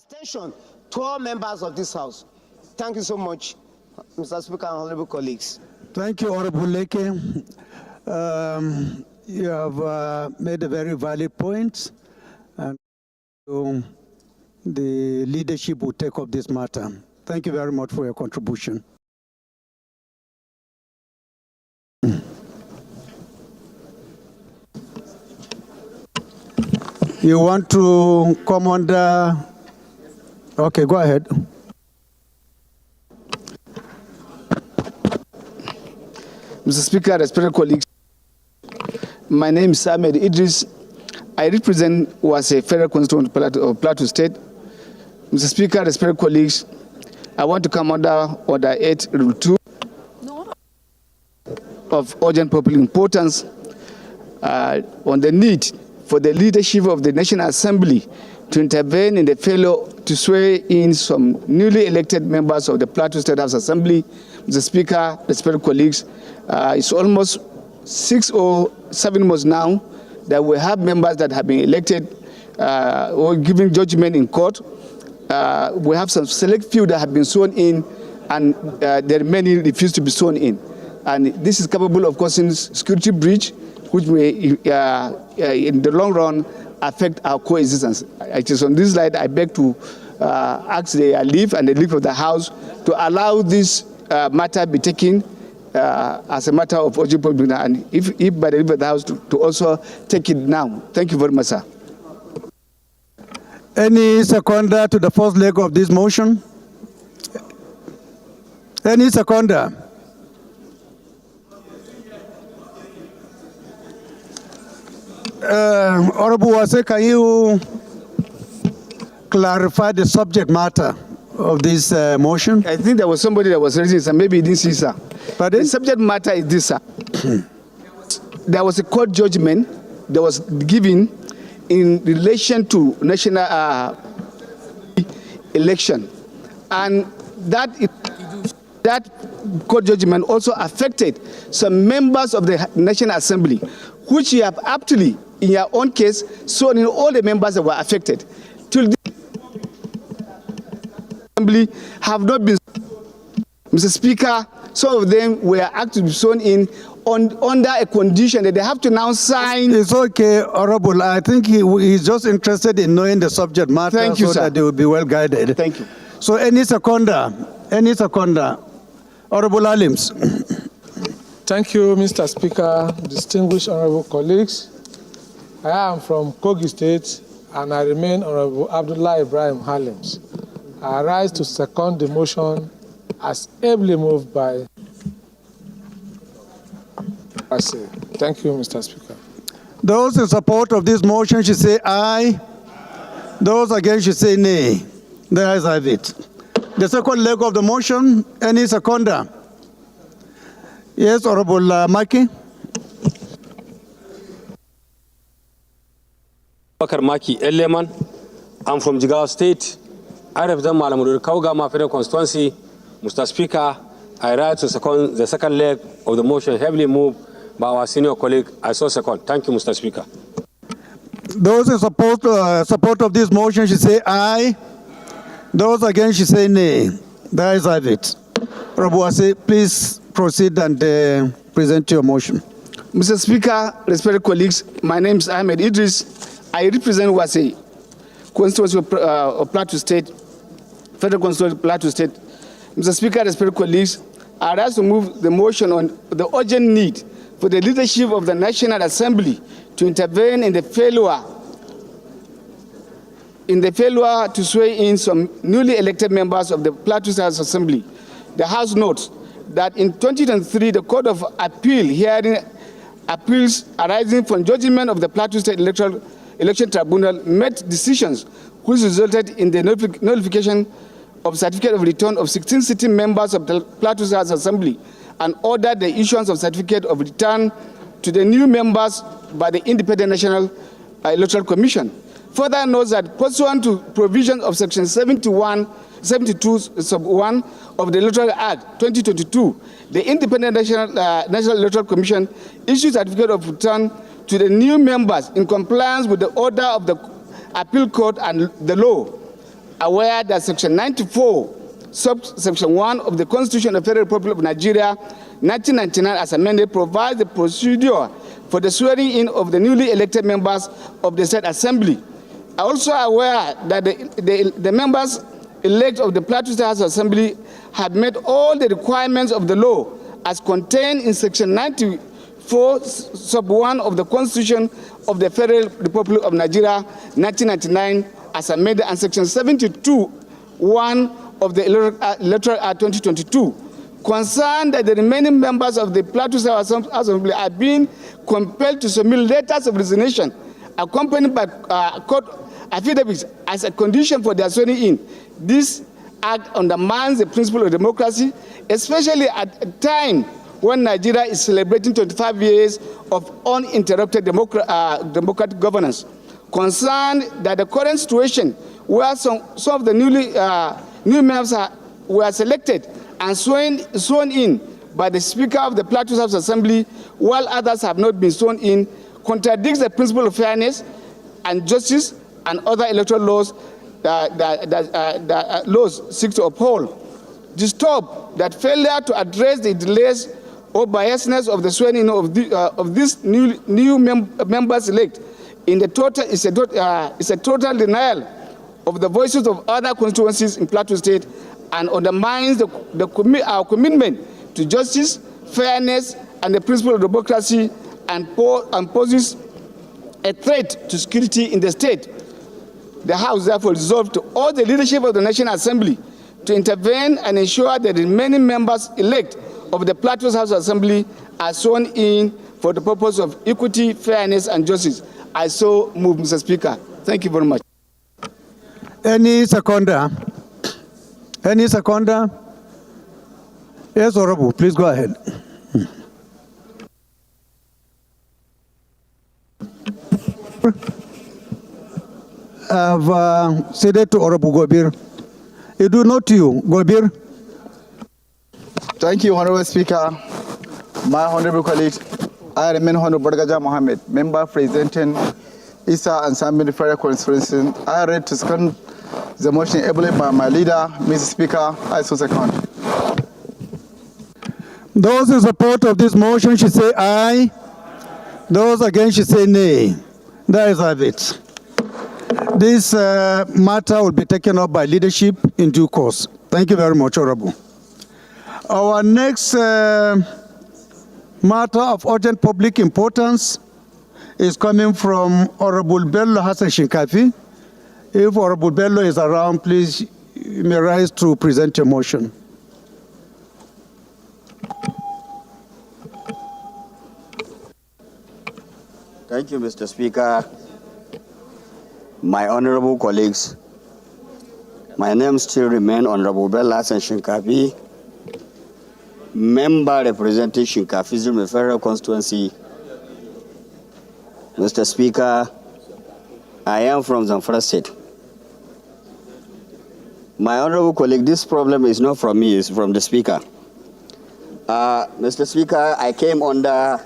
Extension to all members of this House. Thank you so much, Mr. Speaker and honorable colleagues. Thank you, Honorable Leke. You have made a very valid point, and the leadership will take up this matter. Thank you very much for your contribution. You want to come under? Okay, go ahead. Mr. Speaker, respected colleagues, my name is Ahmed Idris. I represent a federal constituent of Plateau State. Mr. Speaker, respected colleagues, I want to come under Order 8, Rule 2 of urgent public importance on the need for the leadership of the National Assembly to intervene in the failure to swear in some newly elected members of the Plateau State House Assembly. Mr. Speaker, respected colleagues, it's almost 6 or 7 months now that we have members that have been elected or giving judgment in court. We have some select few that have been sworn in, and there are many refuse to be sworn in. And this is capable of causing security breach, which may, in the long run, affect our coexistence. It is on this slide I beg to ask the leave and the leave of the House to allow this matter be taken as a matter of urgent public, and if by the leave of the House to also take it now. Thank you very much, sir. Any seconder to the first leg of this motion? Any seconder? Honorable Wase, can you clarify the subject matter of this motion? I think there was somebody that was raising, sir. Maybe he didn't see, sir. Pardon? The subject matter is this, sir. There was a court judgment that was given in relation to national election, and that court judgment also affected some members of the National Assembly, which you have aptly, in your own case, sworn in all the members that were affected. Till the Assembly have not been. Mr. Speaker, some of them were actually sworn in under a condition that they have to now sign. It's okay, Honorable. I think he's just interested in knowing the subject matter. Thank you, so sir. That they will be well guided. Thank you. So any seconder, Honorable Alims. Thank you, Mr. Speaker, distinguished honorable colleagues. I am from Kogi State, and I remain Honorable Abdullah Ibrahim Halims. I rise to second the motion as ably moved by. Thank you, Mr. Speaker. Those in support of this motion should say aye. Those against should say nay. The ayes have it. The second leg of the motion, any seconder? Yes, Honorable Maki. Bakar Maki Eleman. I'm from Jigawa State. I represent Malamur Kaugama Federal Constituency. Mr. Speaker, I rise to second the second leg of the motion heavily moved by our senior colleague. I so second. Thank you, Mr. Speaker. Those in support of this motion should say aye. Those against should say nay. The ayes have it. Rabuase, please proceed and present your motion. Mr. Speaker, respected colleagues, my name is Ahmed Idris. I represent Wase, constituency of Plateau State, Federal Constituency of Plateau State. Mr. Speaker, respected colleagues, I rise to move the motion on the urgent need for the leadership of the National Assembly to intervene in the failure to swear in some newly elected members of the Plateau State Assembly. The House notes that in 2023, the Court of Appeal hearing appeals arising from judgment of the Plateau State Election Tribunal made decisions which resulted in the nullification of certificate of return of 16 sitting members of the Plateau State Assembly and ordered the issuance of certificate of return to the new members by the Independent National Electoral Commission. Further notes that pursuant to provisions of Section 72 sub 1 of the Electoral Act 2022, the Independent National Electoral Commission issued certificate of return to the new members in compliance with the order of the Appeal Court and the law. aware that Section 94, Subsection 1 of the Constitution of the Federal Republic of Nigeria, 1999, as amended, provides the procedure for the swearing in of the newly elected members of the State Assembly. I also aware that the members elect of the Plateau State House Assembly have met all the requirements of the law as contained in Section 94, Sub 1 of the Constitution of the Federal Republic of Nigeria, 1999, as amended, and Section 72, 1 of the Electoral Act 2022, concerned that the remaining members of the Plateau State Assembly are being compelled to submit letters of resignation accompanied by court affidavits as a condition for their swearing in. This act undermines the principle of democracy, especially at a time when Nigeria is celebrating 25 years of uninterrupted democratic governance. Concerned that the current situation where some of the new members were selected and sworn in by the Speaker of the Plateau State Assembly, while others have not been sworn in, contradicts the principle of fairness and justice and other electoral laws that laws seek to uphold. Disturb that failure to address the delays or biasness of the swearing of these new members elect in the total is a total denial of the voices of other constituencies in Plateau State and undermines our commitment to justice, fairness, and the principle of democracy, and poses a threat to security in the state. The House therefore resolved to urge the leadership of the National Assembly to intervene and ensure that the remaining members elect of the Plateau House Assembly are sworn in for the purpose of equity, fairness, and justice. I so move, Mr. Speaker. Thank you very much. Any seconder? Any seconder? Yes, Honorable, please go ahead. I've ceded to Honorable Gobir. You do not you, Gobir. Thank you, Honorable Speaker. My honorable colleagues, I remain Honorable Bargaja Mohammed, member representing Isa and Sambin Federal Constituency. I read to second the motion able by my leader, Mr. Speaker. I so second. Those in support of this motion should say aye. Those against should say nay. There is have it. This matter will be taken up by leadership in due course. Thank you very much, Honorable. Our next matter of urgent public importance is coming from Honorable Bello Hassan Shinkafi. If Honorable Bello is around, please, you may rise to present your motion. Thank you, Mr. Speaker. My honorable colleagues, my name still remains Honorable Bello Hassan Shinkafi, member representing Shinkafi Federal Constituency. Mr. Speaker, I am from Zamfara State. My honorable colleague, this problem is not from me, it's from the Speaker. Mr. Speaker, I came under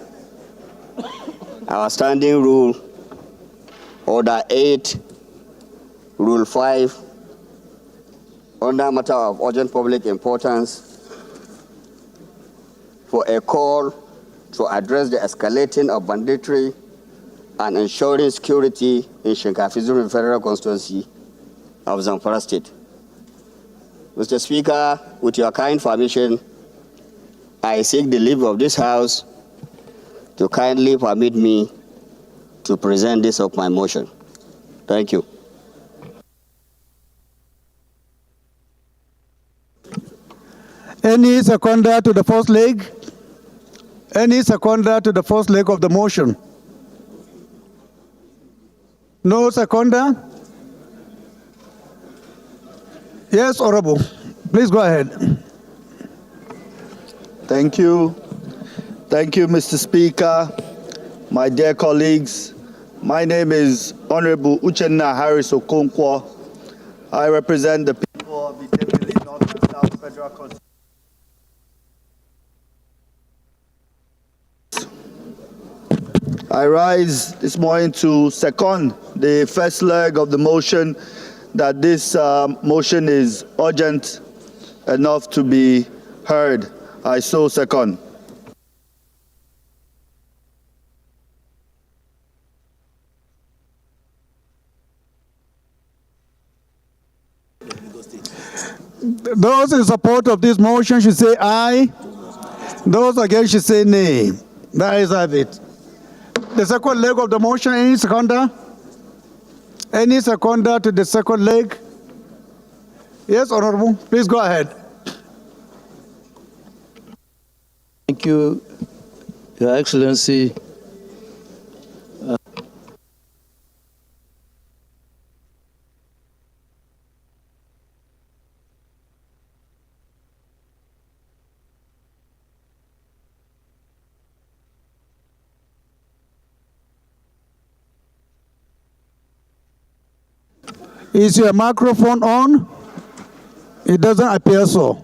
our standing rule, Order 8, Rule 5, under matter of urgent public importance, for a call to address the escalating of banditry and ensuring security in Shinkafi Federal Constituency of Zamfara State. Mr. Speaker, with your kind permission, I seek the leave of this House to kindly permit me to present this of my motion. Thank you. Any seconder to the first leg? Any seconder to the first leg of the motion? No seconder? Yes, Honorable. Please go ahead. Thank you. Thank you, Mr. Speaker. My dear colleagues, my name is Honorable Uchenna Harris Okonkwo. I represent the people of the Deputy North and South Federal Constituency. I rise this morning to second the first leg of the motion that this motion is urgent enough to be heard. I so second. Those in support of this motion should say aye. Those against should say nay. The ayes have it. The second leg of the motion, any seconder? Any seconder to the second leg? Yes, Honorable, please go ahead. Thank you, Your Excellency. Is your microphone on? It doesn't appear so.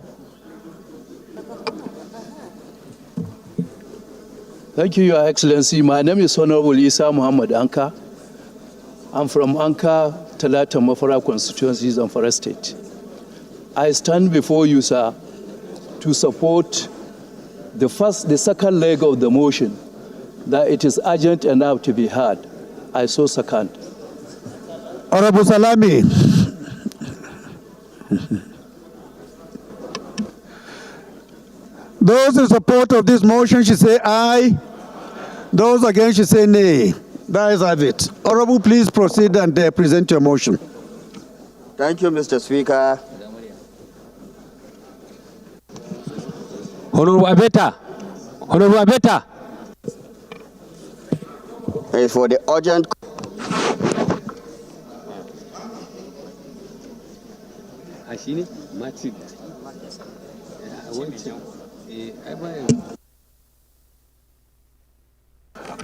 Thank you, Your Excellency. My name is Honorable Isa Muhammad Anka. I'm from Anka, Talata, Mafara constituency, Zamfara State. I stand before you, sir, to support the second leg of the motion, that it is urgent enough to be heard. I so second. Honorable Salami. Those in support of this motion should say aye. Those against should say nay. The ayes have it. Honorable, please proceed and present your motion. Thank you, Mr. Speaker. Honorable Abeta. Honorable Abeta. For the urgent.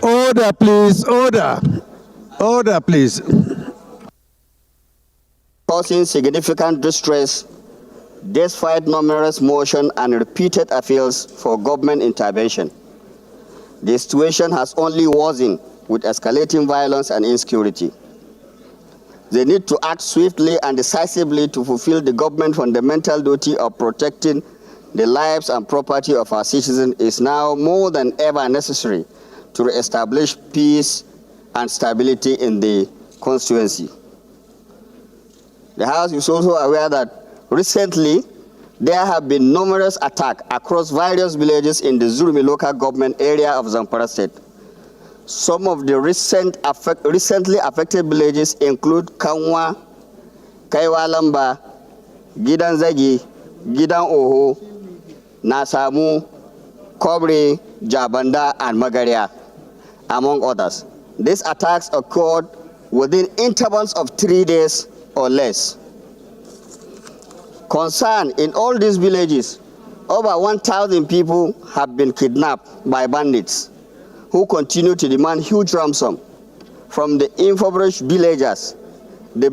Order, please. Order. Order, please. Causing significant distress despite numerous motions and repeated appeals for government intervention. The situation has only worsened with escalating violence and insecurity. The need to act swiftly and decisively to fulfill the government's fundamental duty of protecting the lives and property of our citizens is now more than ever necessary to reestablish peace and stability in the constituency. The House is also aware that recently there have been numerous attacks across various villages in the Zurmi local government area of Zamfara State. Some of the recently affected villages include Kanwa, Kaiwalamba, Gidan Zagi, Gidan Oho, Nasamu, Kobri, Jabanda, and Magaria, among others. These attacks occurred within intervals of 3 days or less. Concern in all these villages, over 1,000 people have been kidnapped by bandits who continue to demand huge ransom from the impoverished villagers. The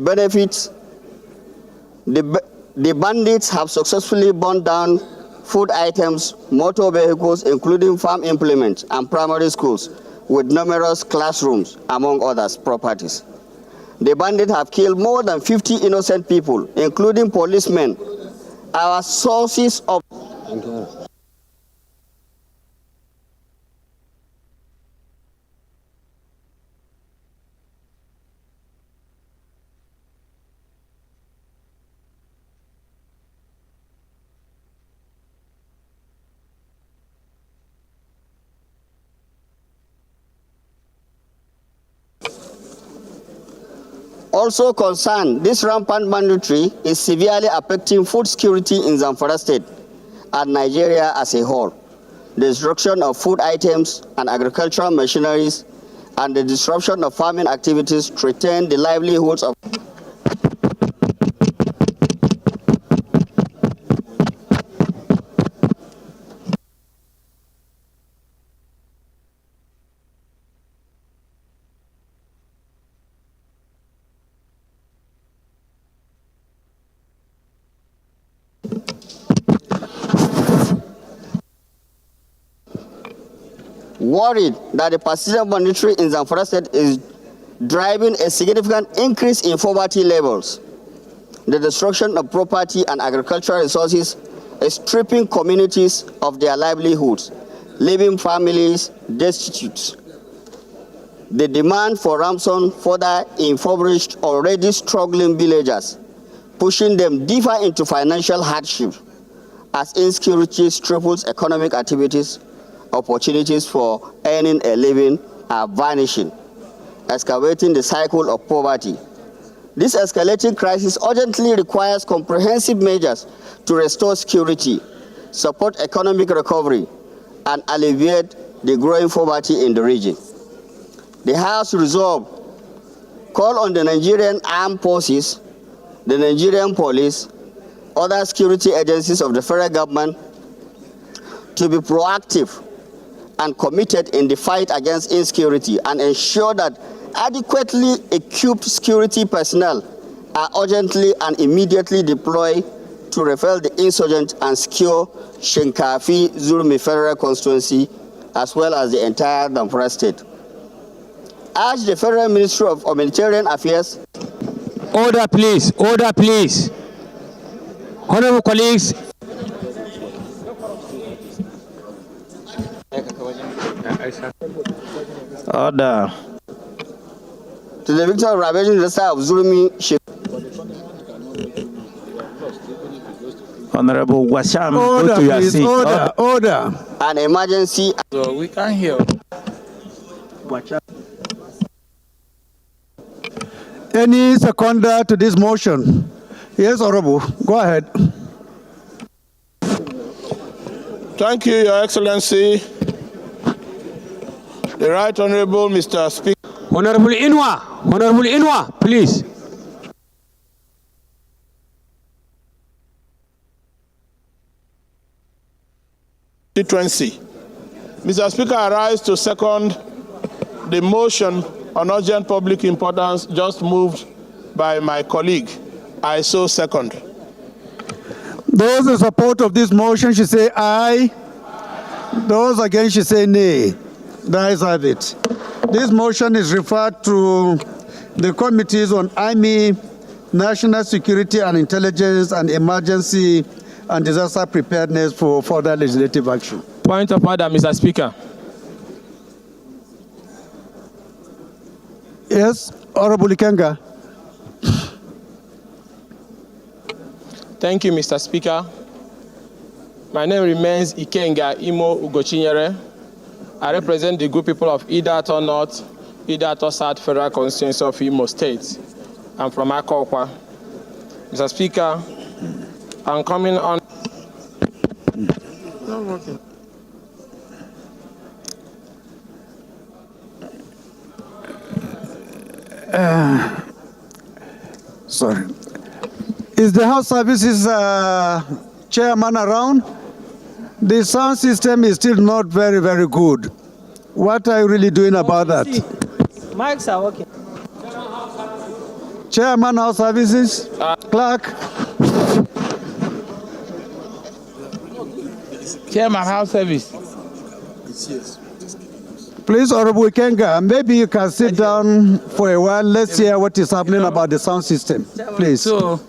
bandits have successfully burned down food items, motor vehicles, including farm implements and primary schools, with numerous classrooms, among others, properties. The bandits have killed more than 50 innocent people, including policemen. Our sources of also concerned, this rampant banditry is severely affecting food security in Zamfara State and Nigeria as a whole. The destruction of food items and agricultural machineries and the disruption of farming activities threaten the livelihoods of worried that the persistent banditry in Zamfara State is driving a significant increase in poverty levels. the destruction of property and agricultural resources is stripping communities of their livelihoods, leaving families destitute. The demand for ransom further impoverished already struggling villagers, pushing them deeper into financial hardship as insecurity triples economic activities. Opportunities for earning a living are vanishing, excavating the cycle of poverty. This escalating crisis urgently requires comprehensive measures to restore security, support economic recovery, and alleviate the growing poverty in the region. The House resolve call on the Nigerian Armed Forces, the Nigerian Police, other security agencies of the federal government to be proactive and committed in the fight against insecurity and ensure that adequately equipped security personnel are urgently and immediately deployed to repel the insurgent and secure Shinkafi Zurmi Federal Constituency as well as the entire Zamfara State. Urge the Federal Ministry of Humanitarian Affairs. Order, please. Order, please. Honorable colleagues. Order. To the victim of ravaging disaster of Zurmi. Honorable Washam, Order, go to your please. seat. Order. An emergency. So we can't hear. Any seconder to this motion? Yes, Honorable. Go ahead. Thank you, Your Excellency. The Right Honorable Mr. Speaker. Honorable Inwa, please. Mr. Speaker, I rise to second the motion on urgent public importance just moved by my colleague. I so second. Those in support of this motion should say aye. Those against should say nay. The ayes have it. This motion is referred to the committees on Army, National Security and Intelligence, and Emergency and Disaster Preparedness for further legislative action. Point of order, Mr. Speaker. Yes, Honorable Ikenga. Thank you, Mr. Speaker. My name remains Ikenga Imo Ugochinyere. I represent the good people of Idato North, Idato South Federal Constituency of Imo State. I'm from Akokwa. Mr. Speaker, I'm coming on. Not working. Sorry. Is the House Services chairman around? The sound system is still not very, very good. What are you really doing about that? Mics are working. Chairman, House Services, Clerk. Chairman, House Service. Please, Honorable Ikenga, maybe you can sit down for a while. Let's hear what is happening about the sound system, please. So,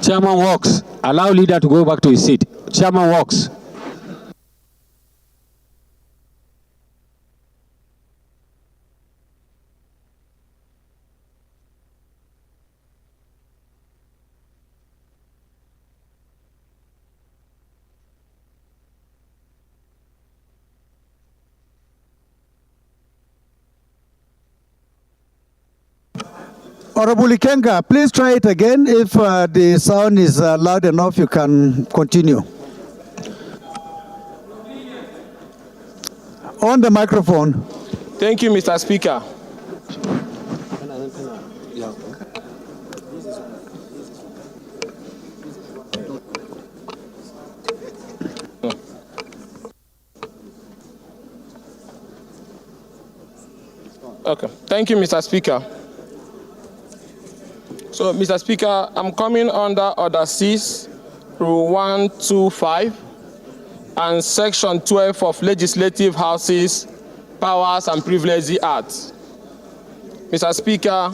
Chairman walks. Allow leader to go back to his seat. Chairman walks. Honorable Ikenga, please try it again. If the sound is loud enough, you can continue. On the microphone. Thank you, Mr. Speaker. Okay. Thank you, Mr. Speaker. So, Mr. Speaker, I'm coming under Order 6, Rule 125, and Section 12 of Legislative Houses, Powers and Privileges Act. Mr. Speaker,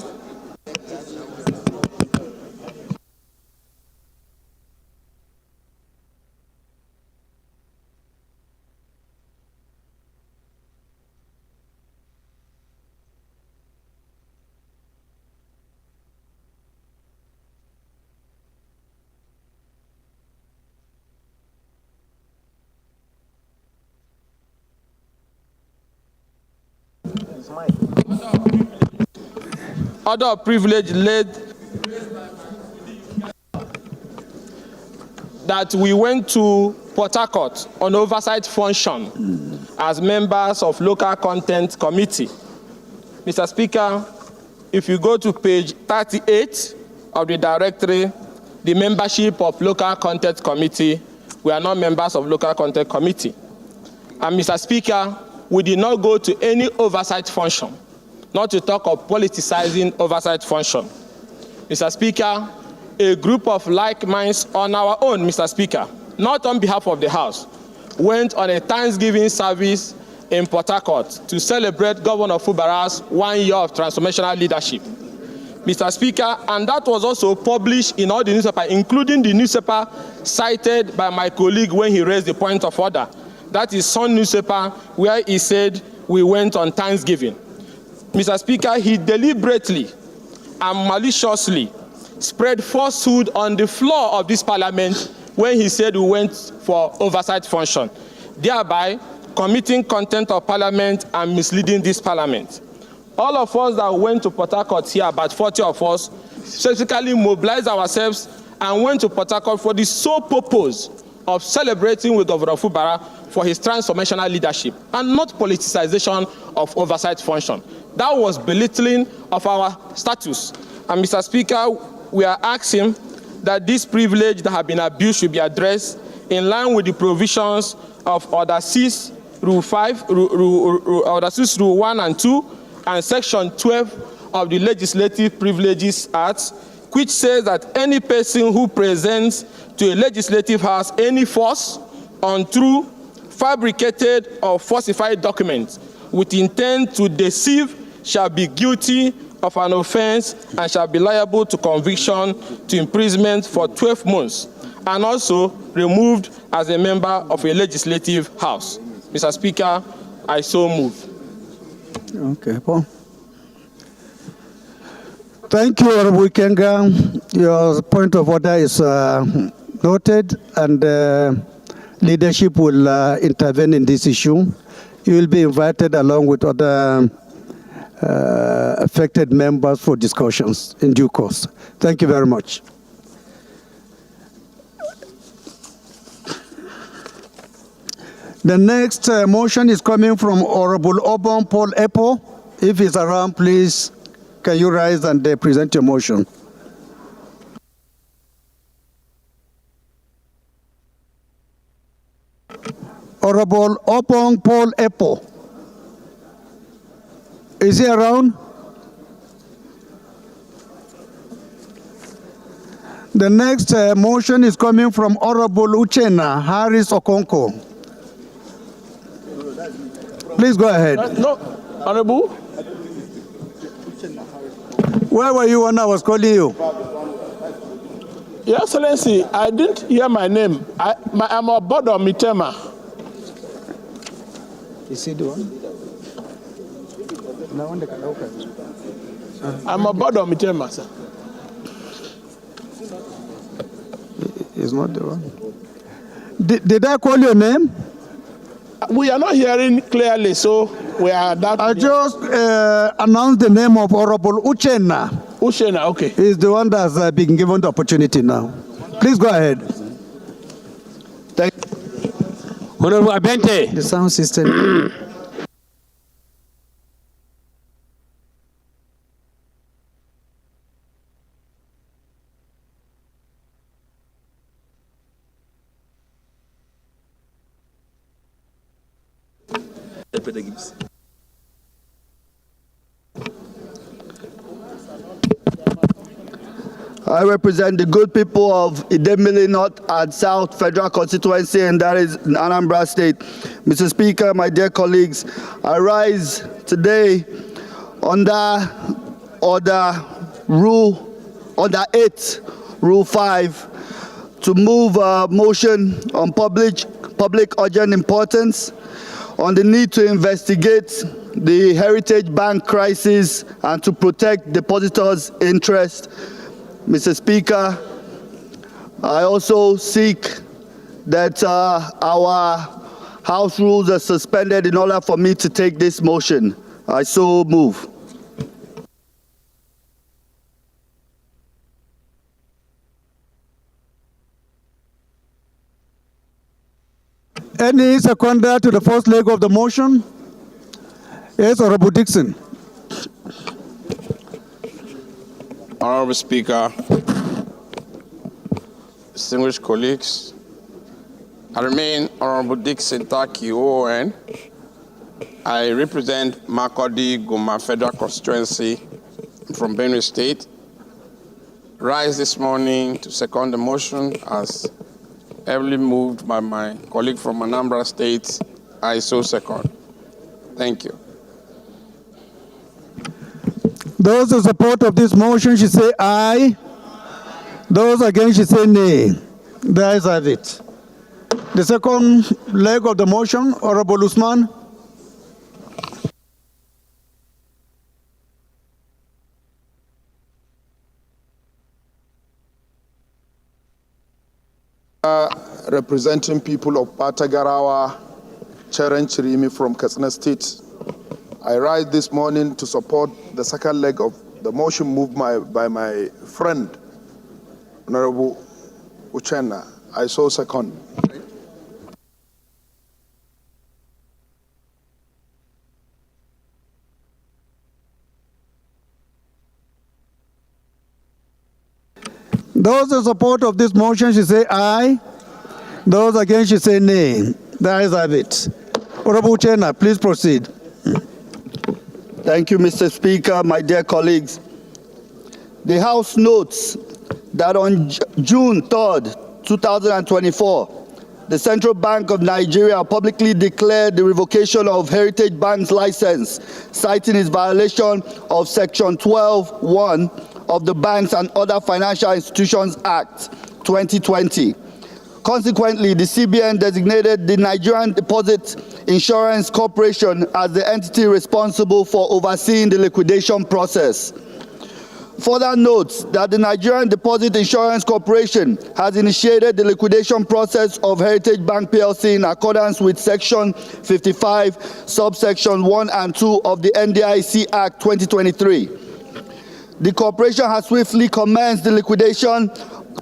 order of privilege led that we went to Port Harcourt on oversight function as members of local content committee. Mr. Speaker, if you go to page 38 of the directory, the membership of local content committee, we are not members of local content committee. And Mr. Speaker, we did not go to any oversight function, not to talk of politicizing oversight function. Mr. Speaker, a group of like minds on our own, Mr. Speaker, not on behalf of the House, went on a Thanksgiving service in Port Harcourt to celebrate Governor Fubara's 1 year of transformational leadership. Mr. Speaker, and that was also published in all the newspapers, including the newspaper cited by my colleague when he raised the point of order. That is Sun newspaper, where he said we went on Thanksgiving. Mr. Speaker, he deliberately and maliciously spread falsehood on the floor of this parliament when he said we went for oversight function, thereby committing contempt of parliament and misleading this parliament. All of us that went to Port Harcourt here, about 40 of us, specifically mobilized ourselves and went to Port Harcourt for the sole purpose of celebrating with Governor Fubara for his transformational leadership and not politicization of oversight function. That was belittling of our status. And Mr. Speaker, we are asking that this privilege that have been abused should be addressed in line with the provisions of Order 6, Rule 5, Order 6, Rule 1 and 2, and Section 12 of the Legislative Privileges Act, which says that any person who presents to a legislative house any false, untrue, fabricated, or falsified documents with intent to deceive shall be guilty of an offense and shall be liable to conviction, to imprisonment for 12 months, and also removed as a member of a legislative house. Mr. Speaker, I so move. Okay, Paul. Thank you, Honorable Kenga. Your point of order is noted, and leadership will intervene in this issue. You will be invited along with other affected members for discussions in due course. Thank you very much. The next motion is coming from Honorable Obon Paul Epo. If he's around, please, can you rise and present your motion? Honorable Obon Paul Epo. Is he around? The next motion is coming from Honorable Uchenna Harris Okonkwo. Please go ahead. No, Honorable. Where were you when I was calling you? Your Excellency, I didn't hear my name. I'm a board of Mitema. Is he the one? I'm a board of Mitema, sir. He's not the one. Did I call your name? We are not hearing clearly, so we are that. I just announced the name of Honorable Uchenna. Uchenna, okay. He's the one that's been given the opportunity now. Please go ahead. Thank you. Honorable Abente. The sound system. I represent the good people of Idemili North and South Federal Constituency, and that is in Anambra State. Mr. Speaker, my dear colleagues, I rise today under under 8, Rule 5, to move a motion on public urgent importance on the need to investigate the Heritage Bank crisis and to protect depositors' interest. Mr. Speaker, I also seek that our House rules are suspended in order for me to take this motion. I so move. Any seconder to the first leg of the motion? Yes, Honorable Dixon. Honorable Speaker, distinguished colleagues, I remain Honorable Dixon Taki OON. I represent Makurdi Guma Federal Constituency from Benue State. Rise this morning to second the motion as heavily moved by my colleague from Anambra State. I so second. Thank you. Those in support of this motion should say aye. Those against should say nay. The ayes have it. The second leg of the motion, Honorable Usman. Representing people of Patagarawa, Cheren Chirimi from Katsina State, I rise this morning to support the second leg of the motion moved by my friend, Honorable Uchenna. I so second. Those in support of this motion should say aye. Those against should say nay. The ayes have it. Honorable Uchenna, please proceed. Thank you, Mr. Speaker, my dear colleagues. The House notes that on June 3rd, 2024, the Central Bank of Nigeria publicly declared the revocation of Heritage Bank's license, citing its violation of Section 12(1) of the Banks and Other Financial Institutions Act 2020. Consequently, the CBN designated the Nigerian Deposit Insurance Corporation as the entity responsible for overseeing the liquidation process. Further notes that the Nigerian Deposit Insurance Corporation has initiated the liquidation process of Heritage Bank PLC in accordance with Section 55, subsection 1 and 2 of the NDIC Act 2023. The corporation has swiftly commenced the liquidation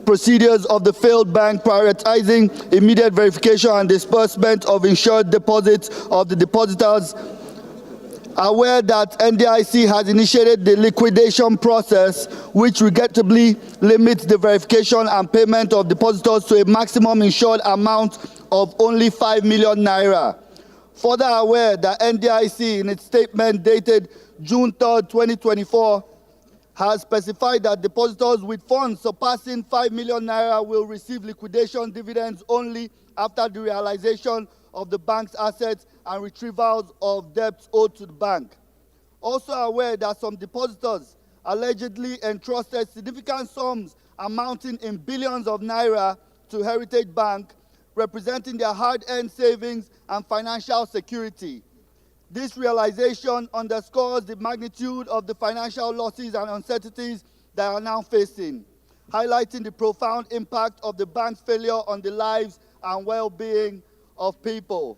procedures of the failed bank, prioritizing immediate verification and disbursement of insured deposits of the depositors. Aware that NDIC has initiated the liquidation process, which regrettably limits the verification and payment of depositors to a maximum insured amount of only 5 million naira. Further aware that NDIC, in its statement dated June 3rd, 2024, has specified that depositors with funds surpassing 5 million naira will receive liquidation dividends only after the realization of the bank's assets and retrievals of debts owed to the bank. Also aware that some depositors allegedly entrusted significant sums amounting in billions of naira to Heritage Bank, representing their hard-earned savings and financial security. This realization underscores the magnitude of the financial losses and uncertainties they are now facing, highlighting the profound impact of the bank's failure on the lives and well-being of people.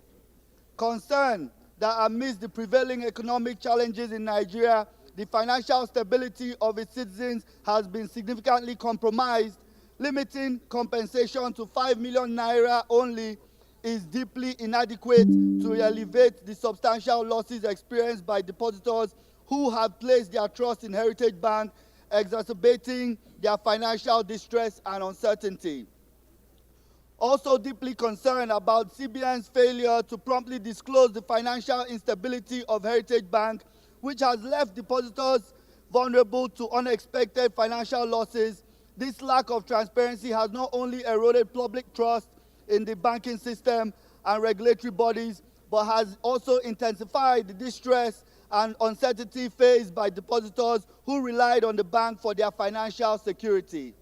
Concern that amidst the prevailing economic challenges in Nigeria, the financial stability of its citizens has been significantly compromised, limiting compensation to 5 million naira only is deeply inadequate to alleviate the substantial losses experienced by depositors who have placed their trust in Heritage Bank, exacerbating their financial distress and uncertainty. Also deeply concerned about CBN's failure to promptly disclose the financial instability of Heritage Bank, which has left depositors vulnerable to unexpected financial losses. This lack of transparency has not only eroded public trust in the banking system and regulatory bodies, but has also intensified the distress and uncertainty faced by depositors who relied on the bank for their financial security.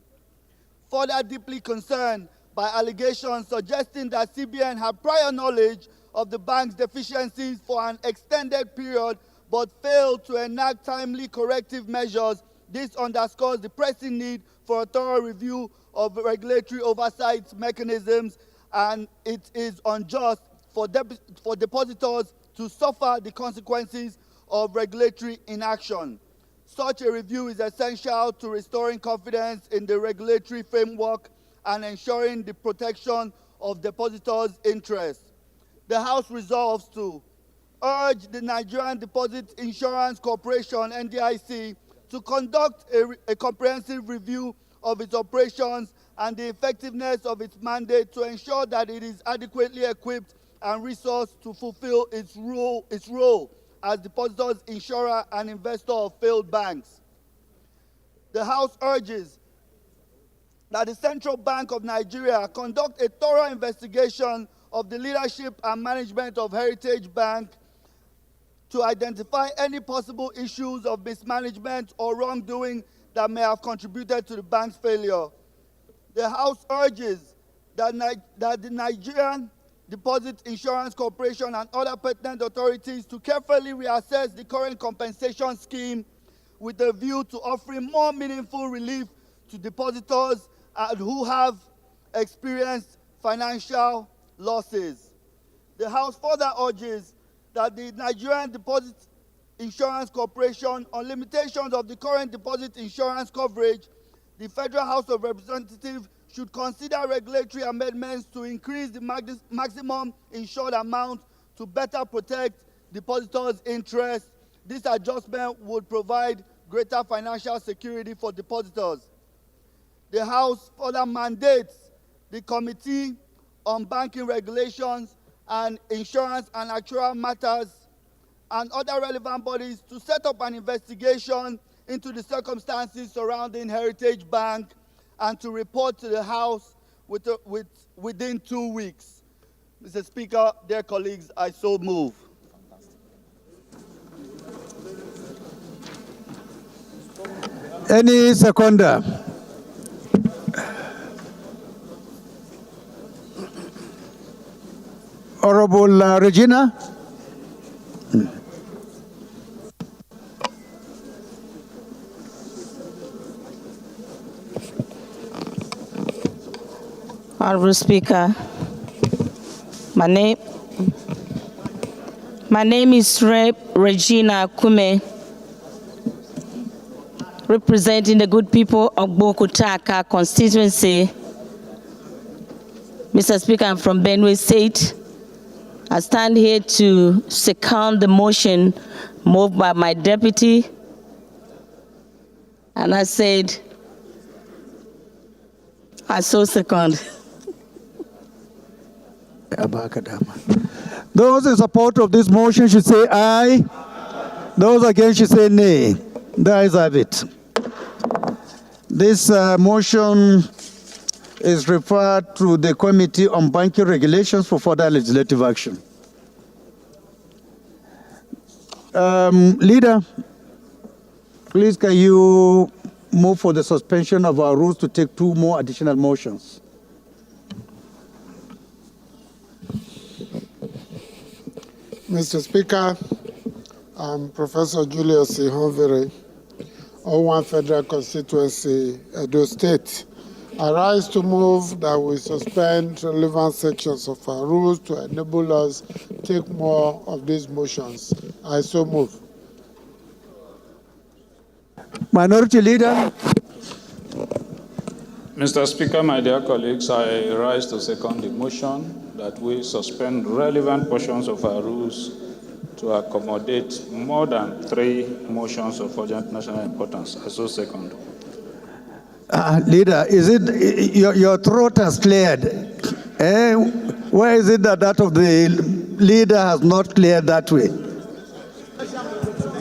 Further deeply concerned by allegations suggesting that CBN had prior knowledge of the bank's deficiencies for an extended period but failed to enact timely corrective measures, this underscores the pressing need for a thorough review of regulatory oversight mechanisms, and it is unjust for depositors to suffer the consequences of regulatory inaction. Such a review is essential to restoring confidence in the regulatory framework and ensuring the protection of depositors' interests. The House resolves to urge the Nigerian Deposit Insurance Corporation, NDIC, to conduct a comprehensive review of its operations and the effectiveness of its mandate to ensure that it is adequately equipped and resourced to fulfill its role as depositors, insurer, and investor of failed banks. The House urges that the Central Bank of Nigeria conduct a thorough investigation of the leadership and management of Heritage Bank to identify any possible issues of mismanagement or wrongdoing that may have contributed to the bank's failure. The House urges that the Nigerian Deposit Insurance Corporation and other pertinent authorities to carefully reassess the current compensation scheme with a view to offering more meaningful relief to depositors who have experienced financial losses. The House further urges that the Nigerian Deposit Insurance Corporation, on limitations of the current deposit insurance coverage, the Federal House of Representatives should consider regulatory amendments to increase the maximum insured amount to better protect depositors' interests. This adjustment would provide greater financial security for depositors. The House further mandates the Committee on Banking Regulations and Insurance and Actuarial Matters and other relevant bodies to set up an investigation into the circumstances surrounding Heritage Bank and to report to the House within 2 weeks. Mr. Speaker, dear colleagues, I so move. Any seconder? Honorable Regina? Honorable Speaker, my name is Regina Kume, representing the good people of Bokutaka constituency. Mr. Speaker, I'm from Benue State. I stand here to second the motion moved by my deputy, and I said, I so second. Those in support of this motion should say aye. Those against should say nay. The ayes have it. This motion is referred to the Committee on Banking Regulations for further legislative action. Leader, please can you move for the suspension of our rules to take 2 more additional motions? Mr. Speaker, I'm Professor Julius Ihonvere, O1 Federal Constituency, Edo State. I rise to move that we suspend relevant sections of our rules to enable us to take more of these motions. I so move. Minority Leader. Mr. Speaker, my dear colleagues, I rise to second the motion that we suspend relevant portions of our rules to accommodate more than 3 motions of urgent national importance. I so second. Leader, is it your throat has cleared? Where is it that of the leader has not cleared that way?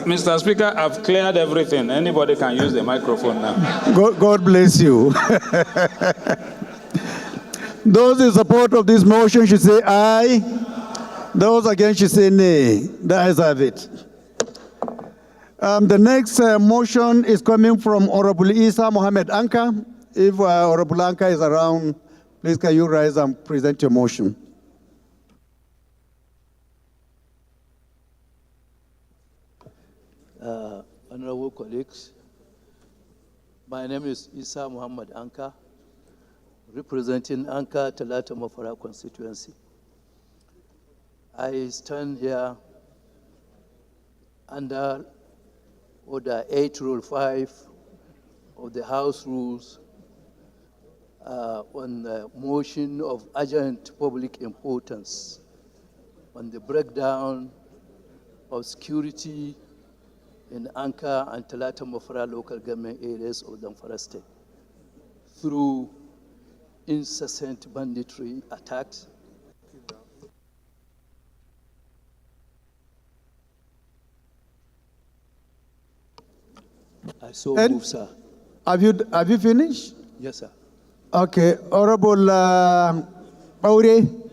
Mr. Speaker, I've cleared everything. Anybody can use the microphone now. God bless you. Those in support of this motion should say aye. Those against should say nay. The ayes have it. The next motion is coming from Honorable Isa Mohammed Anka. If Honorable Anka is around, please can you rise and present your motion? Honorable colleagues, my name is Isa Muhammad Anka, representing Anka Talata Mafara constituency. I stand here under Order 8, Rule 5 of the House Rules on the motion of urgent public importance on the breakdown of security in Anka and Talata Mafara local government areas of Zamfara State through incessant banditry attacks. I so move, sir. Have you finished? Yes, sir. Okay, Honorable Aure.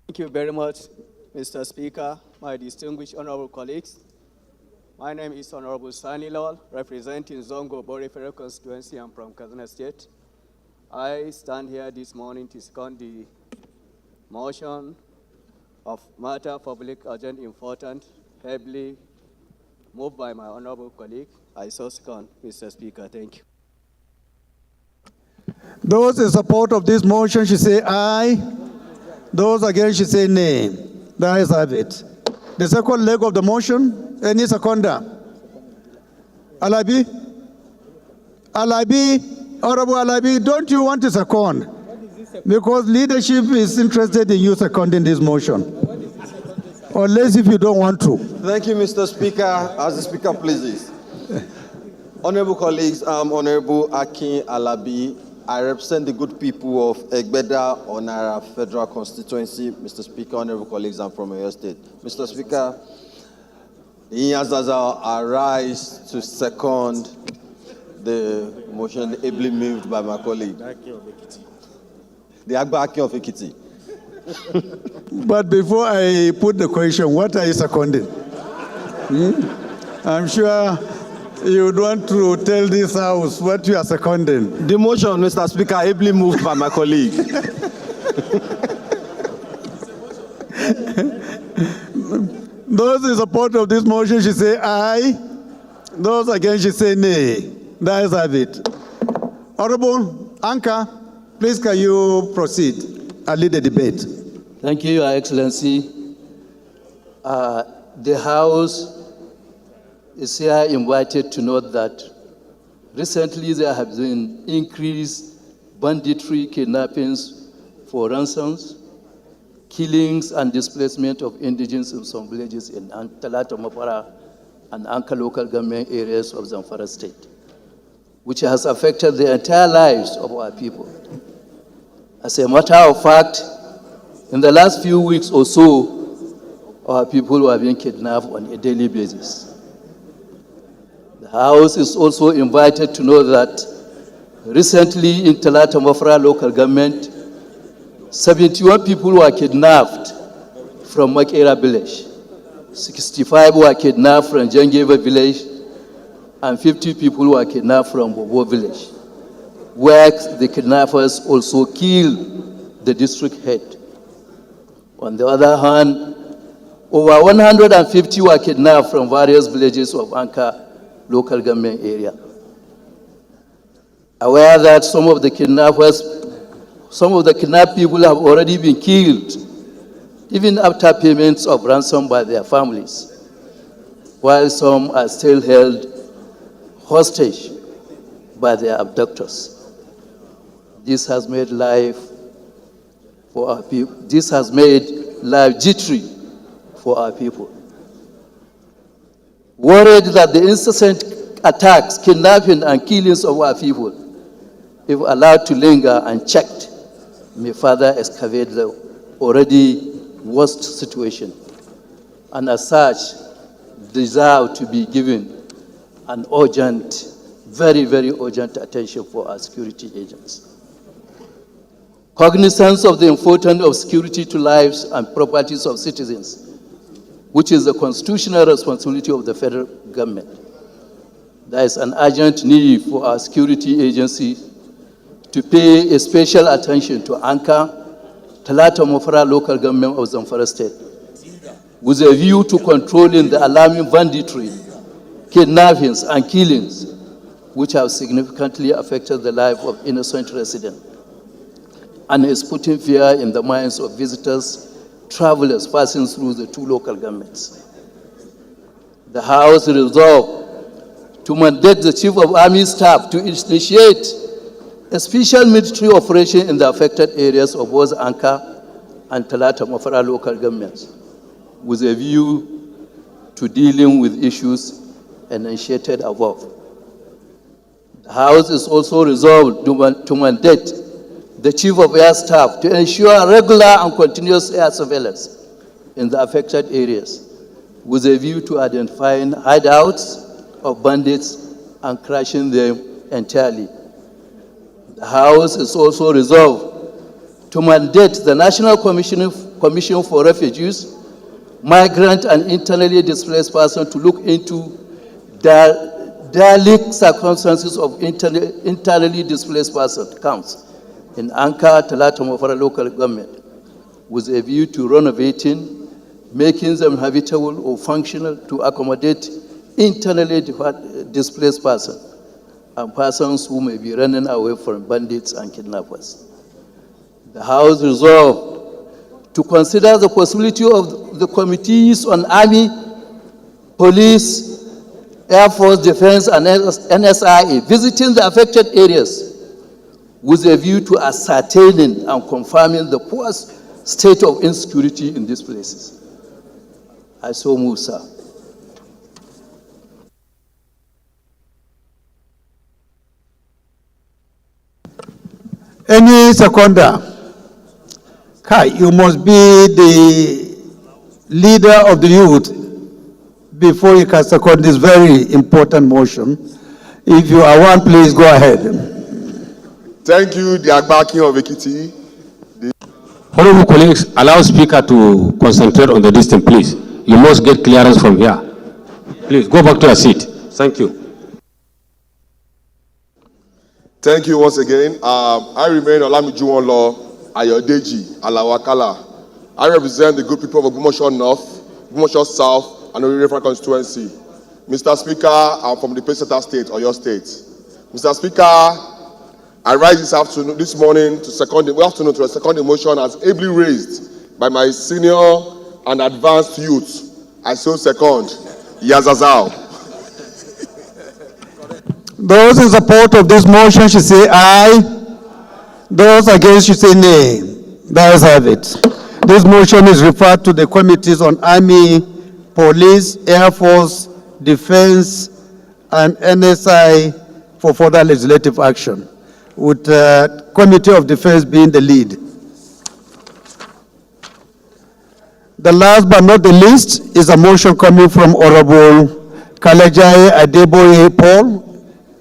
Thank you very much, Mr. Speaker, my distinguished honorable colleagues. My name is Honorable Sani Lawal, representing Zongo Bore Federal Constituency. I'm from Kaduna State. I stand here this morning to second the motion of matter of public urgent important, heavily moved by my honorable colleague. I so second, Mr. Speaker. Thank you. Those in support of this motion should say aye. Those against should say nay. The ayes have it. The second leg of the motion, any seconder? Alabi? Alabi? Honorable Alabi, don't you want to second? Because leadership is interested in you seconding this motion. Unless if you don't want to. Thank you, Mr. Speaker. As the Speaker pleases. Honorable colleagues, I'm Honorable Akin Alabi. I represent the good people of Egbeda Onara Federal Constituency. Mr. Speaker, honorable colleagues, I'm from Oyo State. Mr. Speaker, the Inyazaza arise to second the motion ably moved by my colleague. The Agba Akin of Ekiti. But before I put the question, what are you seconding? I'm sure you would want to tell this House what you are seconding. The motion, Mr. Speaker, ably moved by my colleague. Those in support of this motion should say aye. Those against should say nay. The ayes have it. Honorable Anka, please can you proceed and lead the debate? Thank you, Your Excellency. The House is here invited to note that recently there have been increased banditry, kidnappings for ransoms, killings and displacement of indigents in some villages in Talata Mafara and Anka local government areas of Zamfara State, which has affected the entire lives of our people. As a matter of fact, in the last few weeks or so, our people were being kidnapped on a daily basis. The House is also invited to know that recently in Talata Mafara local government, 71 people were kidnapped from Makera village, 65 were kidnapped from Jangeva village, and 50 people were kidnapped from Bobo village, where the kidnappers also killed the district head. On the other hand, over 150 were kidnapped from various villages of Anka local government area. Aware that some of the kidnapped people have already been killed, even after payments of ransom by their families, while some are still held hostage by their abductors. This has made life for our people. This has made life jittery for our people. Worried that the incessant attacks, kidnapping, and killings of our people, if allowed to linger unchecked, may further excavate the already worst situation, and as such, deserve to be given an urgent, very, very urgent attention for our security agents. Cognizance of the importance of security to lives and properties of citizens which is the constitutional responsibility of the federal government. There is an urgent need for our security agency to pay a special attention to Anka, Talata local government of Zamfara State, with a view to controlling the alarming banditry, kidnappings, and killings, which have significantly affected the life of innocent residents, and is putting fear in the minds of visitors, travelers passing through the two local governments. The House resolved to mandate the Chief of Army Staff to initiate a special military operation in the affected areas of both Anka and Talata local governments, with a view to dealing with issues enunciated above. The House is also resolved to mandate the Chief of Air Staff to ensure regular and continuous air surveillance in the affected areas, with a view to identifying hideouts of bandits and crashing them entirely. The House is also resolved to mandate the National Commission for Refugees, Migrant and Internally Displaced Persons to look into derelict circumstances of internally displaced persons camps in Anka, Talata local government, with a view to renovating, making them habitable or functional to accommodate internally displaced persons and persons who may be running away from bandits and kidnappers. The House resolved to consider the possibility of the committees on Army, Police, Air Force, Defense, and NSIA visiting the affected areas with a view to ascertaining and confirming the poor state of insecurity in these places. I so move, sir. Any seconder? Kai, you must be the leader of the youth before you can second this very important motion. If you are one, please go ahead. Thank you, the Agbaki of Ekiti. Honorable colleagues, allow Speaker to concentrate on the distance, please. You must get clearance from here. Please go back to your seat. Thank you. Thank you once again. I remain Olamijuwon Law Ayodeji Alawakala. I represent the good people of Ogumosho North, Ogumosho South, and Orire constituency. Mr. Speaker, I'm from the Plateau State, Oyo State. Mr. Speaker, I rise this morning to second the motion as ably raised by my senior and advanced youth. I so second. Yazazao. Those in support of this motion should say aye. Those against should say nay. The ayes have it. This motion is referred to the committees on Army, Police, Air Force, Defense, and NSI for further legislative action, with Committee of Defense being the lead. The last but not the least is a motion coming from Honorable Kalejai Adeboye Paul.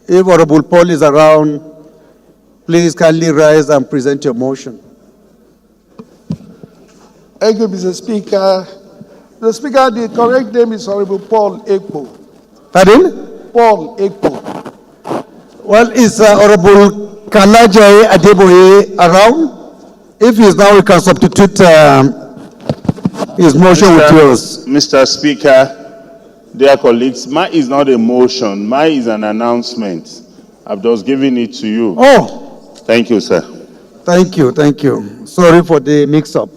If Honorable Paul is around, please kindly rise and present your motion. Thank you, Mr. Speaker. Mr. Speaker, the correct name is Honorable Paul Ekpo. Pardon? Paul Ekpo. Well, is Honorable Kalejai Adeboye around? If he is now, we can substitute his motion with yours. Mr. Speaker, dear colleagues, mine is not a motion, mine is an announcement. I've just given it to you. Oh. Thank you, sir. Thank you, thank you. Sorry for the mix-up.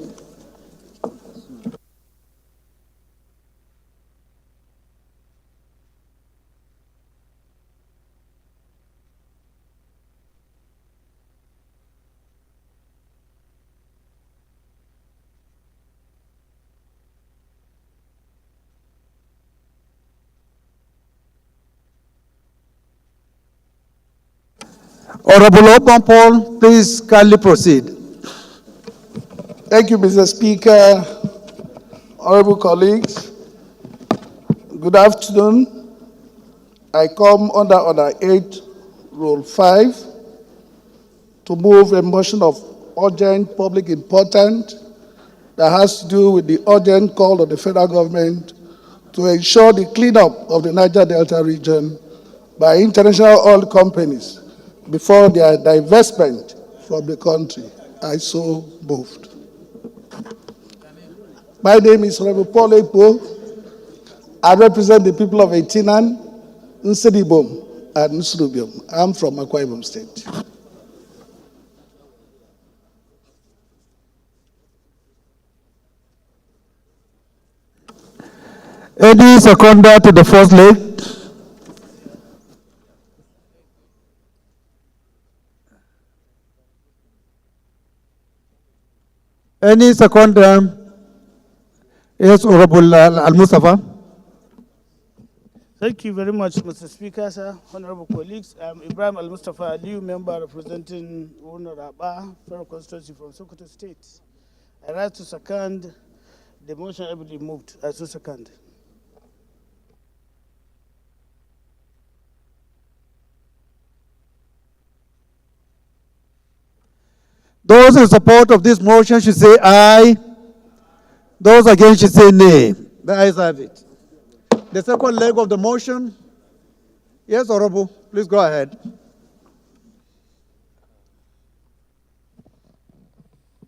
Honorable Oban Paul, please kindly proceed. Thank you, Mr. Speaker. Honorable colleagues, good afternoon. I come under Order 8, Rule 5, to move a motion of urgent public importance that has to do with the urgent call of the federal government to ensure the cleanup of the Niger Delta region by international oil companies before their divestment from the country. I so moved. My name is Reverend Paul Ekpo. I represent the people of Etinan, Nsedibom, and Nsrubium. I'm from Akwa Ibom State. Any seconder to the first leg? Any seconder? Yes, Honorable Al-Mustafa. Thank you very much, Mr. Speaker, sir, honorable colleagues. I'm Ibrahim Al-Mustafa Aliyu, member representing Wunaraba, Federal Constituency from Sokoto State. I rise to second the motion ably moved. I so second. Those in support of this motion should say aye. Those against should say nay. The ayes have it. The second leg of the motion. Yes, Honorable, please go ahead.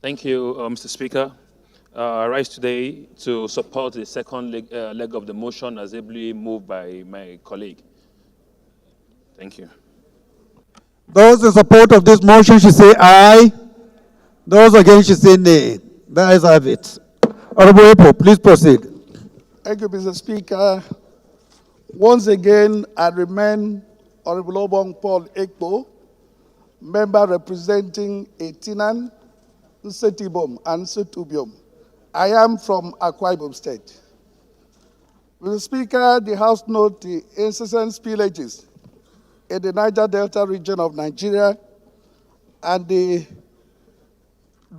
Thank you, Mr. Speaker. I rise today to support the second leg of the motion as ably moved by my colleague. Thank you. Those in support of this motion should say aye. Those against should say nay. The ayes have it. Honorable Epo, please proceed. Thank you, Mr. Speaker. Once again, I remain Honorable Obong Paul Ekpo, member representing Etinan, Nsetibom, and Nsetubiom. I am from Akwa Ibom State. Mr. Speaker, the House notes the incessant spillages in the Niger Delta region of Nigeria and the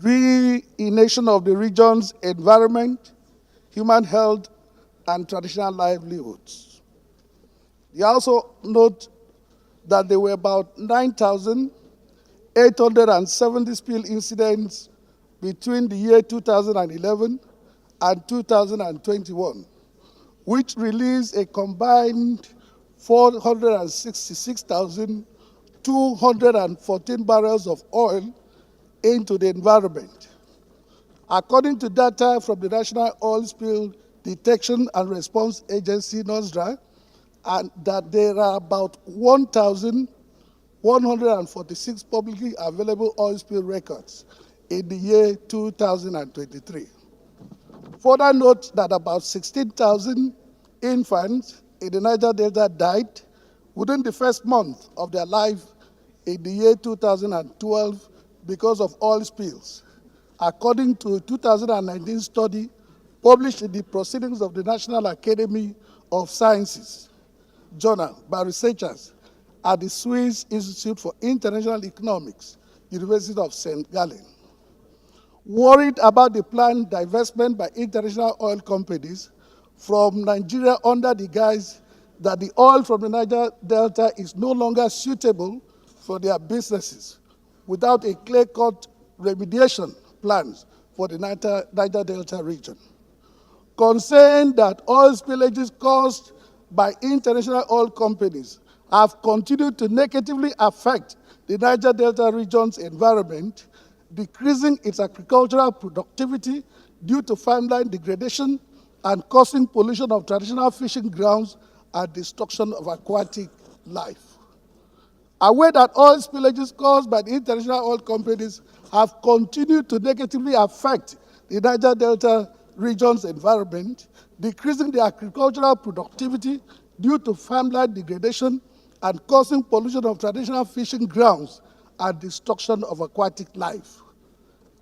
ruination of the region's environment, human health, and traditional livelihoods. They also note that there were about 9,870 spill incidents between the year 2011 and 2021, which released a combined 466,214 barrels of oil into the environment. According to data from the National Oil Spill Detection and Response Agency, NOSDRA, and that there are about 1,146 publicly available oil spill records in the year 2023. Further note that about 16,000 infants in the Niger Delta died within the first month of their life in the year 2012 because of oil spills, according to a 2019 study published in the Proceedings of the National Academy of Sciences journal by researchers at the Swiss Institute for International Economics, University of St. Gallen. Worried about the planned divestment by international oil companies from Nigeria under the guise that the oil from the Niger Delta is no longer suitable for their businesses, without a clear-cut remediation plans for the Niger Delta region. Concerned that oil spillages caused by international oil companies have continued to negatively affect the Niger Delta region's environment, decreasing its agricultural productivity due to farmland degradation and causing pollution of traditional fishing grounds and destruction of aquatic life. Aware that oil spillages caused by the international oil companies have continued to negatively affect the Niger Delta region's environment, decreasing the agricultural productivity due to farmland degradation and causing pollution of traditional fishing grounds and destruction of aquatic life.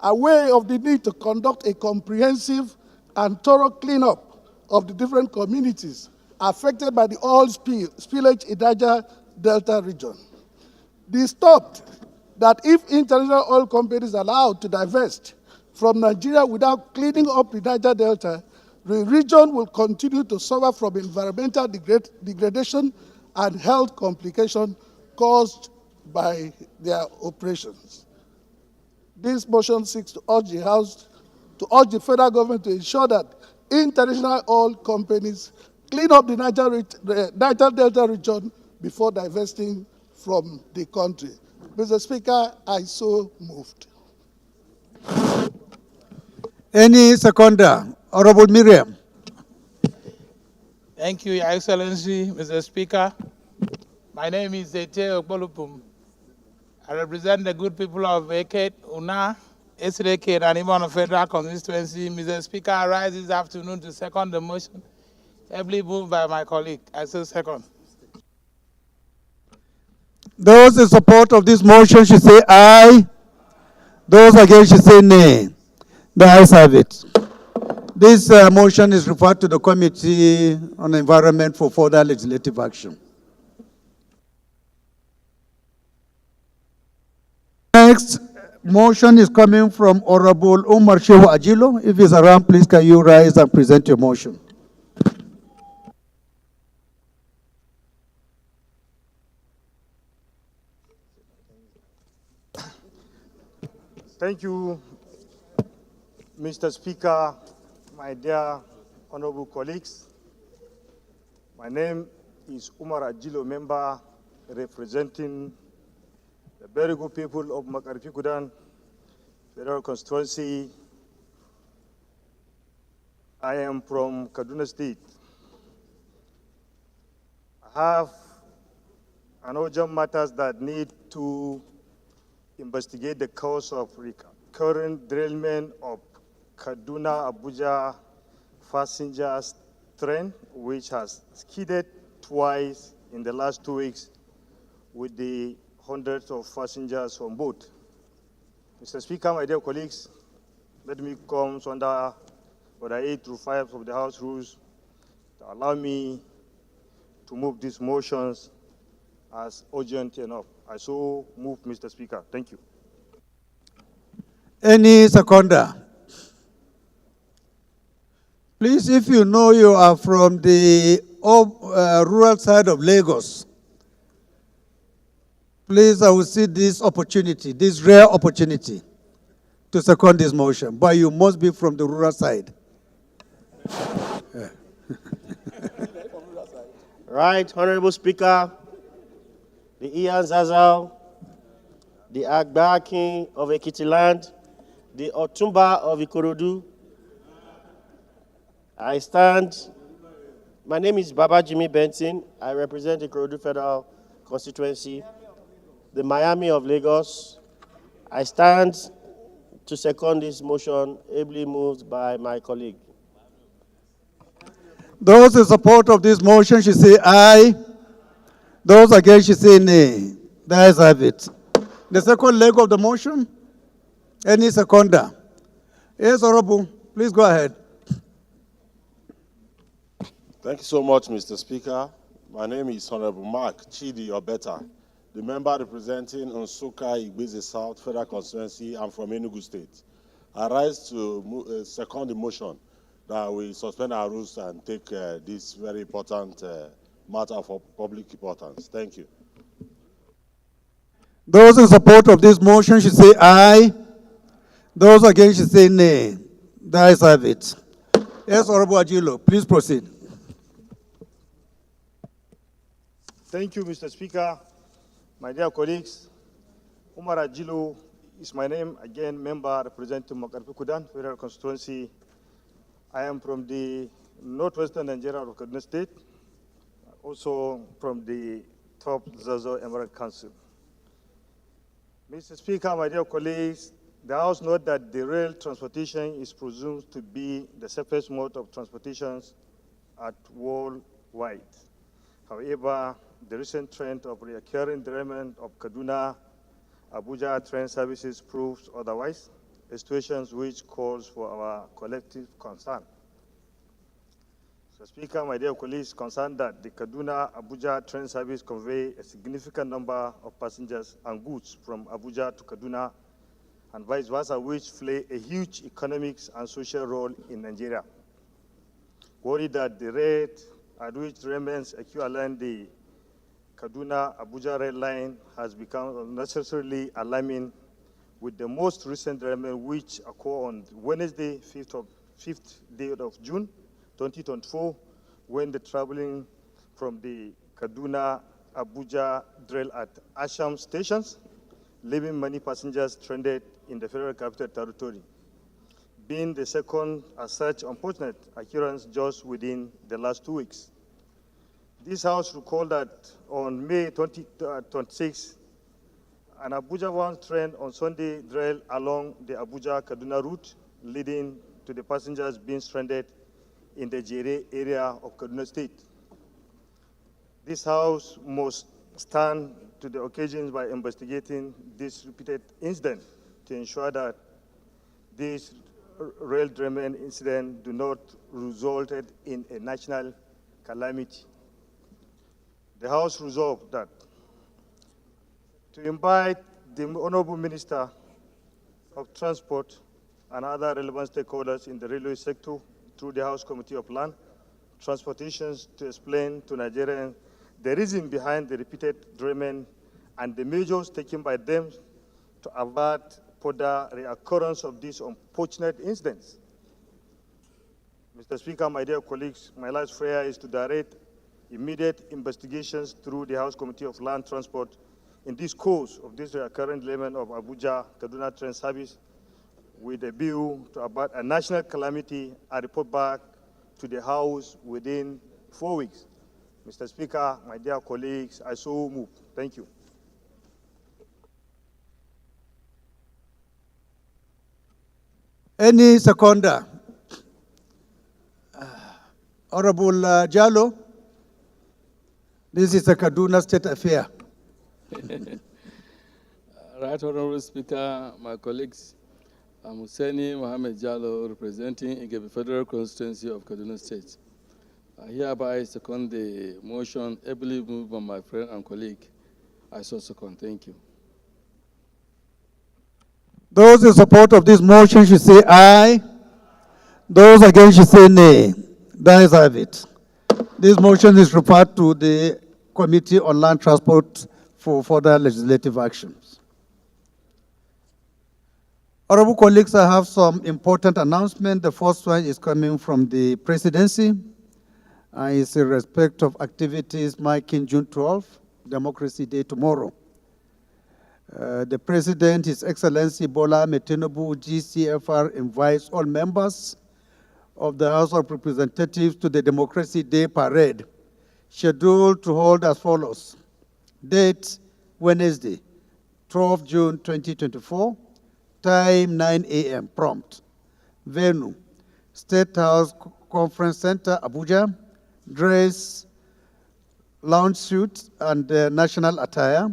Aware of the need to conduct a comprehensive and thorough cleanup of the different communities affected by the oil spillage in Niger Delta region. Disturbed that if international oil companies are allowed to divest from Nigeria without cleaning up the Niger Delta, the region will continue to suffer from environmental degradation and health complications caused by their operations. This motion seeks to urge the House to urge the federal government to ensure that international oil companies clean up the Niger Delta region before divesting from the country. Mr. Speaker, I so moved. Any seconder? Honorable Miriam. Thank you, Your Excellency, Mr. Speaker. My name is Ete Okbolupum. I represent the good people of Ekiti, Una, Esreke, and Imon Federal Constituency. Mr. Speaker, I rise this afternoon to second the motion, heavily moved by my colleague. I say second. Those in support of this motion should say aye. Those against should say nay. The ayes have it. This motion is referred to the Committee on Environment for further legislative action. Next motion is coming from Honorable Umar Shehu Ajilo. If he's around, please can you rise and present your motion. Thank you, Mr. Speaker, my dear honorable colleagues. My name is Umar Ajilo, member representing the very good people of Makarfi-Kudan Federal Constituency. I am from Kaduna State. I have an urgent matters that need to investigate the cause of current derailment of Kaduna-Abuja passengers train, which has skidded twice in the last 2 weeks with the hundreds of passengers on board. Mr. Speaker, my dear colleagues, let me come under Order 8 through 5 of the House rules to allow me to move these motions as urgent enough. I so move, Mr. Speaker. Thank you. Any seconder? Please, if you know you are from the rural side of Lagos, please, I will see this opportunity, this rare opportunity, to second this motion. But you must be from the rural side. Right, Honorable Speaker, the Ian Zazao, the Agba King of Ekiti land, the Otumba of Ikorodu. I stand. My name is Baba Jimmy Benson. I represent the Ikorodu Federal Constituency, the Miami of Lagos. I stand to second this motion, ably moved by my colleague. Those in support of this motion should say aye. Those against should say nay. The ayes have it. The second leg of the motion, any seconder? Yes, Honorable, please go ahead. Thank you so much, Mr. Speaker. My name is Honorable Mark Chidi Obeta, the member representing Nsukka Igbize South Federal Constituency. I'm from Enugu State. I rise to second the motion that we suspend our rules and take this very important matter of public importance. Thank you. Those in support of this motion should say aye. Those against should say nay. The ayes have it. Yes, Honorable Ajilo, please proceed. Thank you, Mr. Speaker. My dear colleagues, Umar Ajilo is my name, again, member representing Makarfi-Kudan Federal Constituency. I am from the northwestern Nigeria of Kaduna State, also from the top Zazo Emirate Council. Mr. Speaker, my dear colleagues, the House notes that the rail transportation is presumed to be the safest mode of transportation at worldwide. However, the recent trend of recurring derailment of Kaduna-Abuja train services proves otherwise, a situation which calls for our collective concern. Mr. Speaker, my dear colleagues, concerned that the Kaduna-Abuja train service convey a significant number of passengers and goods from Abuja to Kaduna and vice versa, which play a huge economic and social role in Nigeria. Worried that the rate at which remains equivalent the Kaduna-Abuja rail line has become unnecessarily alarming, with the most recent derailment, which occurred on Wednesday, 5th day of June 2024, when the traveling from the Kaduna-Abuja drill at Asham stations, leaving many passengers stranded in the Federal Capital Territory, being the second as such unfortunate occurrence just within the last 2 weeks. This House recalled that on May 26, an Abuja-bound train on Sunday derailed along the Abuja-Kaduna route, leading to the passengers being stranded in the Jere area of Kaduna State. This House must stand to the occasion by investigating this repeated incident to ensure that this rail derailment incident do not result in a national calamity. The House resolved that to invite the Honorable Minister of Transport and other relevant stakeholders in the railway sector through the House Committee of Land, Transportation to explain to Nigerians the reason behind the repeated derailment and the measures taken by them to avert further reoccurrence of these unfortunate incidents. Mr. Speaker, my dear colleagues, my last prayer is to direct immediate investigations through the House Committee of Land Transport in this course of this recurrent derailment of Abuja-Kaduna train service with a view to avert a national calamity and report back to the House within 4 weeks. Mr. Speaker, my dear colleagues, I so move. Thank you. Any seconder? Honorable Jallo, this is a Kaduna State affair. Right, Honorable Speaker, my colleagues, I'm Hussaini Mohammed Jallo, representing Ekiti Federal Constituency of Kaduna State. I hereby second the motion ably moved by my friend and colleague. I so second. Thank you. Those in support of this motion should say aye. Those against should say nay. That is have it. This motion is referred to the Committee on Land Transport for further legislative actions. Honorable colleagues, I have some important announcements. The first one is coming from the presidency. It's in respect of activities marking June 12th, Democracy Day tomorrow. The President, His Excellency Bola Ahmed Tinubu, GCFR, invites all members of the House of Representatives to the Democracy Day Parade, scheduled to hold as follows. Date, Wednesday, 12 June 2024, time 9 a.m. prompt. Venue, State House Conference Center, Abuja. Dress, lounge suit, and national attire.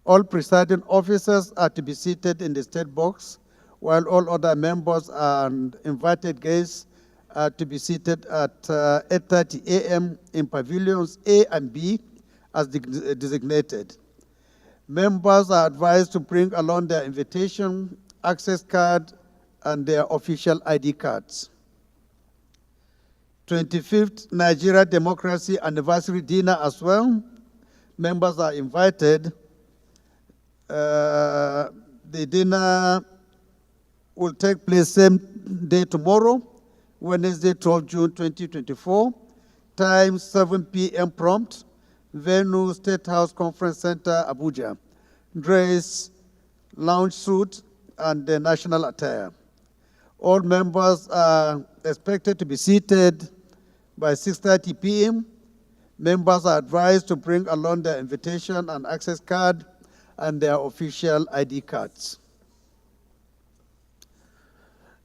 All presiding officers are to be seated in the state box, while all other members and invited guests are to be seated at 8:30 a.m. in pavilions A and B as designated. Members are advised to bring along their invitation, access card, and their official ID cards. 25th Nigeria Democracy Anniversary Dinner as well. Members are invited. The dinner will take place same day tomorrow, Wednesday, 12 June 2024. Time 7 p.m. prompt. Venue, State House Conference Center, Abuja. Dress, lounge suit, and the national attire. All members are expected to be seated by 6:30 p.m. Members are advised to bring along their invitation and access card and their official ID cards.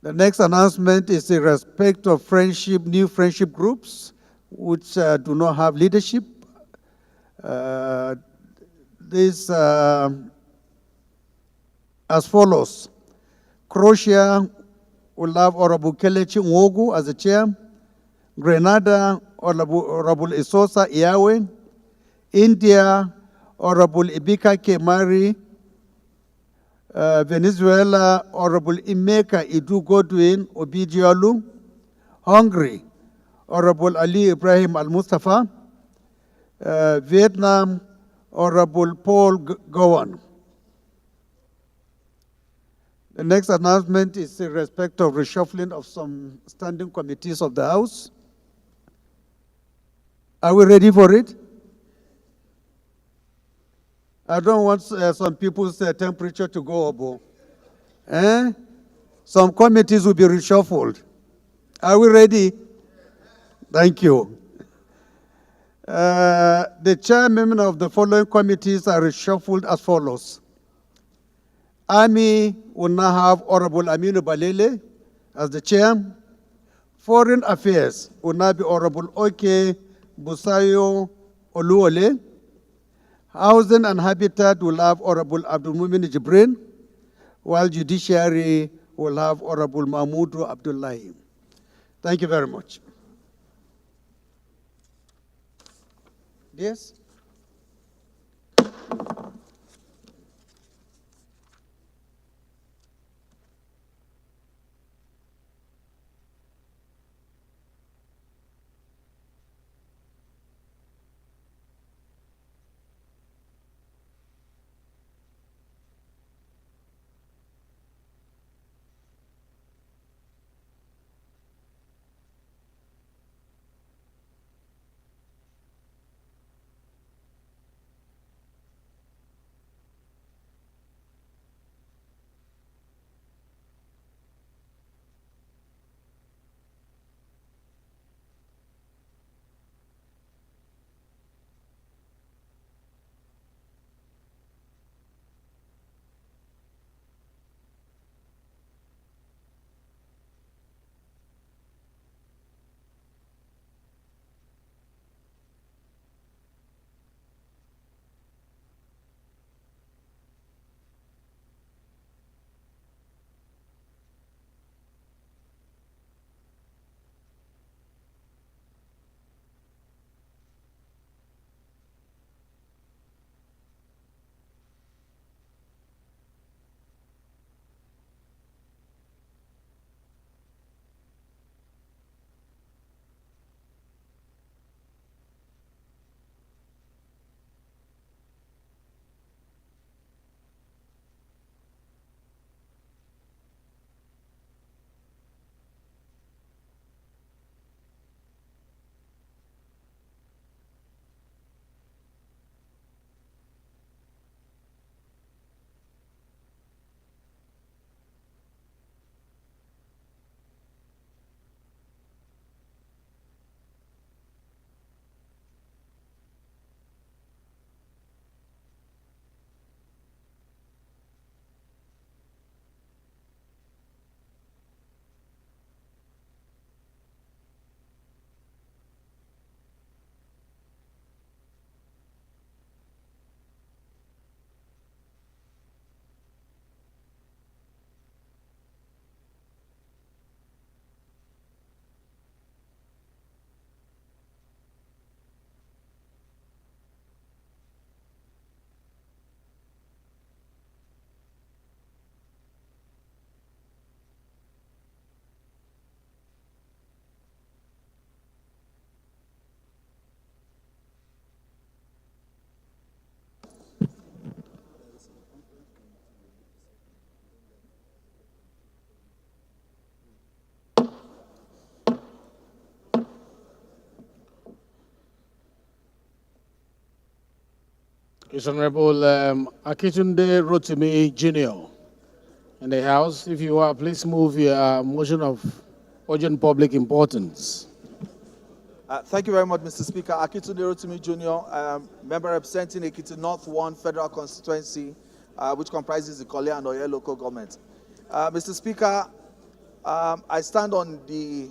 The next announcement is in respect of new friendship groups which do not have leadership. This as follows. Croatia will have Honorable Kelechi Nwogu as the chair. Grenada, Honorable Isosa Iyawe. India, Honorable Ibika Kemari. Venezuela, Honorable Imeka Idu Godwin Obidiolu. Hungary, Honorable Ali Ibrahim Al-Mustafa. Vietnam, Honorable Paul Gowan. The next announcement is in respect of reshuffling of some standing committees of the House. Are we ready for it? I don't want some people's temperature to go up. Some committees will be reshuffled. Are we ready? Thank you. The chairmen of the following committees are reshuffled as follows. Army will now have Honorable Aminu Balele as the chair. Foreign Affairs will now be Honorable Oke Busayo Oluole. Housing and Habitat will have Honorable Abdulmumin Jibrin, while Judiciary will have Honorable Mahmoud Abdullahi. Thank you very much. Yes? His Honorable Akitunde Rotimi Jr. in the House. If you are, please move your motion of urgent public importance. Thank you very much, Mr. Speaker. Akitunde Rotimi Jr., member representing Ekiti North 1 Federal Constituency, which comprises the Kole and Oye local government. Mr. Speaker, I stand on the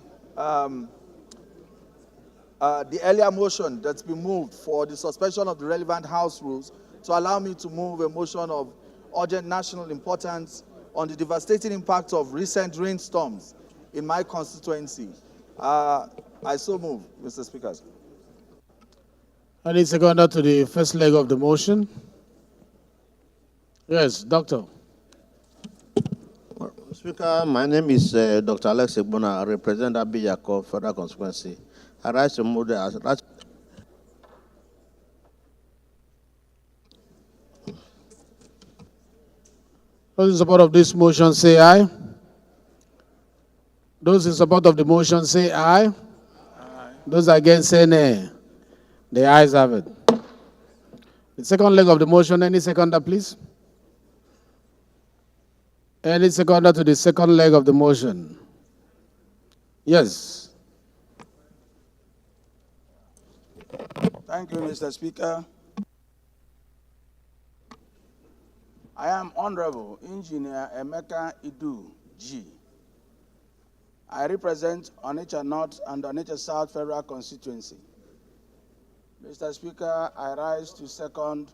earlier motion that's been moved for the suspension of the relevant House rules to allow me to move a motion of urgent national importance on the devastating impact of recent rainstorms in my constituency. I so move, Mr. Speaker. I need seconder to the first leg of the motion. Yes, Doctor. Speaker, my name is Dr. Alex Egbona. I represent Abiyako Federal Constituency. I rise to move the... Those in support of this motion say aye. Those in support of the motion say aye. Aye. Those against say nay. The ayes have it. The second leg of the motion, any seconder, please? Any seconder to the second leg of the motion? Yes. Thank you, Mr. Speaker. I am Honorable Engineer Emeka Idu G. I represent Onitsha North and Onitsha South Federal Constituency. Mr. Speaker, I rise to second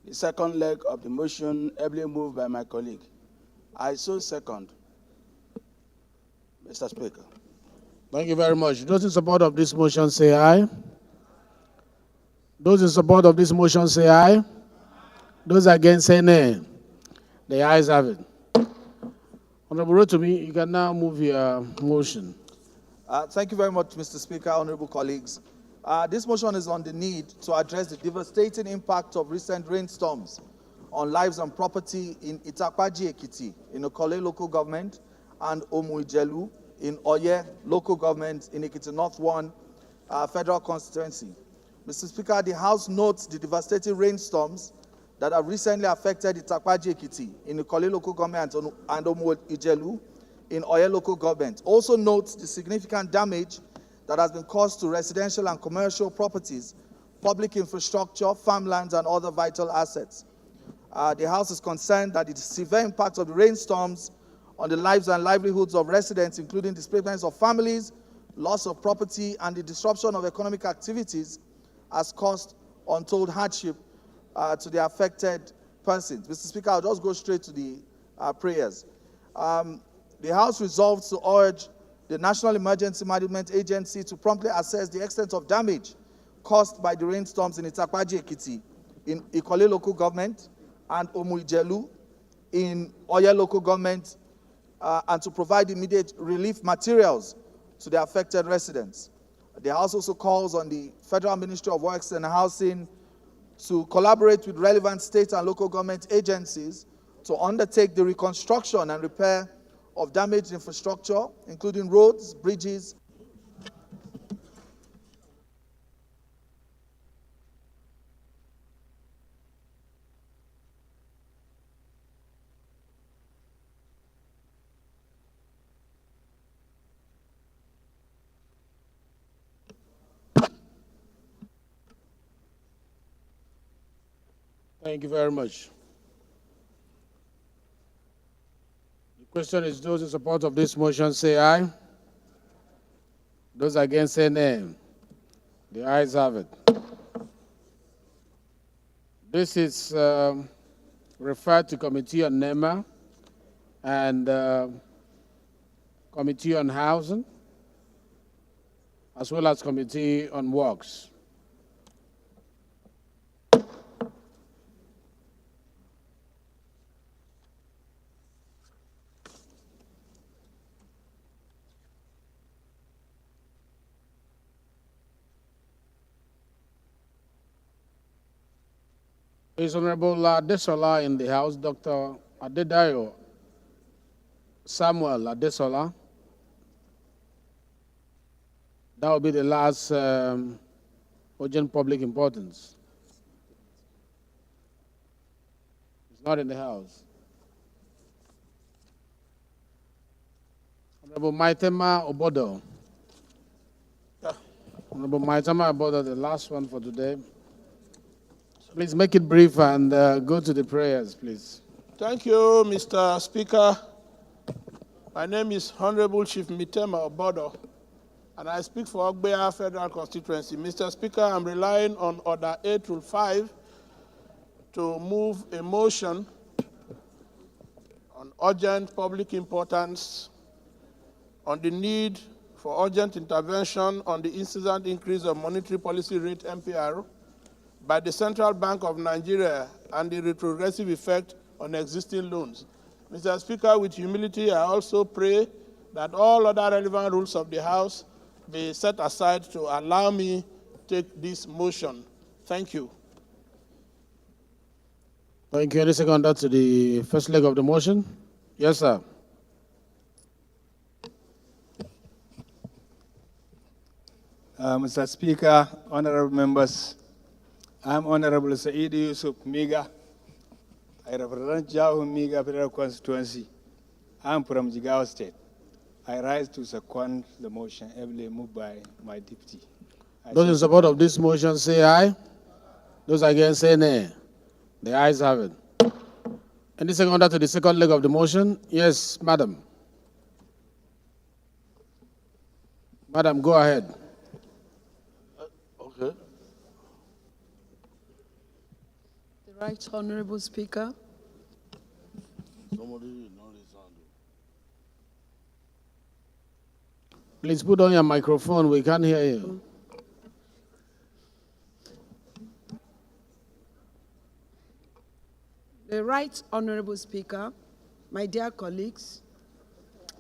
the second leg of the motion ably moved by my colleague. I so second, Mr. Speaker. Thank you very much. Those in support of this motion say aye. Those in support of this motion say aye. Those against say nay. The ayes have it. Honorable Rotimi, you can now move your motion. Thank you very much, Mr. Speaker, honorable colleagues. This motion is on the need to address the devastating impact of recent rainstorms on lives and property in Itakwaji, Ekiti, in Okole local government, and Omuijelu in Oye local government in Ekiti North 1 federal constituency. Mr. Speaker, the House notes the devastating rainstorms that have recently affected Itakwaji, Ekiti in Okole local government and Omuijelu in Oye local government. Also notes the significant damage that has been caused to residential and commercial properties, public infrastructure, farmlands, and other vital assets. The House is concerned that the severe impact of the rainstorms on the lives and livelihoods of residents, including displacements of families, loss of property, and the disruption of economic activities, has caused untold hardship to the affected persons. Mr. Speaker, I'll just go straight to the prayers. The House resolves to urge the National Emergency Management Agency to promptly assess the extent of damage caused by the rainstorms in Itakwaji, Ekiti, in Ikole local government, and Omuijelu in Oye local government, and to provide immediate relief materials to the affected residents. The House also calls on the Federal Ministry of Works and Housing to collaborate with relevant state and local government agencies to undertake the reconstruction and repair of damaged infrastructure, including roads, bridges. Thank you very much. The question is, those in support of this motion say aye. Those against say nay. The ayes have it. This is referred to Committee on NEMA and Committee on Housing, as well as Committee on Works. Is Honorable Adesola in the House, Dr. Adedayo Samuel Adesola. That will be the last urgent public importance. He's not in the House. Honorable Maitema Obodo. Honorable Maitema Obodo, the last one for today. Please make it brief and go to the prayers, please. Thank you, Mr. Speaker. My name is Honorable Chief Mitema Obodo, and I speak for Ogbeya Federal Constituency. Mr. Speaker, I'm relying on Order 8 Rule 5 to move a motion on urgent public importance on the need for urgent intervention on the incessant increase of monetary policy rate MPR by the Central Bank of Nigeria and the retrogressive effect on existing loans. Mr. Speaker, with humility, I also pray that all other relevant rules of the House be set aside to allow me to take this motion. Thank you. Thank you. Any seconder to the first leg of the motion? Yes, sir. Mr. Speaker, honorable members, I'm Honorable Said Yusuf Miga. I represent Jahu Miga Federal Constituency. I'm from Jigawa State. I rise to second the motion ably moved by my deputy. Those in support of this motion say aye. Those against say nay. The ayes have it. Any seconder to the second leg of the motion? Yes, madam. Madam, go ahead. Okay. The Right Honorable Speaker. Please put on your microphone. We can't hear you. The Right Honorable Speaker, my dear colleagues,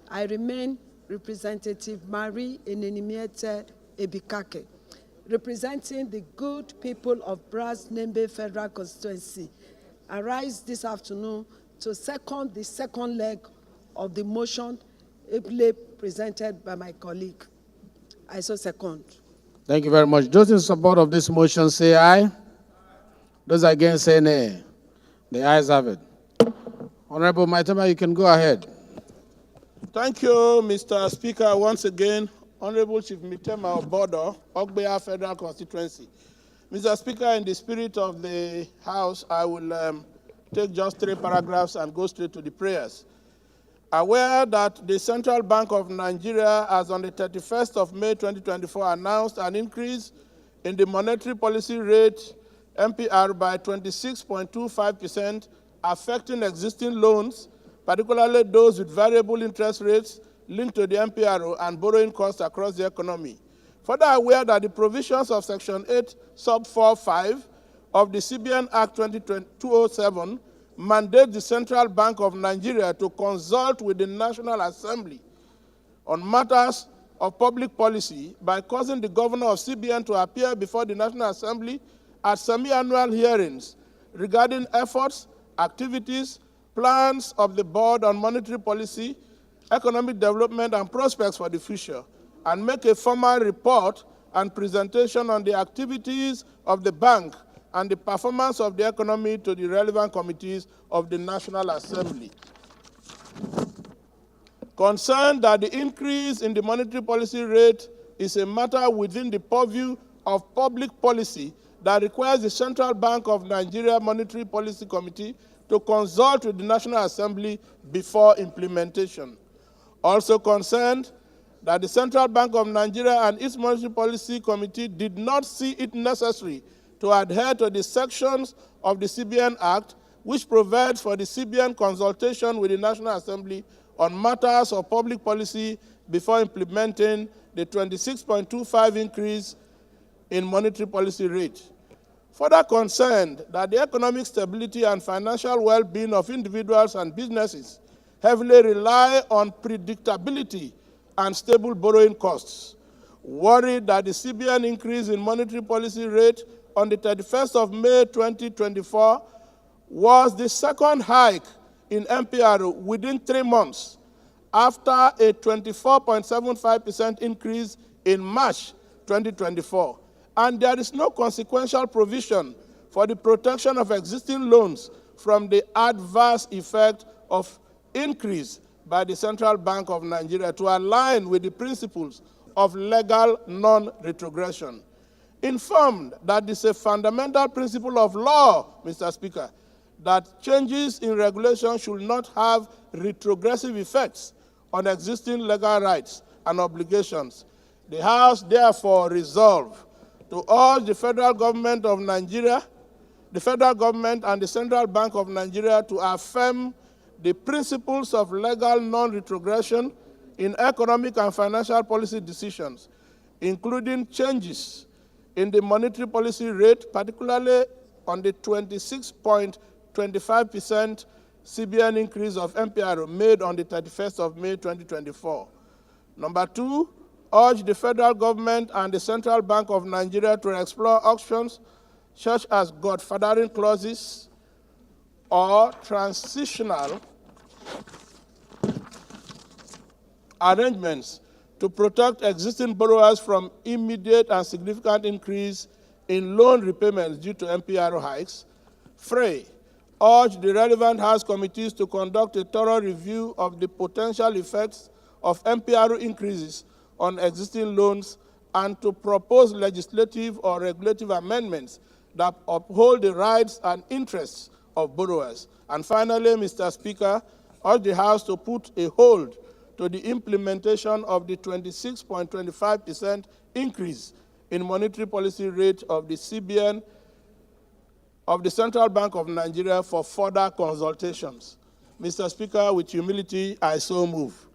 I remain Representative Marie Enenimiete Ebikake, representing the good people of Bras Nembe Federal Constituency. I rise this afternoon to second the second leg of the motion ably presented by my colleague. I so second. Thank you very much. Those in support of this motion say aye. Those against say nay. The ayes have it. Honorable Maitama, you can go ahead. Thank you, Mr. Speaker. Once again, Honorable Chief Mitema of Bodo, Ogbeya Federal Constituency. Mr. Speaker, in the spirit of the House, I will take just 3 paragraphs and go straight to the prayers. Aware that the Central Bank of Nigeria, as on the 31st of May 2024, announced an increase in the monetary policy rate MPR by 26.25%, affecting existing loans, particularly those with variable interest rates linked to the MPRO and borrowing costs across the economy. Further aware that the provisions of Section 8, Sub 4.5 of the CBN Act 2007 mandate the Central Bank of Nigeria to consult with the National Assembly on matters of public policy by causing the governor of CBN to appear before the National Assembly at semi-annual hearings regarding efforts, activities, plans of the Board on Monetary Policy, Economic Development, and prospects for the future, and make a formal report and presentation on the activities of the bank and the performance of the economy to the relevant committees of the National Assembly. Concerned that the increase in the monetary policy rate is a matter within the purview of public policy that requires the Central Bank of Nigeria Monetary Policy Committee to consult with the National Assembly before implementation. Also concerned that the Central Bank of Nigeria and its Monetary Policy Committee did not see it necessary to adhere to the sections of the CBN Act which provides for the CBN consultation with the National Assembly on matters of public policy before implementing the 26.25 increase in monetary policy rate. Further concerned that the economic stability and financial well-being of individuals and businesses heavily rely on predictability and stable borrowing costs. Worried that the CBN increase in monetary policy rate on the 31st of May 2024 was the second hike in MPR within 3 months, after a 24.75% increase in March 2024. And there is no consequential provision for the protection of existing loans from the adverse effect of increase by the Central Bank of Nigeria to align with the principles of legal non-retrogression. Informed that this is a fundamental principle of law, Mr. Speaker, that changes in regulation should not have retrogressive effects on existing legal rights and obligations. The House therefore resolved to urge the federal government of Nigeria, the federal government and the Central Bank of Nigeria to affirm the principles of legal non-retrogression in economic and financial policy decisions, including changes in the monetary policy rate, particularly on the 26.25% CBN increase of MPR made on the 31st of May 2024. Number 2, urge the federal government and the Central Bank of Nigeria to explore options such as godfathering clauses or transitional arrangements to protect existing borrowers from immediate and significant increase in loan repayments due to MPRO hikes. 3, urge the relevant House committees to conduct a thorough review of the potential effects of MPRO increases on existing loans and to propose legislative or regulative amendments that uphold the rights and interests of borrowers. And finally, Mr. Speaker, urge the House to put a hold to the implementation of the 26.25% increase in monetary policy rate of the CBN of the Central Bank of Nigeria for further consultations. Mr. Speaker, with humility, I so move.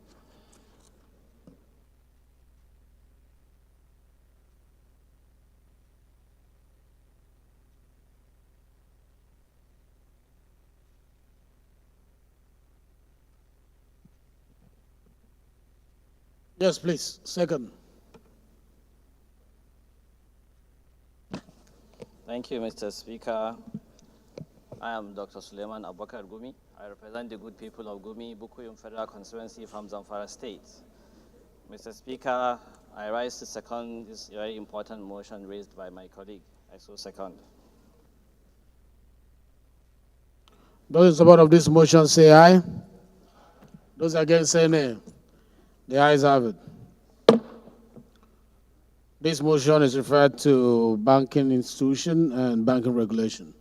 Yes, please. Second. Thank you, Mr. Speaker. I am Dr. Suleiman Abubakar Gumi. I represent the good people of Gumi, Bukuyum Federal Constituency from Zamfara State. Mr. Speaker, I rise to second this very important motion raised by my colleague. I so second. Those in support of this motion say aye. Those against say nay. The ayes have it. This motion is referred to banking institution and banking regulation.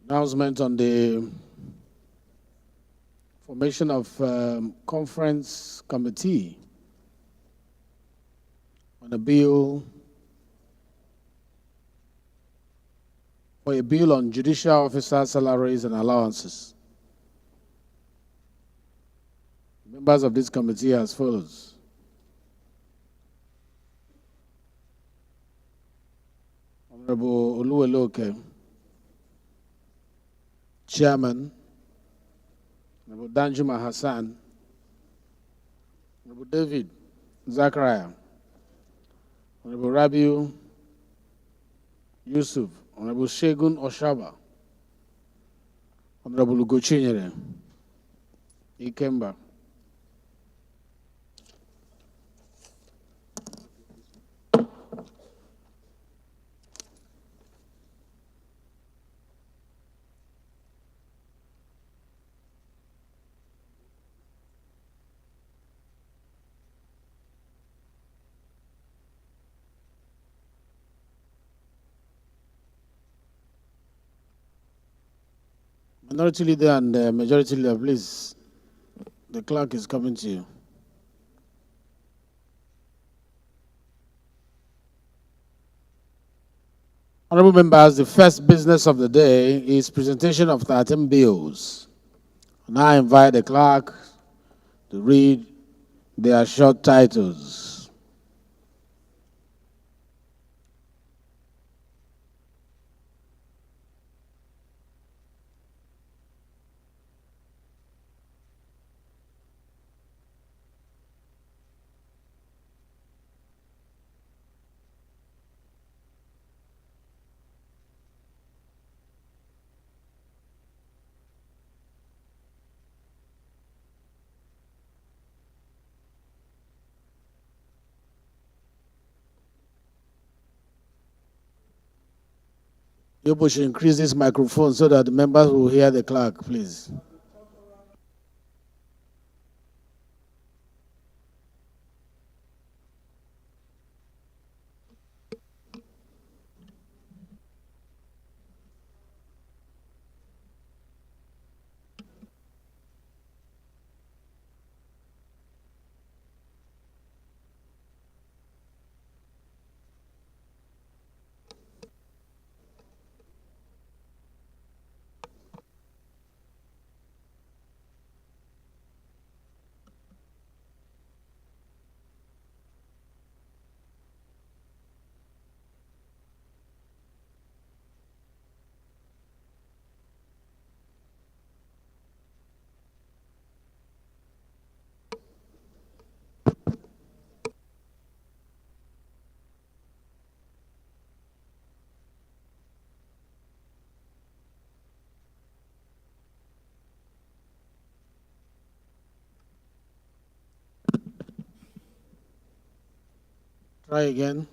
Announcement on the formation of conference committee on a bill for a bill on judicial officer salaries and allowances. Members of this committee as follows. Honorable Oluweloke, Chairman. Honorable Danjuma Hassan, Honorable David Zachariah, Honorable Rabiu Yusuf, Honorable Shegun Oshaba, Honorable Ugochinyere, Ikemba. Minority Leader and Majority Leader, please. The clerk is coming to you. Honorable members, the first business of the day is presentation of 13 bills. And I invite the clerk to read their short titles. You should increase this microphone so that the members will hear the clerk, please. Try again.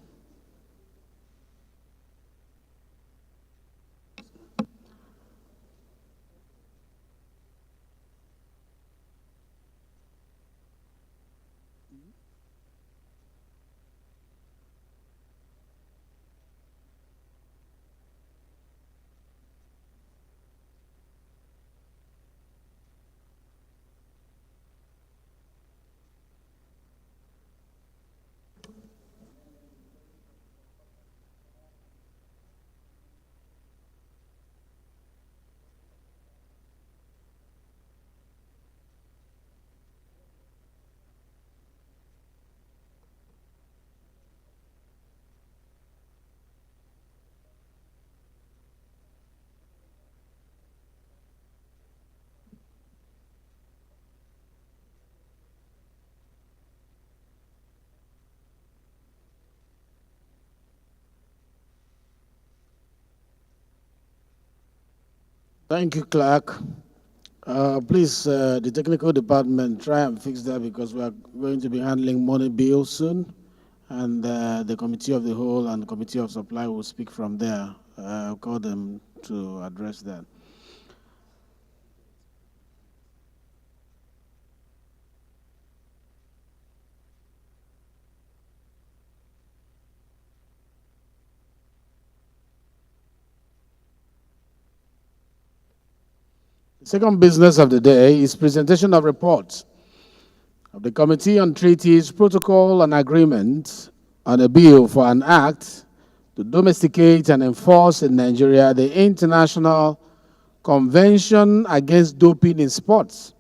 Thank you, clerk. Please, the technical department, try and fix that because we are going to be handling money bills soon. And the committee of the whole and the committee of supply will speak from there. I'll call them to address that. The second business of the day is presentation of reports of the Committee on Treaties, Protocol, and Agreements on a bill for an act to domesticate and enforce in Nigeria the International Convention Against Doping in Sports,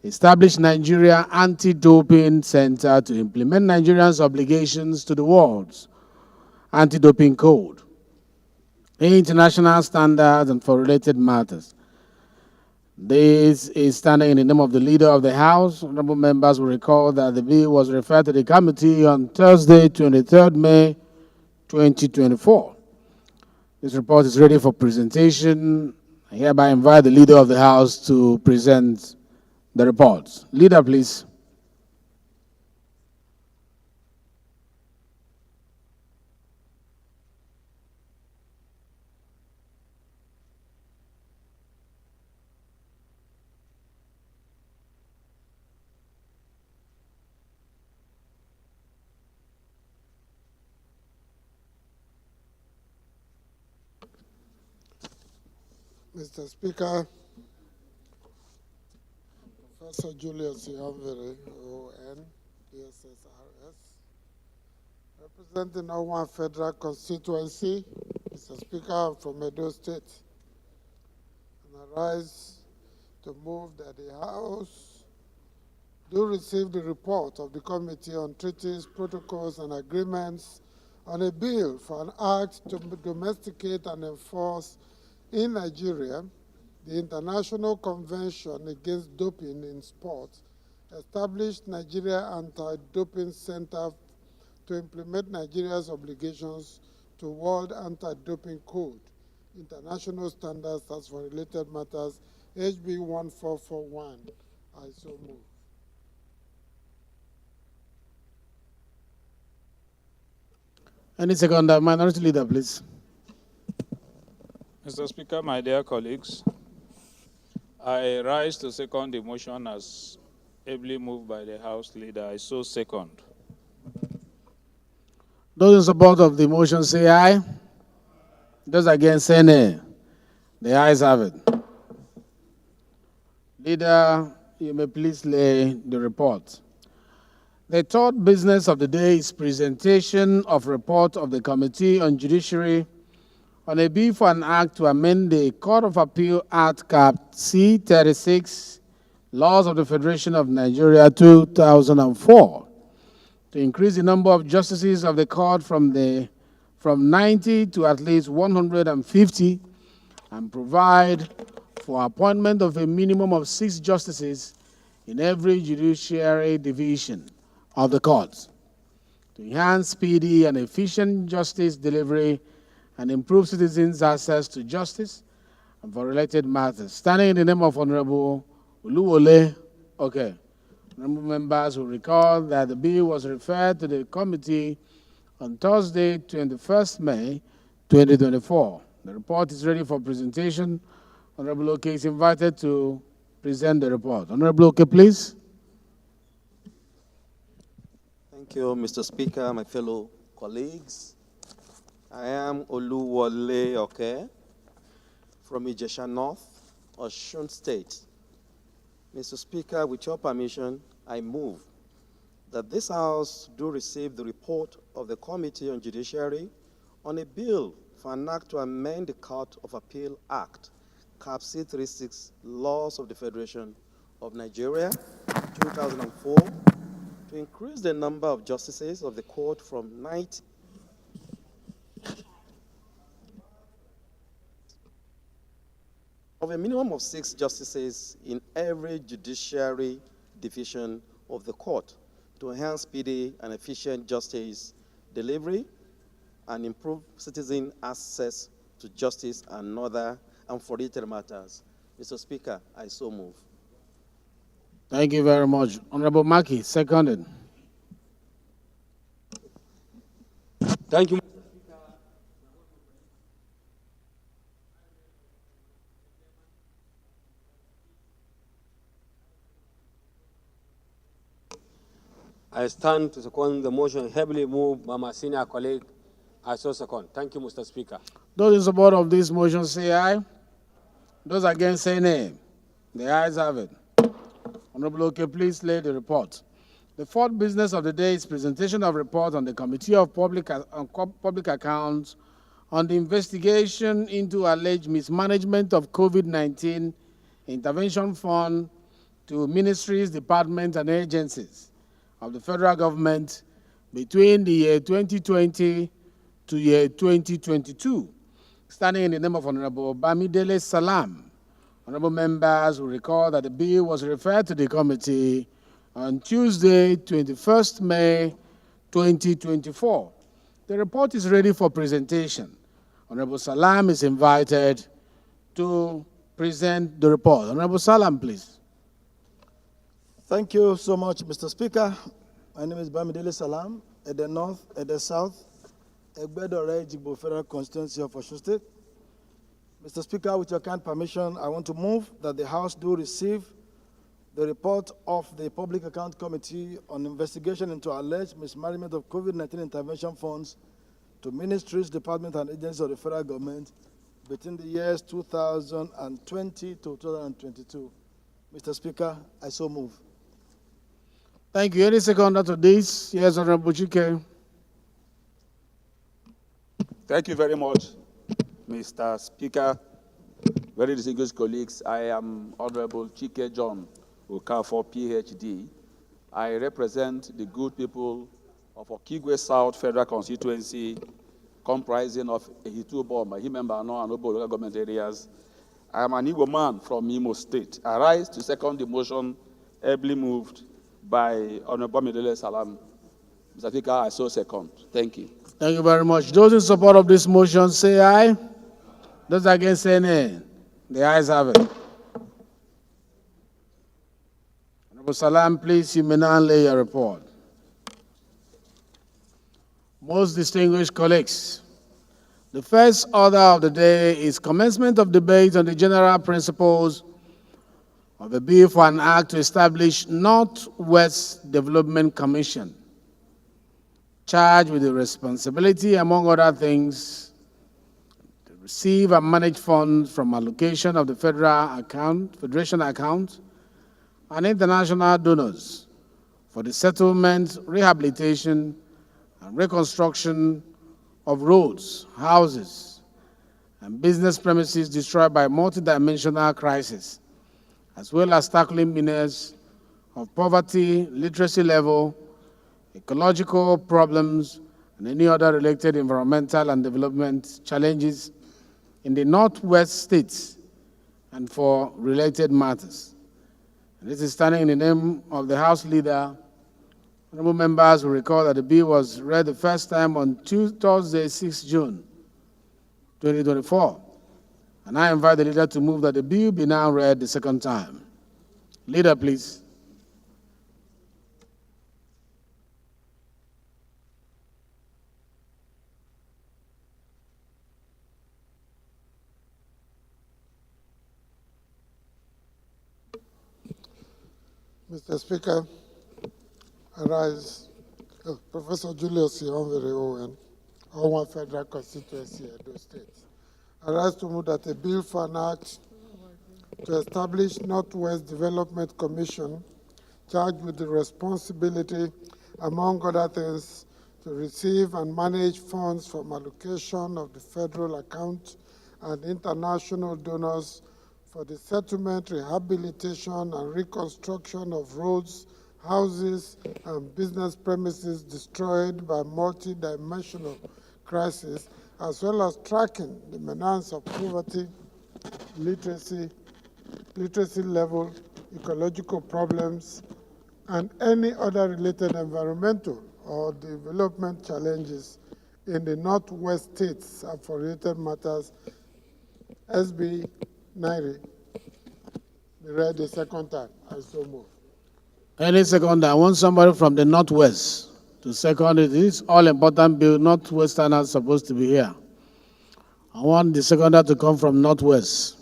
establish Nigeria Anti-Doping Center to implement Nigeria's obligations to the world's anti-doping code, international standards, and for related matters. This is standing in the name of the Leader of the House. Honorable members will recall that the bill was referred to the committee on Thursday, 23rd May 2024. This report is ready for presentation. I hereby invite the Leader of the House to present the report. Leader, please. Mr. Speaker, Professor Julius Yonvere, ON, DSSRS, representing Owan Federal Constituency, Mr. Speaker, I'm from Edo State, and I rise to move that the House do receive the report of the Committee on Treaties, Protocols, and Agreements on a bill for an act to domesticate and enforce in Nigeria the International Convention Against Doping in Sports, established Nigeria Anti-Doping Center to implement Nigeria's obligations to World Anti-Doping Code, international standards as for related matters, HB 1441. I so move. Any second, Minority Leader, please. Mr. Speaker, my dear colleagues, I rise to second the motion as ably moved by the House Leader. I so second. Those in support of the motion say aye. Those against say nay. The ayes have it. Leader, you may please lay the report. The third business of the day is presentation of report of the Committee on Judiciary on a bill for an act to amend the Court of Appeal Act Cap C36, Laws of the Federation of Nigeria 2004, to increase the number of justices of the court from 90 to at least 150 and provide for appointment of a minimum of 6 justices in every judiciary division of the courts to enhance speedy and efficient justice delivery and improve citizens' access to justice and for related matters. Standing in the name of Honorable Uluwole, okay. Honorable members will recall that the bill was referred to the committee on Thursday, 21st May, 2024. The report is ready for presentation. Honorable Oke is invited to present the report. Honorable Oke, please. Thank you, Mr. Speaker, my fellow colleagues. I am Oluwole Oke from Ijesha North, Osun State. Mr. Speaker, with your permission, I move that this House do receive the report of the Committee on Judiciary on a bill for an act to amend the Court of Appeal Act, Cap C36, Laws of the Federation of Nigeria, 2004, to increase the number of justices of the court from 90 of a minimum of 6 justices in every judiciary division of the court to enhance speedy and efficient justice delivery and improve citizen access to justice and for related matters. Mr. Speaker, I so move. Thank you very much. Honorable Maki, seconded. Thank you. I stand to second the motion heavily moved by my senior colleague. I so second. Thank you, Mr. Speaker. Those in support of this motion say aye. Those against say nay. The ayes have it. Honorable Oke, please lay the report. The fourth business of the day is presentation of report on the Committee of Public Accounts on the investigation into alleged mismanagement of COVID-19 intervention fund to ministries, departments, and agencies of the federal government between the year 2020 to year 2022. Standing in the name of Honorable Bamidele Salam, honorable members will recall that the bill was referred to the committee on Tuesday, 21st May, 2024. The report is ready for presentation. Honorable Salam is invited to present the report. Honorable Salam, please. Thank you so much, Mr. Speaker. My name is Bamidele Salam, at the north, at the south, Egbedore Jigbo Federal Constituency of Osun State. Mr. Speaker, with your kind permission, I want to move that the House do receive the report of the Public Account Committee on investigation into alleged mismanagement of COVID-19 intervention funds to ministries, departments, and agencies of the federal government between the years 2020 to 2022. Mr. Speaker, I so move. Thank you. Any seconder to this? Yes, Honorable Chike. Thank you very much, Mr. Speaker. Very distinguished colleagues, I am Honorable Chike John Okafor, PhD. I represent the good people of Okigwe South Federal Constituency, comprising of Ehitubom, Mahimembano, and Obo local government areas. I am an Igbo man from Imo State. I rise to second the motion ably moved by Honorable Bamidele Salam. Mr. Speaker, I so second. Thank you. Thank you very much. Those in support of this motion say aye. Those against say nay. The ayes have it. Honorable Salam, please, you may now lay your report. Most distinguished colleagues, The first order of the day is commencement of debate on the general principles of a bill for an act to establish Northwest Development Commission, charged with the responsibility, among other things, to receive and manage funds from allocation of the Federation account, and international donors for the settlement, rehabilitation, and reconstruction of roads, houses, and business premises destroyed by multidimensional crisis, as well as tackling menace of poverty, literacy level, ecological problems, and any other related environmental and development challenges in the Northwest states and for related matters. And this is standing in the name of the House Leader. Honorable members will recall that the bill was read the first time on Thursday, 6 June 2024. And I invite the leader to move that the bill be now read the second time. Leader, please. Mr. Speaker, I rise, Professor Julius Ihonvere Owen, Owan Federal Constituency, Edo State. I rise to move that a bill for an act to establish Northwest Development Commission charged with the responsibility, among other things, to receive and manage funds from allocation of the federal account and international donors for the settlement, rehabilitation, and reconstruction of roads, houses, and business premises destroyed by multidimensional crisis, as well as tracking the menace of poverty, literacy level, ecological problems, and any other related environmental or development challenges in the Northwest states and for related matters, SB 90, be read the second time. I so move. Any second, I want somebody from the Northwest to second it. This all-important bill. Northwesterners supposed to be here. I want the seconder to come from Northwest.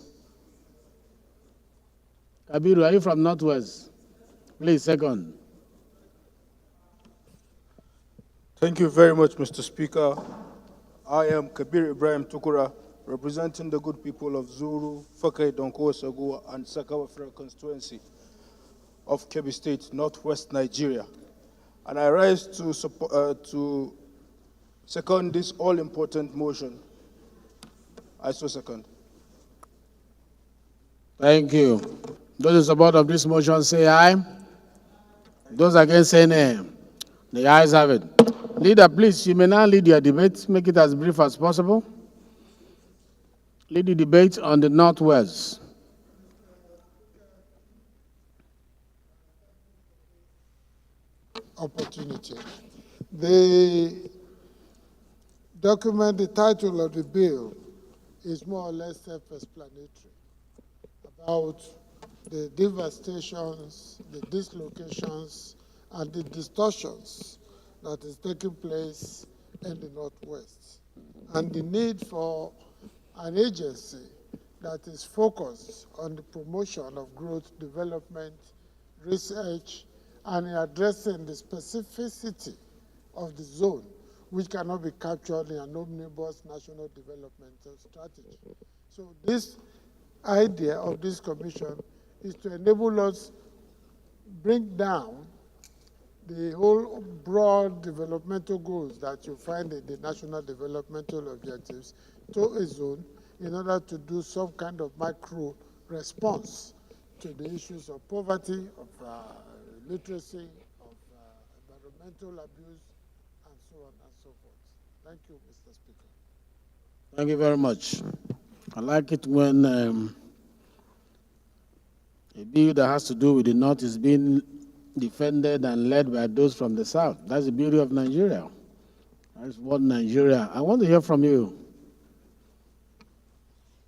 Kabiru, are you from Northwest? Please, second. Thank you very much, Mr. Speaker. I am Kabir Ibrahim Tukura, representing the good people of Zuru, Fakai, Donko, Sagua, and Sakawa Federal Constituency of Kebbi State, Northwest Nigeria. And I rise to second this all-important motion. I so second. Thank you. Those in support of this motion say aye. Those against say nay. The ayes have it. Leader, please, you may now lead your debate. Make it as brief as possible. Lead the debate on the Northwest. Opportunity. The document, the title of the bill is more or less self-explanatory about the devastations, the dislocations, and the distortions that is taking place in the Northwest, and the need for an agency that is focused on the promotion of growth, development, research, and in addressing the specificity of the zone, which cannot be captured in an omnibus national developmental strategy. So this idea of this commission is to enable us bring down the whole broad developmental goals that you find in the national developmental objectives to a zone in order to do some kind of micro response to the issues of poverty, of literacy, of environmental abuse, and so on and so forth. Thank you, Mr. Speaker. Thank you very much. I like it when a bill that has to do with the North is being defended and led by those from the South. That's the beauty of Nigeria. That's one Nigeria. I want to hear from you.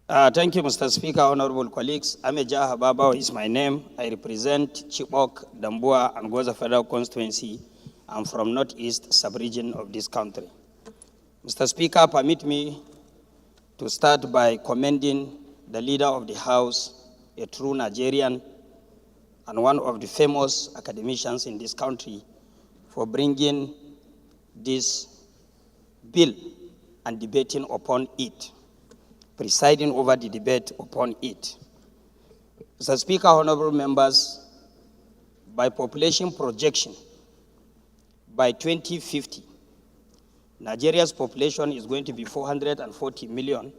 Thank you, Mr. Speaker, honorable colleagues. Ameja Hababa is my name. I represent Chibok, Dambua, and Goza Federal Constituency. I'm from Northeast sub-region of this country. Mr. Speaker, permit me to start by commending the leader of the House, a true Nigerian and one of the famous academicians in this country, for bringing this bill and debating upon it, presiding over the debate upon it. Mr. Speaker, honorable members, by population projection, by 2050, Nigeria's population is going to be 440 million,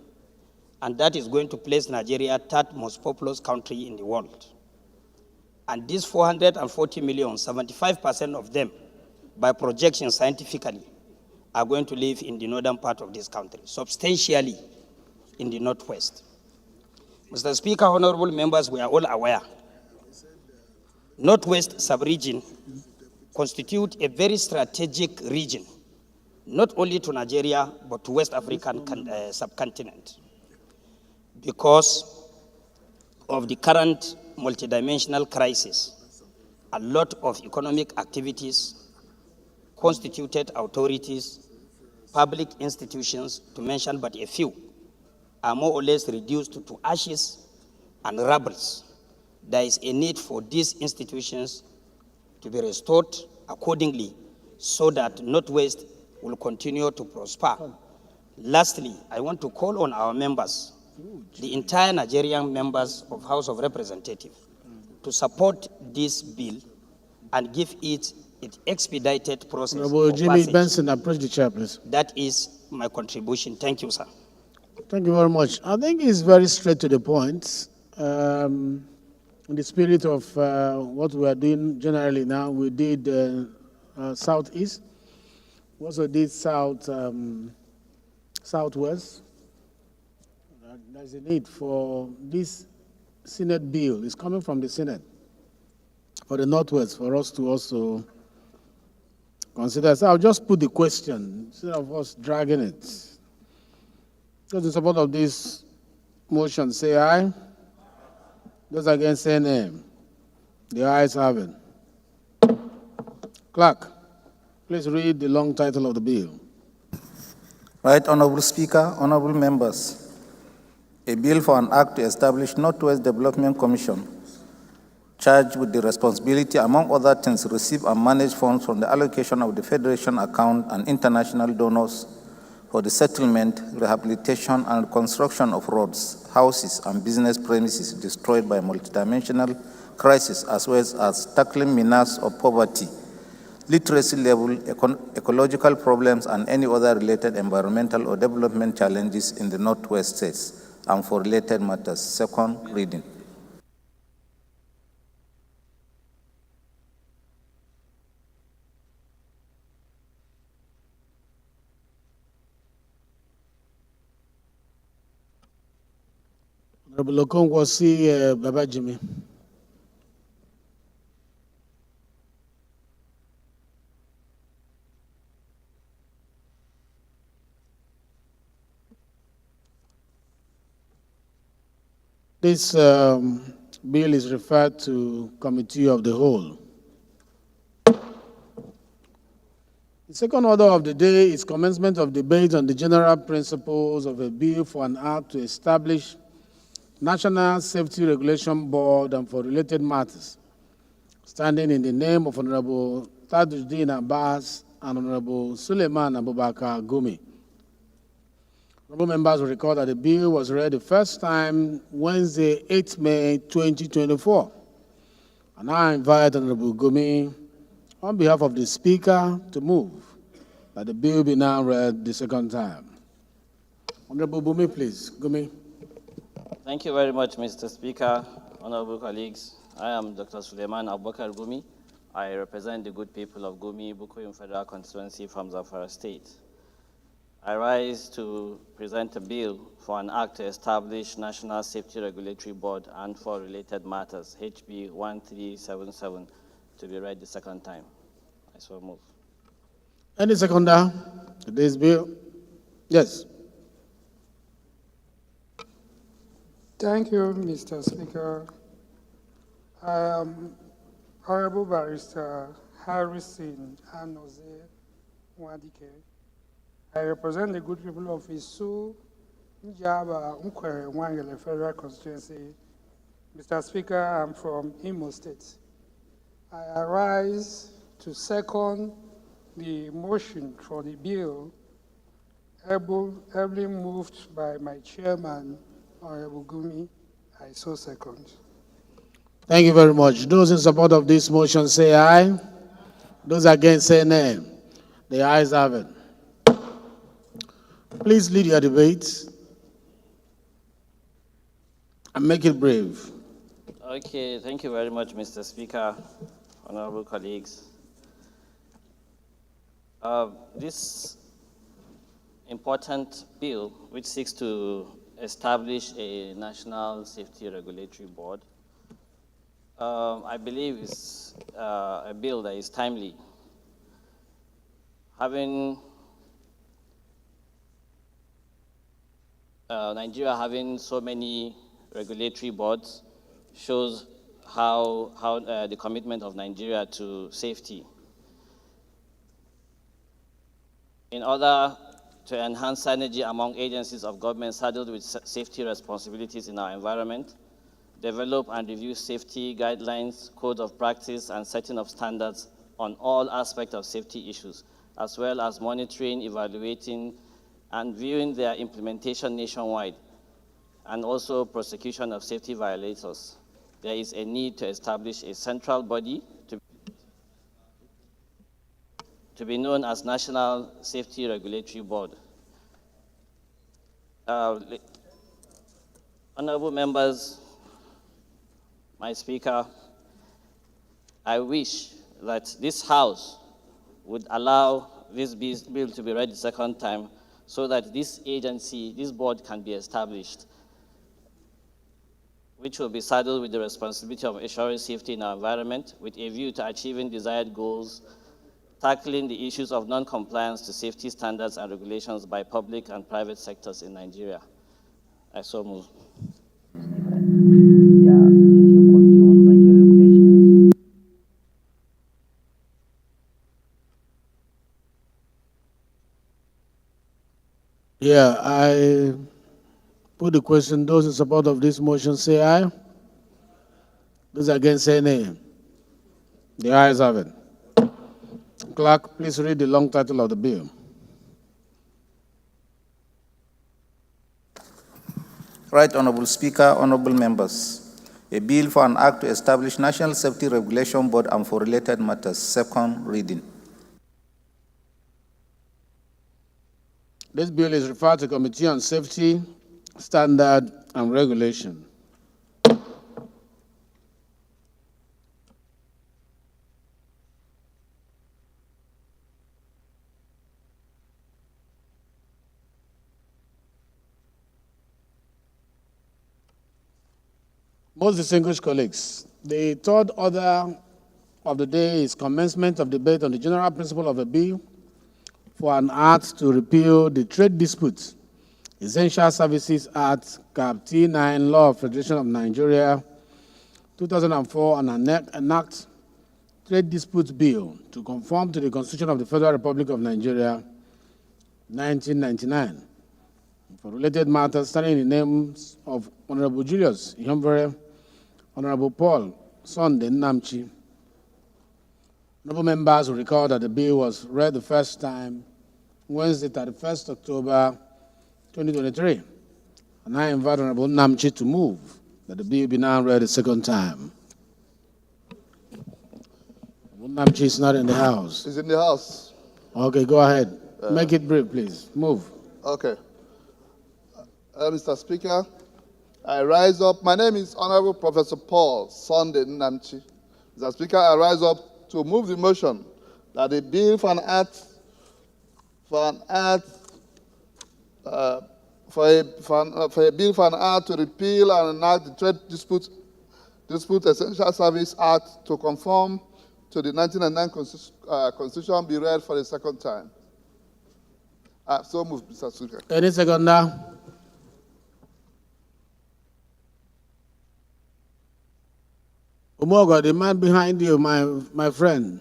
and that is going to place Nigeria third most populous country in the world. And these 440 million, 75% of them, by projection scientifically, are going to live in the northern part of this country, substantially in the northwest. Mr. Speaker, honorable members, we are all aware, northwest sub-region constitute a very strategic region, not only to Nigeria, but to West African subcontinent, because of the current multidimensional crisis. A lot of economic activities, constituted authorities, public institutions, to mention but a few, are more or less reduced to ashes and rubbles. There is a need for these institutions to be restored accordingly so that Northwest will continue to prosper. Lastly, I want to call on our members, the entire Nigerian members of House of Representatives, to support this bill and give it its expedited process. Honorable Jimmy Benson, approach the chair, please. That is my contribution. Thank you, sir. Thank you very much. I think it's very straight to the point. In the spirit of what we are doing generally now, we did Southeast, we also did Southwest. There's a need for this Senate bill. It's coming from the Senate for the Northwest for us to also consider. So I'll just put the question instead of us dragging it. Those in support of this motion say aye. Those against say nay. The ayes have it. Clerk, please read the long title of the bill. Right Honorable Speaker, honorable members. A bill for an act to establish Northwest Development Commission charged with the responsibility, among other things, receive and manage funds from the allocation of the Federation account and international donors for the settlement, rehabilitation, and reconstruction of roads, houses, and business premises destroyed by multidimensional crisis, as well as tackling menace of poverty, literacy level, ecological problems, and any other related environmental or development challenges in the Northwest states, and for related matters. Second reading. Honorable Okongwosi Baba Jimmy. This bill is referred to Committee of the Whole. The second order of the day is commencement of debate on the general principles of a bill for an act to establish National Safety Regulation Board and for related matters, standing in the name of Honorable Tajuddin Abbas and Honorable Suleiman Abubakar Gumi. Honorable members will recall that the bill was read the first time Wednesday, 8 May 2024. And I invite Honorable Gumi, on behalf of the Speaker, to move that the bill be now read the second time. Honorable Gumi, please. Gumi. Thank you very much, Mr. Speaker, honorable colleagues. I am Dr. Suleiman Abubakar Gumi. I represent the good people of Gumi, Bukuyum Federal Constituency from Zamfara State. I rise to present a bill for an act to establish National Safety Regulatory Board and for related matters, HB 1377, to be read the second time. I so move. Any seconder to this bill? Yes. Thank you, Mr. Speaker. I am Honorable Barrister Harrison Anoze Wadike. I represent the good people of Isu, Njaba Unkwere Wangele Federal Constituency. Mr. Speaker, I'm from Imo State. I arise to second the motion for the bill ably moved by my chairman, Honorable Gumi. I so second. Thank you very much. Those in support of this motion say aye. Those against say nay. The ayes have it. Please lead your debate and make it brave. Okay, thank you very much, Mr. Speaker, honorable colleagues. This important bill, which seeks to establish a national safety regulatory board, I believe is a bill that is timely. Nigeria having so many regulatory boards shows how the commitment of Nigeria to safety. In order to enhance synergy among agencies of government saddled with safety responsibilities in our environment, develop and review safety guidelines, code of practice, and setting of standards on all aspects of safety issues, as well as monitoring, evaluating, and viewing their implementation nationwide, and also prosecution of safety violators. There is a need to establish a central body to be known as National Safety Regulatory Board. Honorable members, my speaker, I wish that this House would allow this bill to be read the second time so that this agency, this board can be established, which will be saddled with the responsibility of ensuring safety in our environment with a view to achieving desired goals, tackling the issues of non-compliance to safety standards and regulations by public and private sectors in Nigeria. I so move. Yeah, I put the question. Those in support of this motion say aye. Those against say nay. The ayes have it. Clerk, please read the long title of the bill. Right Honorable Speaker, honorable members. A bill for an act to establish National Safety Regulation Board and for related matters. Second reading. This bill is referred to Committee on Safety, Standard, and Regulation. Most distinguished colleagues, the third order of the day is commencement of debate on the general principle of a bill for an act to repeal the Trade Disputes, Essential Services Act, Cap T9, Law of Federation of Nigeria, 2004, and enact Trade Disputes Bill to conform to the Constitution of the Federal Republic of Nigeria, 1999. For related matters, standing in the names of Honorable Julius Ihomvere, Honorable Paul Sunday Namchi. Honorable members will recall that the bill was read the first time Wednesday, 31st October 2023. And I invite Honorable Namchi to move that the bill be now read a second time. Honorable Namchi is not in the house. He's in the house. Okay, go ahead. Make it brief, please. Move. Okay. Mr. Speaker, I rise up. My name is Honorable Professor Paul Sunday Namchi. Mr. Speaker, I rise up to move the motion that a bill for a bill for an act to repeal and enact the Trade Dispute Essential Service Act to conform to the 1999 Constitution be read for the second time. So moved, Mr. Speaker. Any second now? Umogo, the man behind you, my friend.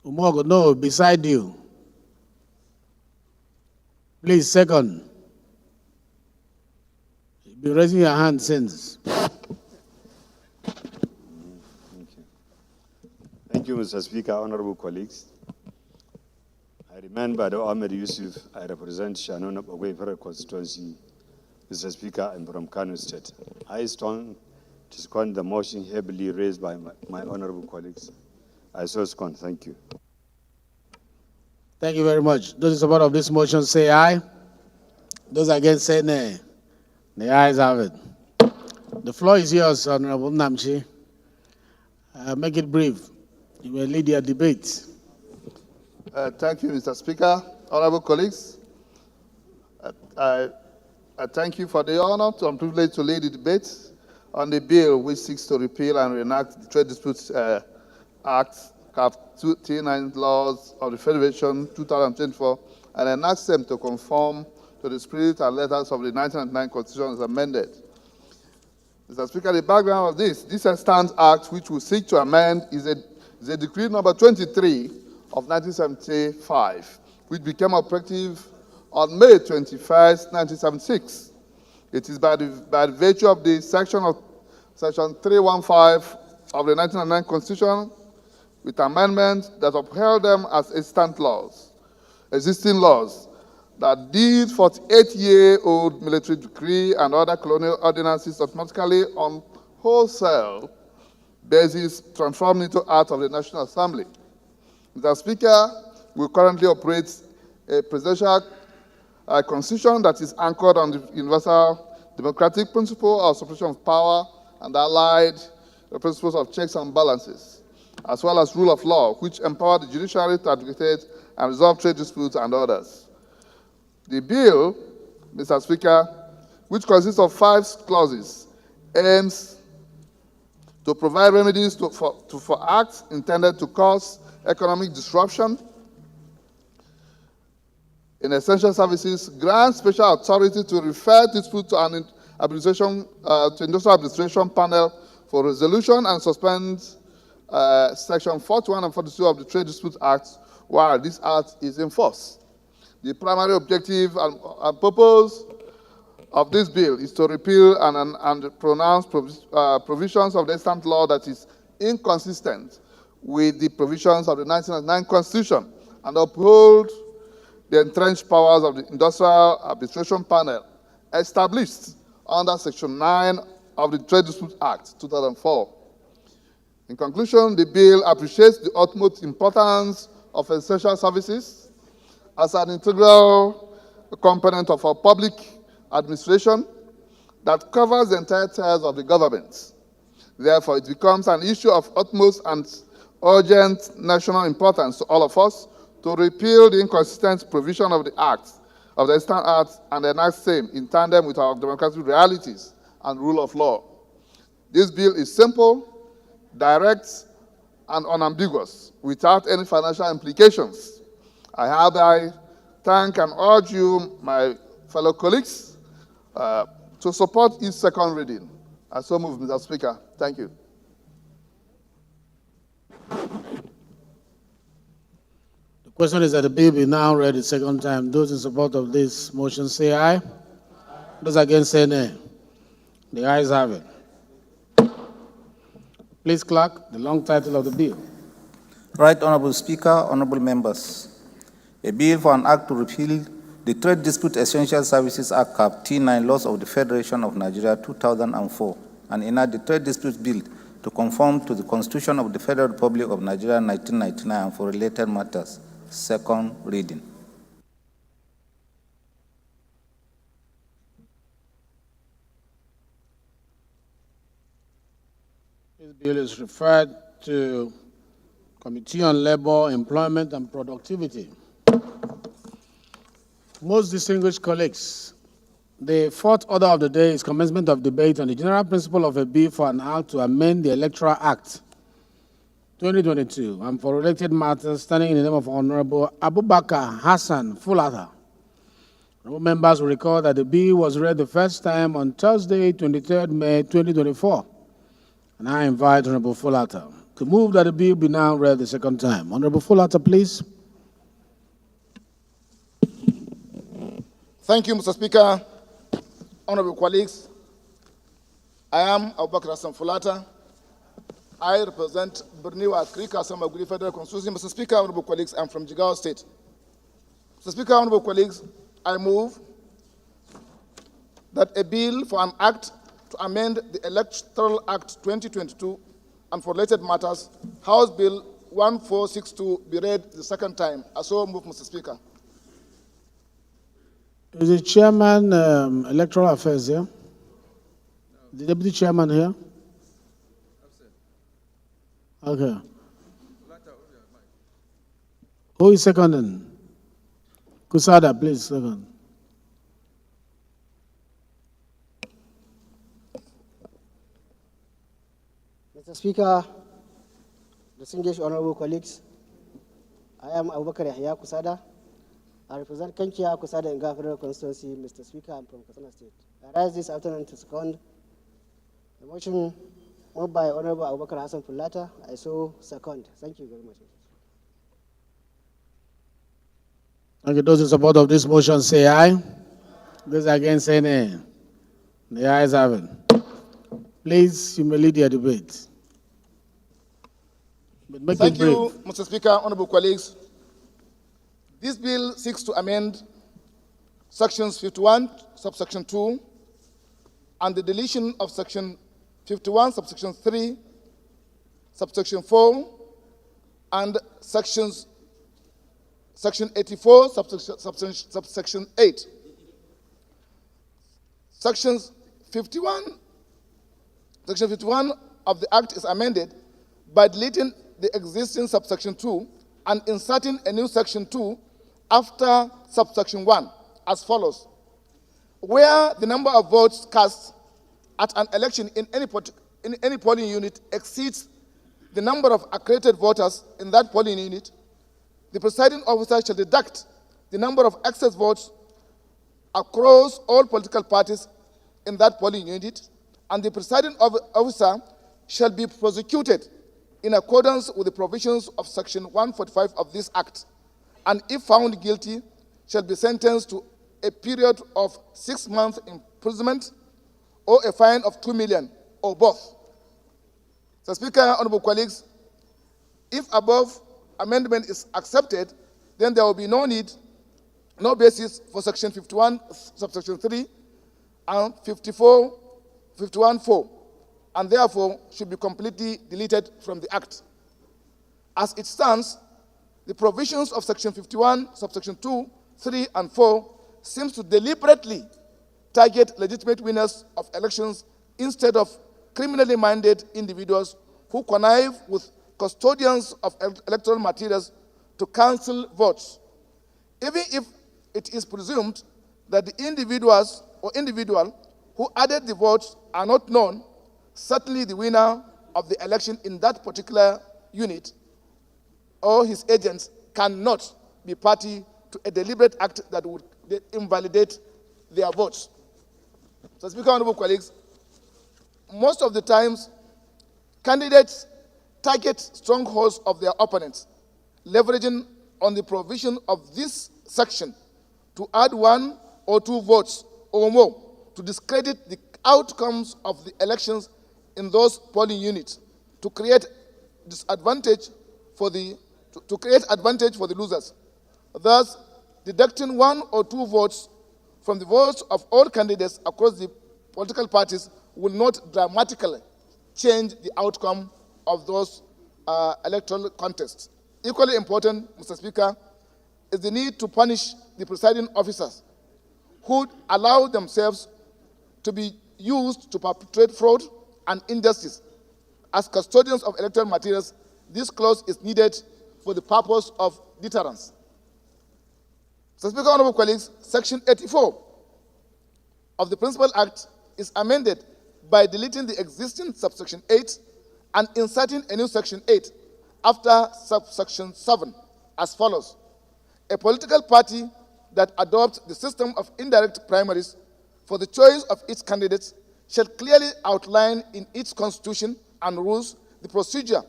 Umogo, no, beside you. Please, second. Be raising your hand since. Thank you, Mr. Speaker, honorable colleagues. I remember the Ahmed Yusuf. I represent Shannon Ogwe Federal Constituency, Mr. Speaker, I'm from Kano State. I stand to second the motion heavily raised by my honorable colleagues. I so second. Thank you. Thank you very much. Those in support of this motion say aye. Those against say nay. The ayes have it. The floor is yours, Honorable Namchi. Make it brief. You may lead your debate. Thank you, Mr. Speaker. Honorable colleagues, I thank you for the honor and privilege to lead the debate on the bill which seeks to repeal and reenact the Trade Disputes Act, Cap 39 laws of the Federation 2024, and enact them to conform to the spirit and letters of the 1999 Constitution as amended. Mr. Speaker, the background of this Extant Act, which we seek to amend, is a decree number 23 of 1975, which became operative on May 21st, 1976. It is by the virtue of the section 315 of the 1999 Constitution, with amendments that upheld them as existing laws, that these 48-year-old military decree and other colonial ordinances automatically on wholesale basis transformed into Act of the National Assembly. Mr. Speaker, we currently operate a presidential constitution that is anchored on the universal democratic principle of separation of power and allied principles of checks and balances, as well as rule of law, which empower the judiciary to advocate and resolve trade disputes and others. The bill, Mr. Speaker, which consists of 5 clauses, aims to provide remedies for acts intended to cause economic disruption in essential services, grants special authority to refer disputes to an industrial arbitration panel for resolution, and suspend Section 41 and 42 of the Trade Disputes Act while this act is in force. The primary objective and purpose of this bill is to repeal and pronounce provisions of the extant law that is inconsistent with the provisions of the 1999 Constitution and uphold the entrenched powers of the Industrial Arbitration Panel established under Section 9 of the Trade Disputes Act 2004. In conclusion, the bill appreciates the utmost importance of essential services as an integral component of our public administration that covers the entire tiers of the government. Therefore, it becomes an issue of utmost and urgent national importance to all of us to repeal the inconsistent provision of the Act, of the Extant Act, and enact same in tandem with our democratic realities and rule of law. This bill is simple, direct, and unambiguous, without any financial implications. I hereby thank and urge you, my fellow colleagues, to support its second reading. I so move, Mr. Speaker. Thank you. The question is that the bill be now read the second time. Those in support of this motion say aye. Those against say nay. The ayes have it. Please clerk the long title of the bill. Right Honorable Speaker, honorable members. A bill for an act to repeal the Trade Dispute Essential Services Act, Cap T9 laws of the Federation of Nigeria 2004, and enact the Trade Dispute Bill to conform to the Constitution of the Federal Republic of Nigeria 1999 and for related matters. Second reading. This bill is referred to Committee on Labor, Employment and Productivity. Most distinguished colleagues, the fourth order of the day is commencement of debate on the general principle of a bill for an act to amend the Electoral Act 2022 and for related matters standing in the name of Honorable Abubakar Hassan Fulata. Honorable members will recall that the bill was read the first time on Thursday, 23rd May 2024. And I invite Honorable Fulata to move that the bill be now read the second time. Honorable Fulata, please. Thank you, Mr. Speaker. Honorable colleagues, I am Abubakar Hassan Fulata. I represent Berniwa Krika Samaguri Federal Constituency. Mr. Speaker, honorable colleagues, I'm from Jigawa State. Mr. Speaker, honorable colleagues, I move that a bill for an act to amend the Electoral Act 2022 and for related matters, House Bill 1462, be read the second time. I so move, Mr. Speaker. Is the chairman electoral affairs here? The deputy chairman here? Okay. Who is seconding? Kusada, please, second. Mr. Speaker, distinguished honorable colleagues, I am Abubakar Yahya Kusada. I represent Kenkia Kusada in Federal Constituency. Mr. Speaker, I'm from Kaduna State. I rise this afternoon to second the motion moved by Honorable Abubakar Hassan Fulata. I so second. Thank you very much. Okay, those in support of this motion say aye. Those against say nay. The ayes have it. Please, you may lead your debate. But make Thank it brief. you, Mr. Speaker, honorable colleagues. This bill seeks to amend sections 51, subsection 2, and the deletion of section 51, subsection 3, subsection 4, and section 84, subsection 8. Section 51 of the Act is amended by deleting the existing subsection 2 and inserting a new section 2 after subsection 1 as follows. Where the number of votes cast at an election in any polling unit exceeds the number of accredited voters in that polling unit, the presiding officer shall deduct the number of excess votes across all political parties in that polling unit, and the presiding officer shall be prosecuted in accordance with the provisions of Section 145 of this Act, and if found guilty, shall be sentenced to a period of 6 months imprisonment or a fine of 2 million, or both. Mr. Speaker, honorable colleagues, if above amendment is accepted, then there will be no basis for Section 51, subsection 3, and 51(4), and therefore should be completely deleted from the Act. As it stands, the provisions of Section 51, subsection 2, 3, and 4 seems to deliberately target legitimate winners of elections instead of criminally minded individuals who connive with custodians of electoral materials to cancel votes. Even if it is presumed that the individual who added the votes are not known, certainly the winner of the election in that particular unit or his agents cannot be party to a deliberate act that would invalidate their votes. So, Speaker, honorable colleagues, most of the times, candidates target strongholds of their opponents, leveraging on the provision of this section to add 1 or 2 votes or more to discredit the outcomes of the elections in those polling units, to create advantage for the losers, thus deducting 1 or 2 votes from the votes of all candidates across the political parties will not dramatically change the outcome of those electoral contests. Equally important, Mr. Speaker, is the need to punish the presiding officers who allow themselves to be used to perpetrate fraud and injustice. As custodians of electoral materials, this clause is needed for the purpose of deterrence. Mr. Speaker, honorable colleagues, Section 84 of the Principal Act is amended by deleting the existing subsection 8 and inserting a new section 8 after subsection 7 as follows. A political party that adopts the system of indirect primaries for the choice of its candidates shall clearly outline in its constitution and rules the procedure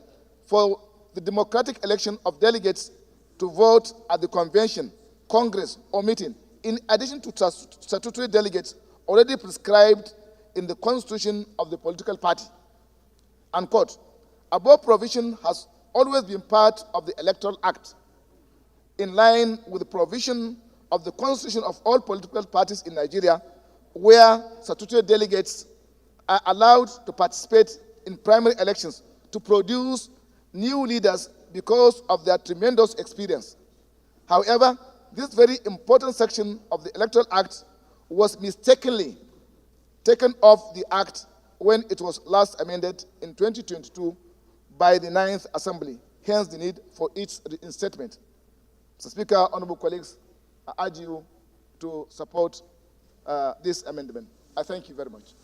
for the democratic election of delegates to vote at the convention, congress, or meeting, in addition to statutory delegates already prescribed in the constitution of the political party. Unquote. Above provision has always been part of the Electoral Act, in line with the provision of the constitution of all political parties in Nigeria, where statutory delegates are allowed to participate in primary elections to produce new leaders because of their tremendous experience. However, this very important section of the Electoral Act was mistakenly taken off the Act when it was last amended in 2022 by the 9th Assembly, hence the need for its reinstatement. Mr. Speaker, honorable colleagues, I urge you to support this amendment. I thank you very much.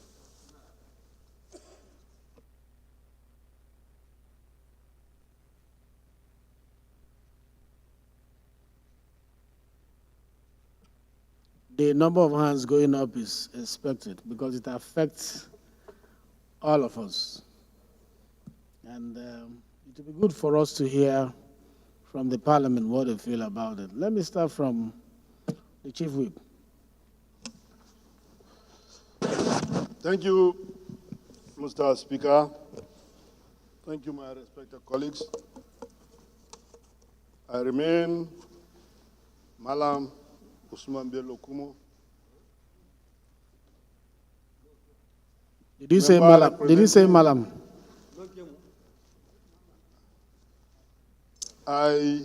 The number of hands going up is expected because it affects all of us. And it will be good for us to hear from the Parliament what they feel about it. Let me start from the Chief Whip. Thank you, Mr. Speaker. Thank you, my respected colleagues. I remain Malam Usman Bello Kumo. Did you say Malam? Did you say Malam? I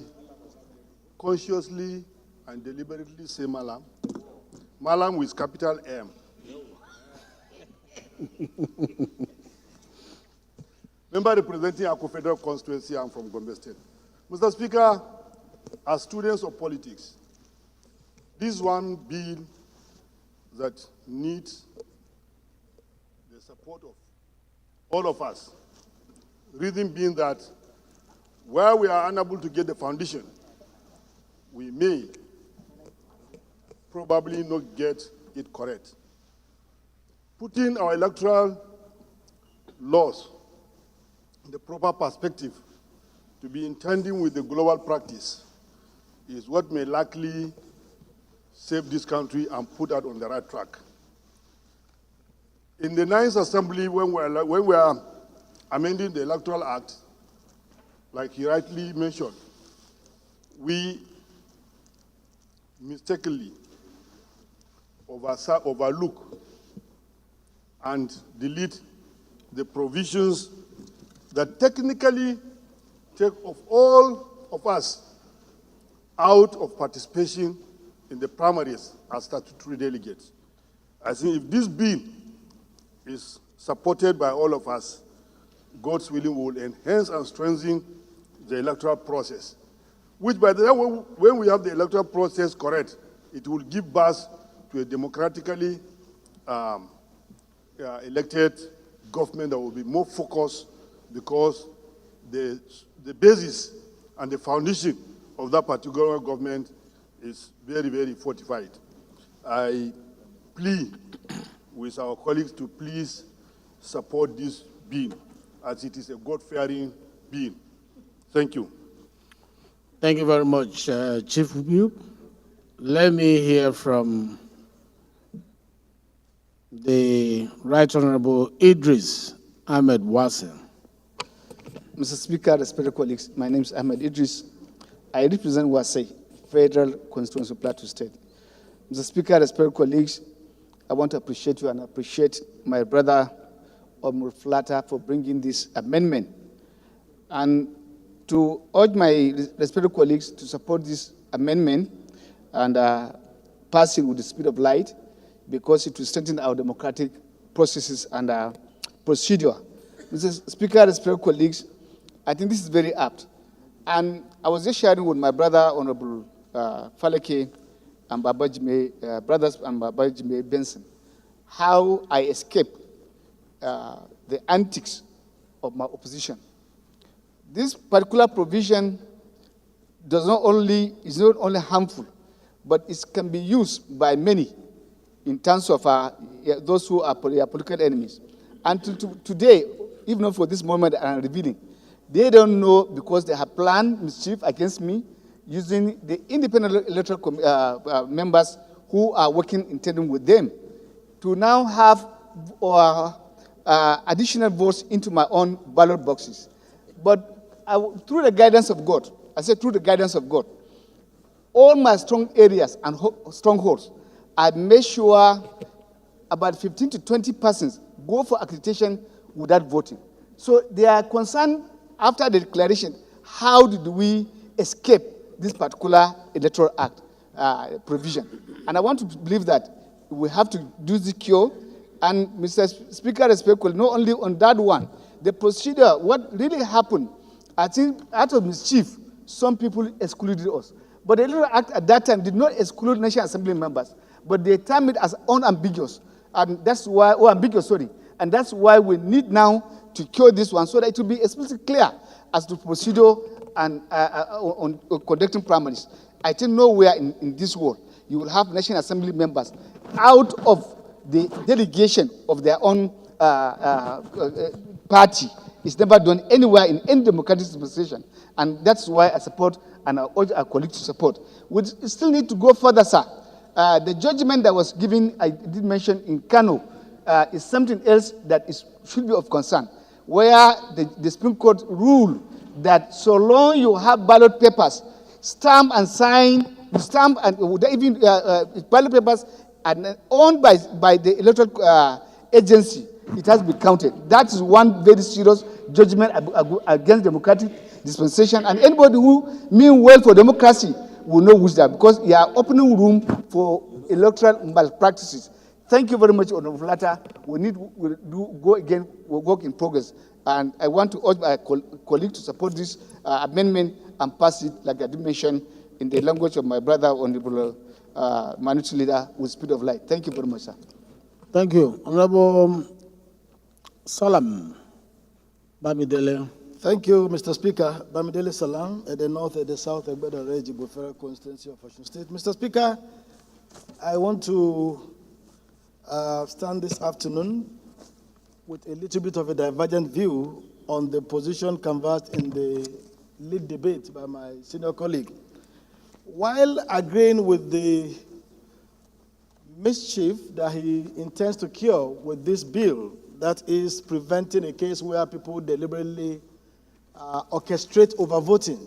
consciously and deliberately say Malam. Malam with capital M. Member representing Akko Federal Constituency, I'm from Gombe State. Mr. Speaker, as students of politics, this one bill that needs the support of all of us. Reason being that where we are unable to get the foundation, we may probably not get it correct. Putting our electoral laws in the proper perspective to be in tandem with the global practice is what may likely save this country and put us on the right track. In the 9th Assembly, when we are amending the Electoral Act, like he rightly mentioned, we mistakenly overlook and delete the provisions that technically take of all of us out of participation in the primaries as statutory delegates. I think if this bill is supported by all of us, God's willing will enhance and strengthen the electoral process, which by the way, when we have the electoral process correct, it will give birth to a democratically elected government that will be more focused, because the basis and the foundation of that particular government is very, very fortified. I plead with our colleagues to please support this bill, as it is a God-fearing bill. Thank you. Thank you very much, Chief Whip. Let me hear from the Right Honorable Idris Ahmed Wassim. Mr. Speaker, respected colleagues, my name is Ahmed Idris. I represent Wasai, Federal Constituency of Plateau State. Mr. Speaker, respected colleagues, I want to appreciate you and appreciate my brother, Omar Flata, for bringing this amendment. And to urge my respected colleagues to support this amendment and passing with the speed of light, because it will strengthen our democratic processes and procedure. Mr. Speaker, respected colleagues, I think this is very apt. And I was just sharing with my brother, Honorable Faleke and Babajime, brothers and Babajime Benson, how I escaped the antics of my opposition. This particular provision is not only harmful, but it can be used by many in terms of those who are political enemies. Until today, even not for this moment that I'm revealing, they don't know, because they have planned mischief against me using the independent electoral members who are working in tandem with them to now have additional votes into my own ballot boxes. But through the guidance of God, I said through the guidance of God, all my strong areas and strongholds, I made sure about 15 to 20 persons go for accreditation without voting. So they are concerned after the declaration, how did we escape this particular Electoral Act provision? And I want to believe that we have to do the cure. And Mr. Speaker, respectfully, not only on that one, the procedure, what really happened, I think out of mischief, some people excluded us. But the Electoral Act at that time did not exclude National Assembly members, but they termed it as unambiguous. And that's why, and that's why we need now to cure this one so that it will be explicitly clear as to procedure and on conducting primaries. I think nowhere in this world you will have National Assembly members out of the delegation of their own party. It's never done anywhere in any democratic dispensation. And that's why I support and I urge our colleagues to support. We still need to go further, sir. The judgment that was given, I did mention in Kano, is something else that should be of concern, where the Supreme Court ruled that so long you have ballot papers, stamp and sign, stamp and even ballot papers and owned by the electoral agency, it has been counted. That is one very serious judgment against democratic dispensation. And anybody who mean well for democracy will know who's that, because you are opening room for electoral malpractices. Thank you very much, Honorable Talata. We'll go again, we'll work in progress. And I want to urge my colleague to support this amendment and pass it, like I did mention, in the language of my brother, Honorable Minority Leader, with speed of light. Thank you very much, sir. Thank you. Honorable Salam Bamidele. Thank you, Mr. Speaker. Bamidele Salam, at the north, at the south, Ekiti, Jibofera constituency of Osun State. Mr. Speaker, I want to stand this afternoon with a little bit of a divergent view on the position canvassed in the lead debate by my senior colleague. While agreeing with the mischief that he intends to cure with this bill, that is preventing a case where people deliberately orchestrate overvoting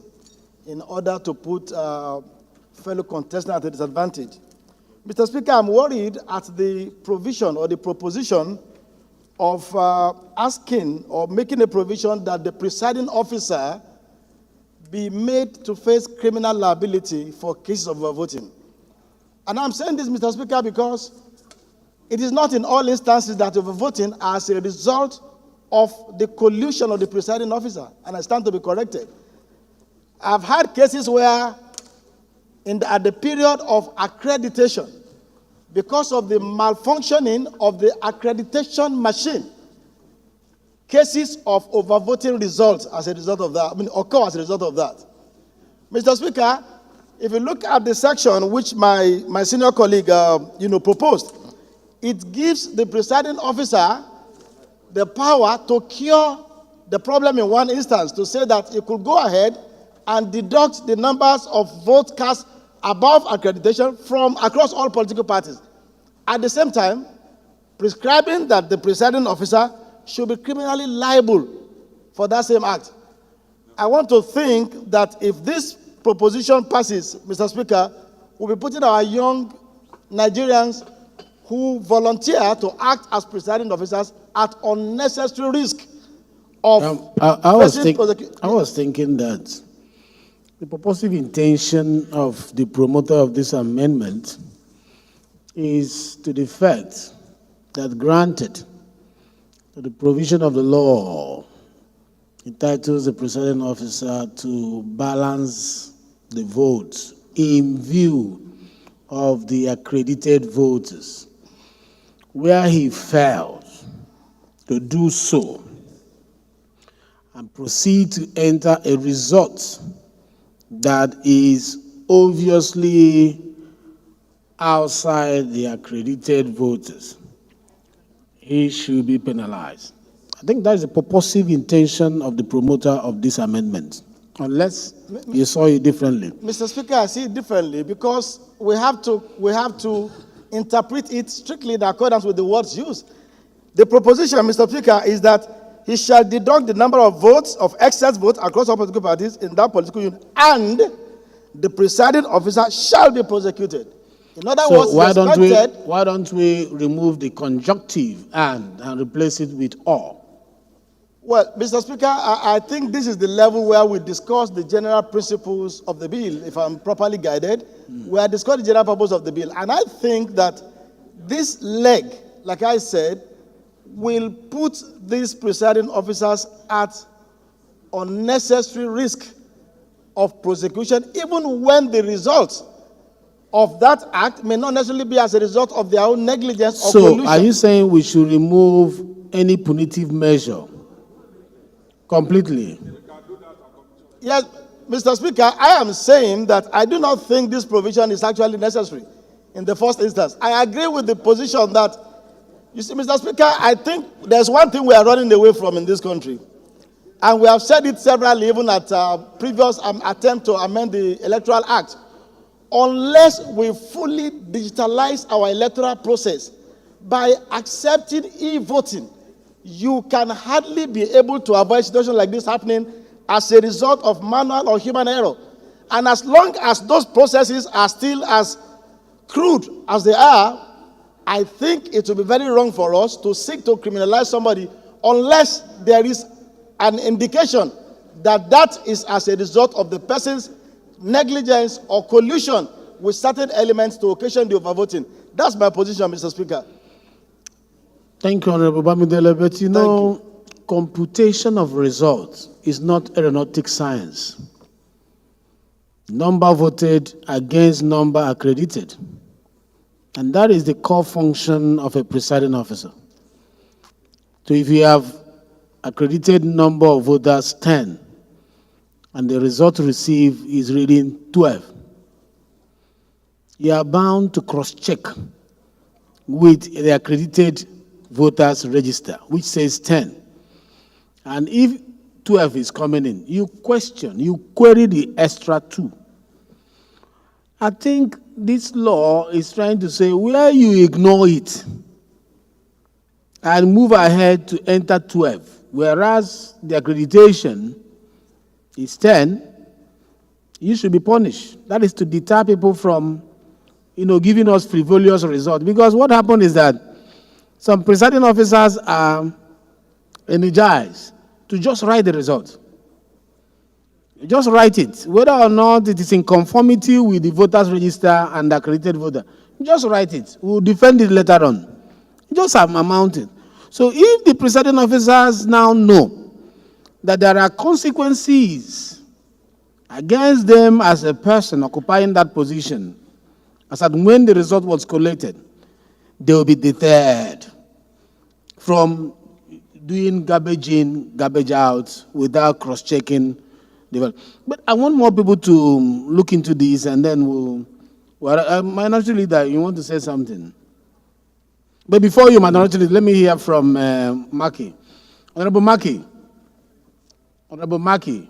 in order to put fellow contestants at a disadvantage. Mr. Speaker, I'm worried at the provision or the proposition of asking or making a provision that the presiding officer be made to face criminal liability for cases of overvoting. And I'm saying this, Mr. Speaker, because it is not in all instances that overvoting as a result of the collusion of the presiding officer, and I stand to be corrected. I've had cases where at the period of accreditation, because of the malfunctioning of the accreditation machine, cases of overvoting results as a result of that, occur as a result of that. Mr. Speaker, if you look at the section which my senior colleague proposed, it gives the presiding officer the power to cure the problem in one instance, to say that he could go ahead and deduct the numbers of votes cast above accreditation from across all political parties. At the same time, prescribing that the presiding officer should be criminally liable for that same act. I want to think that if this proposition passes, Mr. Speaker, we'll be putting our young Nigerians who volunteer to act as presiding officers at unnecessary risk of I was thinking that the purposive intention of the promoter of this amendment is to the effect that, granted that the provision of the law entitles the presiding officer to balance the votes in view of the accredited voters, where he fails to do so and proceed to enter a result that is obviously outside the accredited voters, he should be penalized. I think that is the purposive intention of the promoter of this amendment, unless you saw it differently. Mr. Speaker, I see it differently because we have to interpret it strictly in accordance with the words used. The proposition, Mr. Speaker, is that he shall deduct the number of votes, of excess votes across all political parties in that political union, and the presiding officer shall be prosecuted. In other words, why don't we remove the conjunctive and replace it with or? Well, Mr. Speaker, I think this is the level where we discuss the general principles of the bill, if I'm properly guided. We are discussing the general purpose of the bill. And I think that this leg, like I said, will put these presiding officers at unnecessary risk of prosecution, even when the results of that act may not necessarily be as a result of their own negligence or collusion. So, are you saying we should remove any punitive measure completely? Yes, Mr. Speaker, I am saying that I do not think this provision is actually necessary in the first instance. I agree with the position that, you see, Mr. Speaker, I think there's one thing we are running away from in this country. And we have said it severally, even at previous attempt to amend the Electoral Act. Unless we fully digitalize our electoral process by accepting e-voting, you can hardly be able to avoid situations like this happening as a result of manual or human error. And as long as those processes are still as crude as they are, I think it will be very wrong for us to seek to criminalize somebody unless there is an indication that that is as a result of the person's negligence or collusion with certain elements to occasion the overvoting. That's my position, Mr. Speaker. Thank you, Honorable Bamidele. But you know, computation of results is not aeronautic science. Number voted against number accredited. And that is the core function of a presiding officer. So if you have accredited number of voters 10, and the result received is reading 12, you are bound to cross-check with the accredited voters register, which says 10. And if 12 is coming in, you question, you query the extra 2. I think this law is trying to say where you ignore it and move ahead to enter 12, whereas the accreditation is 10, you should be punished. That is to deter people from, giving us frivolous results. Because what happened is that some presiding officers are energized to just write the result. Just write it, whether or not it is in conformity with the voters register and the accredited voter. Just write it. We'll defend it later on. Just amount it. So if the presiding officers now know that there are consequences against them as a person occupying that position, as at when the result was collated, they will be deterred from doing garbage in, garbage out without cross-checking. But I want more people to look into this, and then Minority Leader, you want to say something? But before you, Minority Leader, let me hear from Maki. Honorable Maki. Honorable Maki.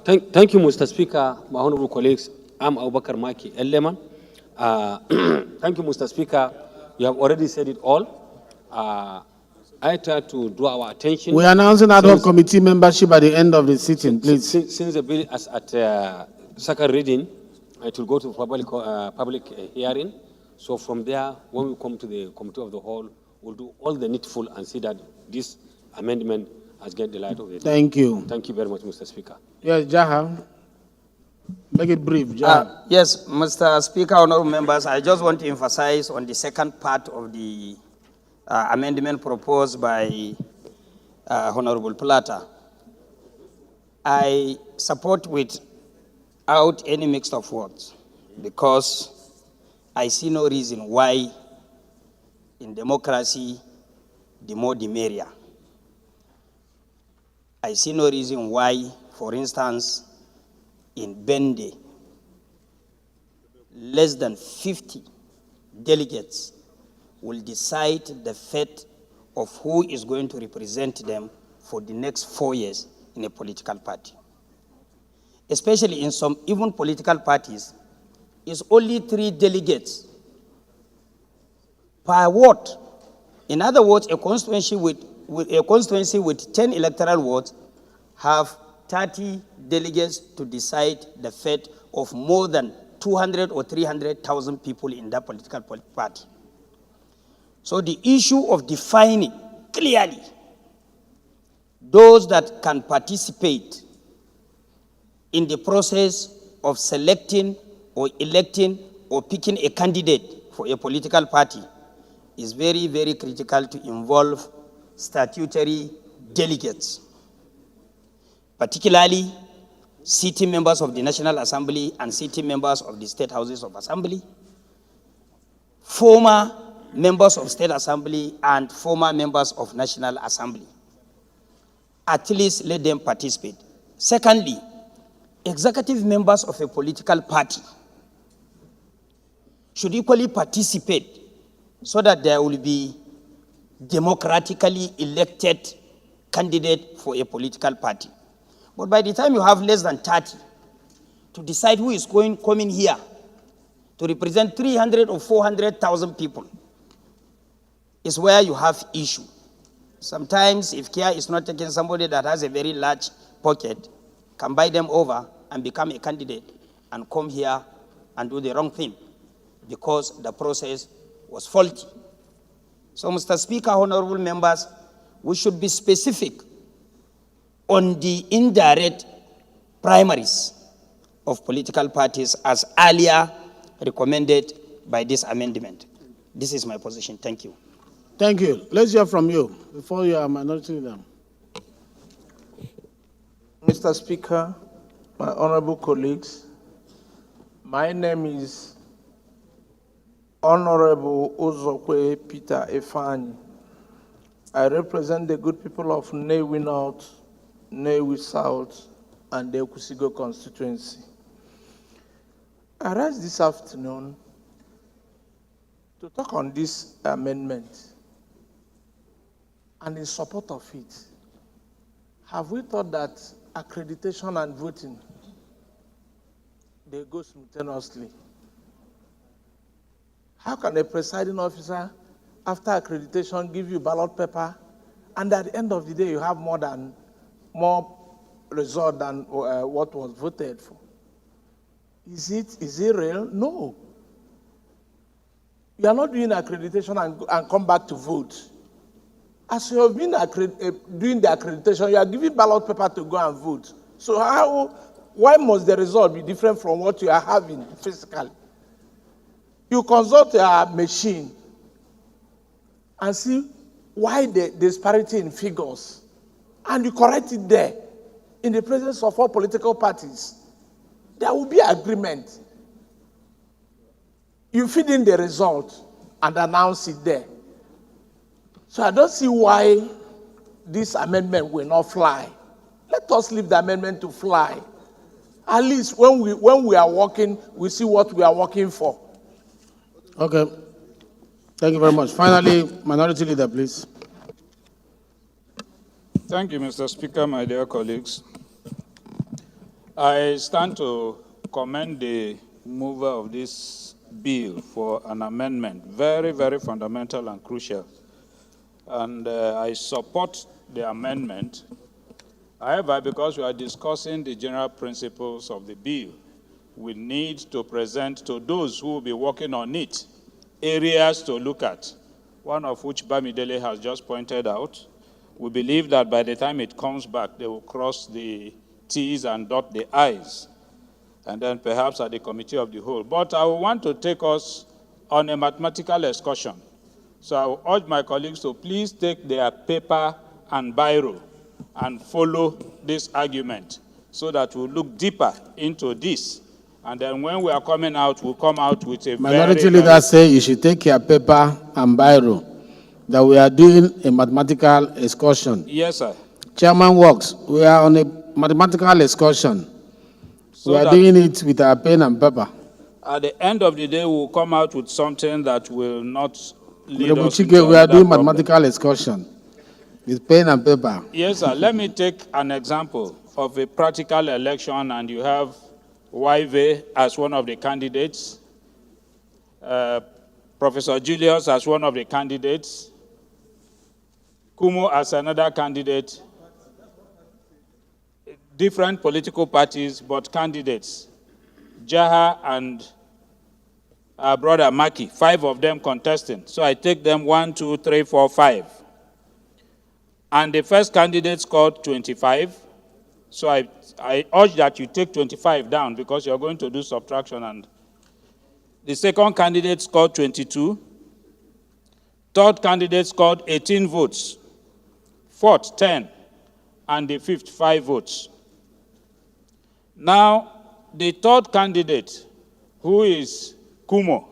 Thank you, Mr. Speaker, my honorable colleagues. I'm Abubakar Maki Elleman. Thank you, Mr. Speaker. You have already said it all. I try to draw our attention. We are announcing ad hoc committee membership at the end of the sitting, please. Since the bill is at second reading, it will go to public hearing. So from there, when we come to the committee of the whole, we'll do all the needful and see that this amendment has get the light of it. Thank you. Thank you very much, Mr. Speaker. Yes, Jaha. Make it brief, Jaha. Yes, Mr. Speaker, honorable members, I just want to emphasize on the second part of the amendment proposed by Honorable Plata. I support without any mix of words, because I see no reason why in democracy, the more the merrier. I see no reason why, for instance, in Bende, less than 50 delegates will decide the fate of who is going to represent them for the next 4 years in a political party. Especially in some even political parties, it's only 3 delegates per ward In other words, a constituency with 10 electoral wards have 30 delegates to decide the fate of more than 200 or 300,000 people in that political party. So the issue of defining clearly those that can participate in the process of selecting or electing or picking a candidate for a political party is very, very critical to involve statutory delegates, particularly sitting members of the National Assembly and sitting members of the State Houses of Assembly, former members of State Assembly and former members of National Assembly. At least let them participate. Secondly, executive members of a political party should equally participate so that there will be democratically elected candidate for a political party. But by the time you have less than 30 to decide who is coming here to represent 300 or 400,000 people is where you have issue. Sometimes if care is not taken, somebody that has a very large pocket can buy them over and become a candidate and come here and do the wrong thing because the process was faulty. So, Mr. Speaker, honorable members, we should be specific on the indirect primaries of political parties as earlier recommended by this amendment. This is my position. Thank you. Thank you. Let's hear from you before you are minority leader. Mr. Speaker, my honorable colleagues, my name is Honorable Ozokwe Peter Efani. I represent the good people of Nnewi North, Nnewi South, and the Okusigo constituency. I rise this afternoon to talk on this amendment and in support of it. Have we thought that accreditation and voting, they go simultaneously? How can a presiding officer, after accreditation, give you ballot paper, and at the end of the day, you have more result than what was voted for? Is it real? No. You are not doing accreditation and come back to vote. As you have been doing the accreditation, you are giving ballot paper to go and vote. So why must the result be different from what you are having physically? You consult a machine and see why the disparity in figures, and you correct it there in the presence of all political parties. There will be agreement. You feed in the result and announce it there. So I don't see why this amendment will not fly. Let us leave the amendment to fly. At least when we are working, we see what we are working for. Okay. Thank you very much. Finally, minority leader, please. Thank you, Mr. Speaker, my dear colleagues. I stand to commend the mover of this bill for an amendment, very, very fundamental and crucial. And I support the amendment. However, because we are discussing the general principles of the bill, we need to present to those who will be working on it areas to look at, one of which Bamidele has just pointed out. We believe that by the time it comes back, they will cross the T's and dot the I's, and then perhaps at the committee of the whole. But I want to take us on a mathematical excursion. So I will urge my colleagues to please take their paper and biro and follow this argument so that we'll look deeper into this. And then when we are coming out, we'll come out with a minority leader say you should take your paper and biro, that we are doing a mathematical excursion. Yes, sir. Chairman works, we are on a mathematical excursion. So we are doing it with our pen and paper. At the end of the day, we'll come out with something that will not lead us we into are doing problem. mathematical excursion with pen and paper. Yes, sir. Let me take an example of a practical election, and you have YV as one of the candidates, Professor Julius as one of the candidates, Kumo as another candidate, different political parties, but candidates, Jaha and our brother Maki, 5 of them contesting. So I take them 1, 2, 3, 4, 5. And the first candidate scored 25. So I urge that you take 25 down because you're going to do subtraction. And the second candidate scored 22. Third candidate scored 18 votes. Fourth, 10. And the fifth, 5 votes. Now, the third candidate, who is Kumo,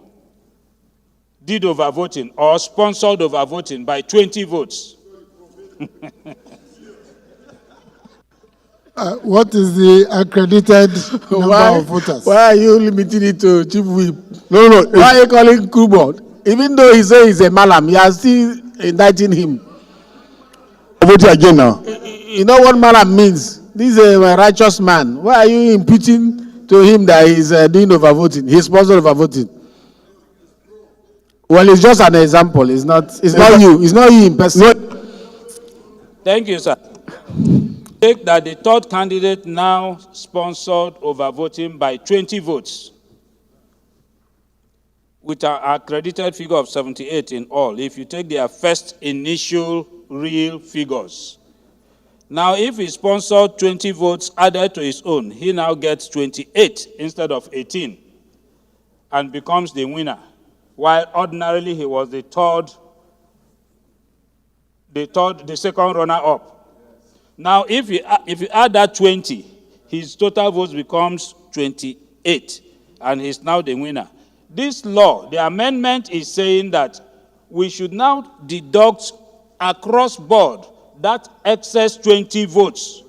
did overvoting or sponsored overvoting by 20 votes. What is the accredited number of voters? Why are you limiting it to Chief Whip? No. Why are you calling Kumo? Even though he says he's a malam, you are still indicting him. Vote again now. You know what malam means? This is a righteous man. Why are you imputing to him that he's doing overvoting? He's sponsored overvoting. Well, it's just an example. It's not you. It's not you in person. Thank you, sir. Take that the third candidate now sponsored overvoting by 20 votes, with an accredited figure of 78 in all, if you take their first initial real figures. Now, if he sponsored 20 votes added to his own, he now gets 28 instead of 18 and becomes the winner, while ordinarily he was the second runner-up. Now, if you add that 20, his total votes becomes 28, and he's now the winner. This law, the amendment is saying that we should now deduct across board that excess 20 votes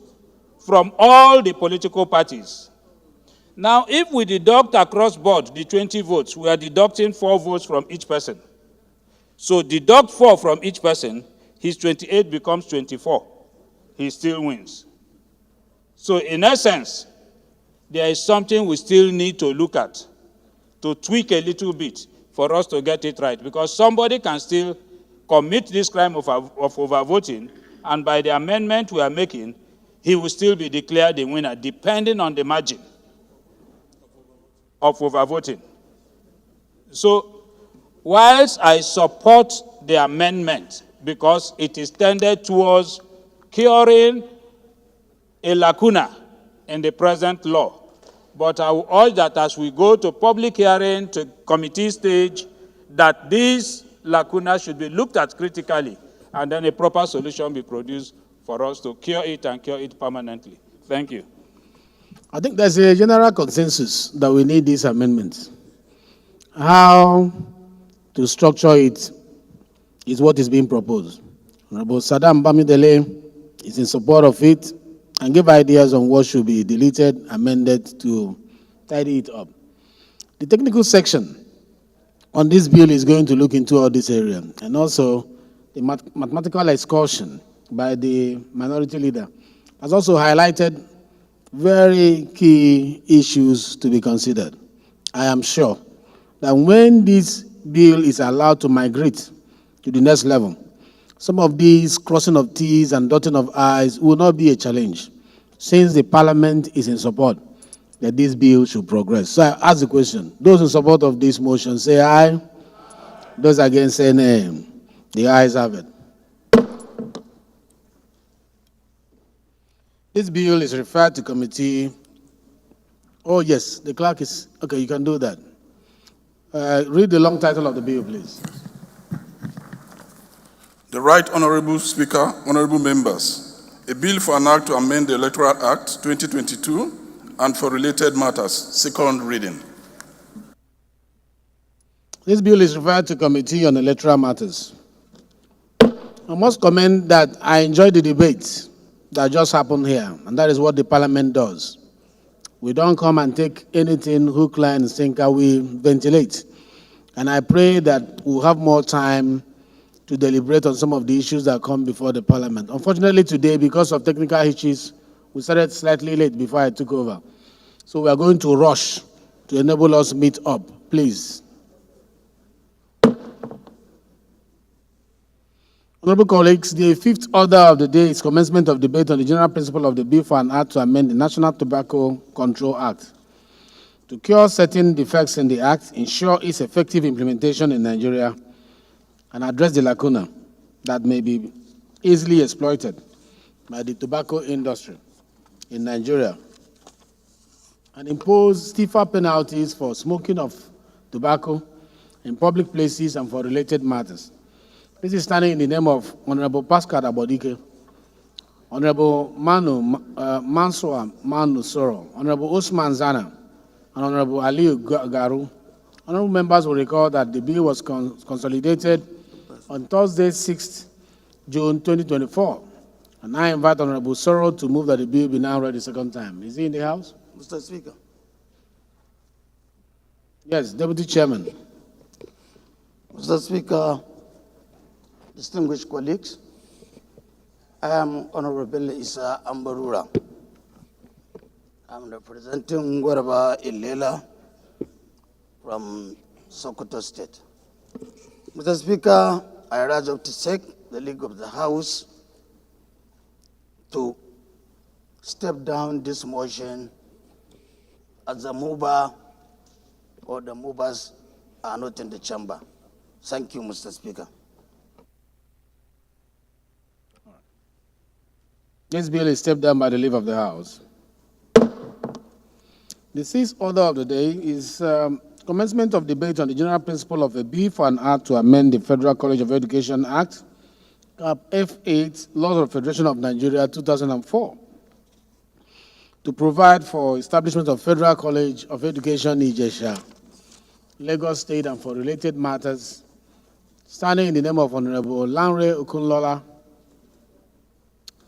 from all the political parties. Now, if we deduct across board the 20 votes, we are deducting 4 votes from each person. So deduct 4 from each person, his 28 becomes 24. He still wins. So in essence, there is something we still need to look at, to tweak a little bit for us to get it right, because somebody can still commit this crime of overvoting, and by the amendment we are making, he will still be declared the winner, depending on the margin of overvoting. So, whilst I support the amendment because it is tended towards curing a lacuna in the present law, but I will urge that as we go to public hearing, to committee stage, that these lacunas should be looked at critically, and then a proper solution be produced for us to cure it and cure it permanently. Thank you. I think there's a general consensus that we need these amendments. How to structure it is what is being proposed. Honorable Saddam Bamidele is in support of it and give ideas on what should be deleted, amended to tidy it up. The technical section on this bill is going to look into all this area, and also the mathematical excursion by the minority leader has also highlighted very key issues to be considered. I am sure that when this bill is allowed to migrate to the next level, some of these crossing of T's and dotting of I's will not be a challenge, since the parliament is in support that this bill should progress. So I ask the question, those in support of this motion say aye. Those against say nay. The ayes have it. This bill is referred to committee. Oh yes, the clerk is, okay, you can do that. Read the long title of the bill, please. The Right Honorable Speaker, honorable members, a bill for an act to amend the Electoral Act 2022 and for related matters, second reading. This bill is referred to Committee on Electoral Matters. I must comment that I enjoyed the debate that just happened here, and that is what the Parliament does. We don't come and take anything hook, line, and sinker, we ventilate. And I pray that we'll have more time to deliberate on some of the issues that come before the Parliament. Unfortunately today, because of technical issues, we started slightly late before I took over. So we are going to rush to enable us meet up, please. Honorable colleagues, the fifth order of the day is commencement of debate on the general principle of the bill for an act to amend the National Tobacco Control Act to cure certain defects in the act, ensure its effective implementation in Nigeria, and address the lacuna that may be easily exploited by the tobacco industry in Nigeria, and impose stiffer penalties for smoking of tobacco in public places and for related matters. This is standing in the name of Honorable Pascal Abodike, Honorable Mansour Manu Soro, Honorable Usman Zana, and Honorable Aliu Garu. Honorable members will recall that the bill was consolidated on Thursday, 6th June 2024. And I invite Honorable Soro to move that the bill be now read the second time. Is he in the House? Mr. Speaker. Yes, Deputy Chairman. Mr. Speaker, distinguished colleagues, I am Honorable Bello Isa Ambarura. I'm representing Gwaraba Ilela from Sokoto State. Mr. Speaker, I rise up to seek the League of the House to step down this motion as the mover or the movers are not in the chamber. Thank you, Mr. Speaker. This bill is stepped down by the leave of the House. The sixth order of the day is commencement of debate on the general principle of a bill for an act to amend the Federal College of Education Act, F8, Laws of the Federation of Nigeria, 2004, to provide for establishment of Federal College of Education, Ijesha, Lagos State, and for related matters, standing in the name of Honorable Lanre Okunlola.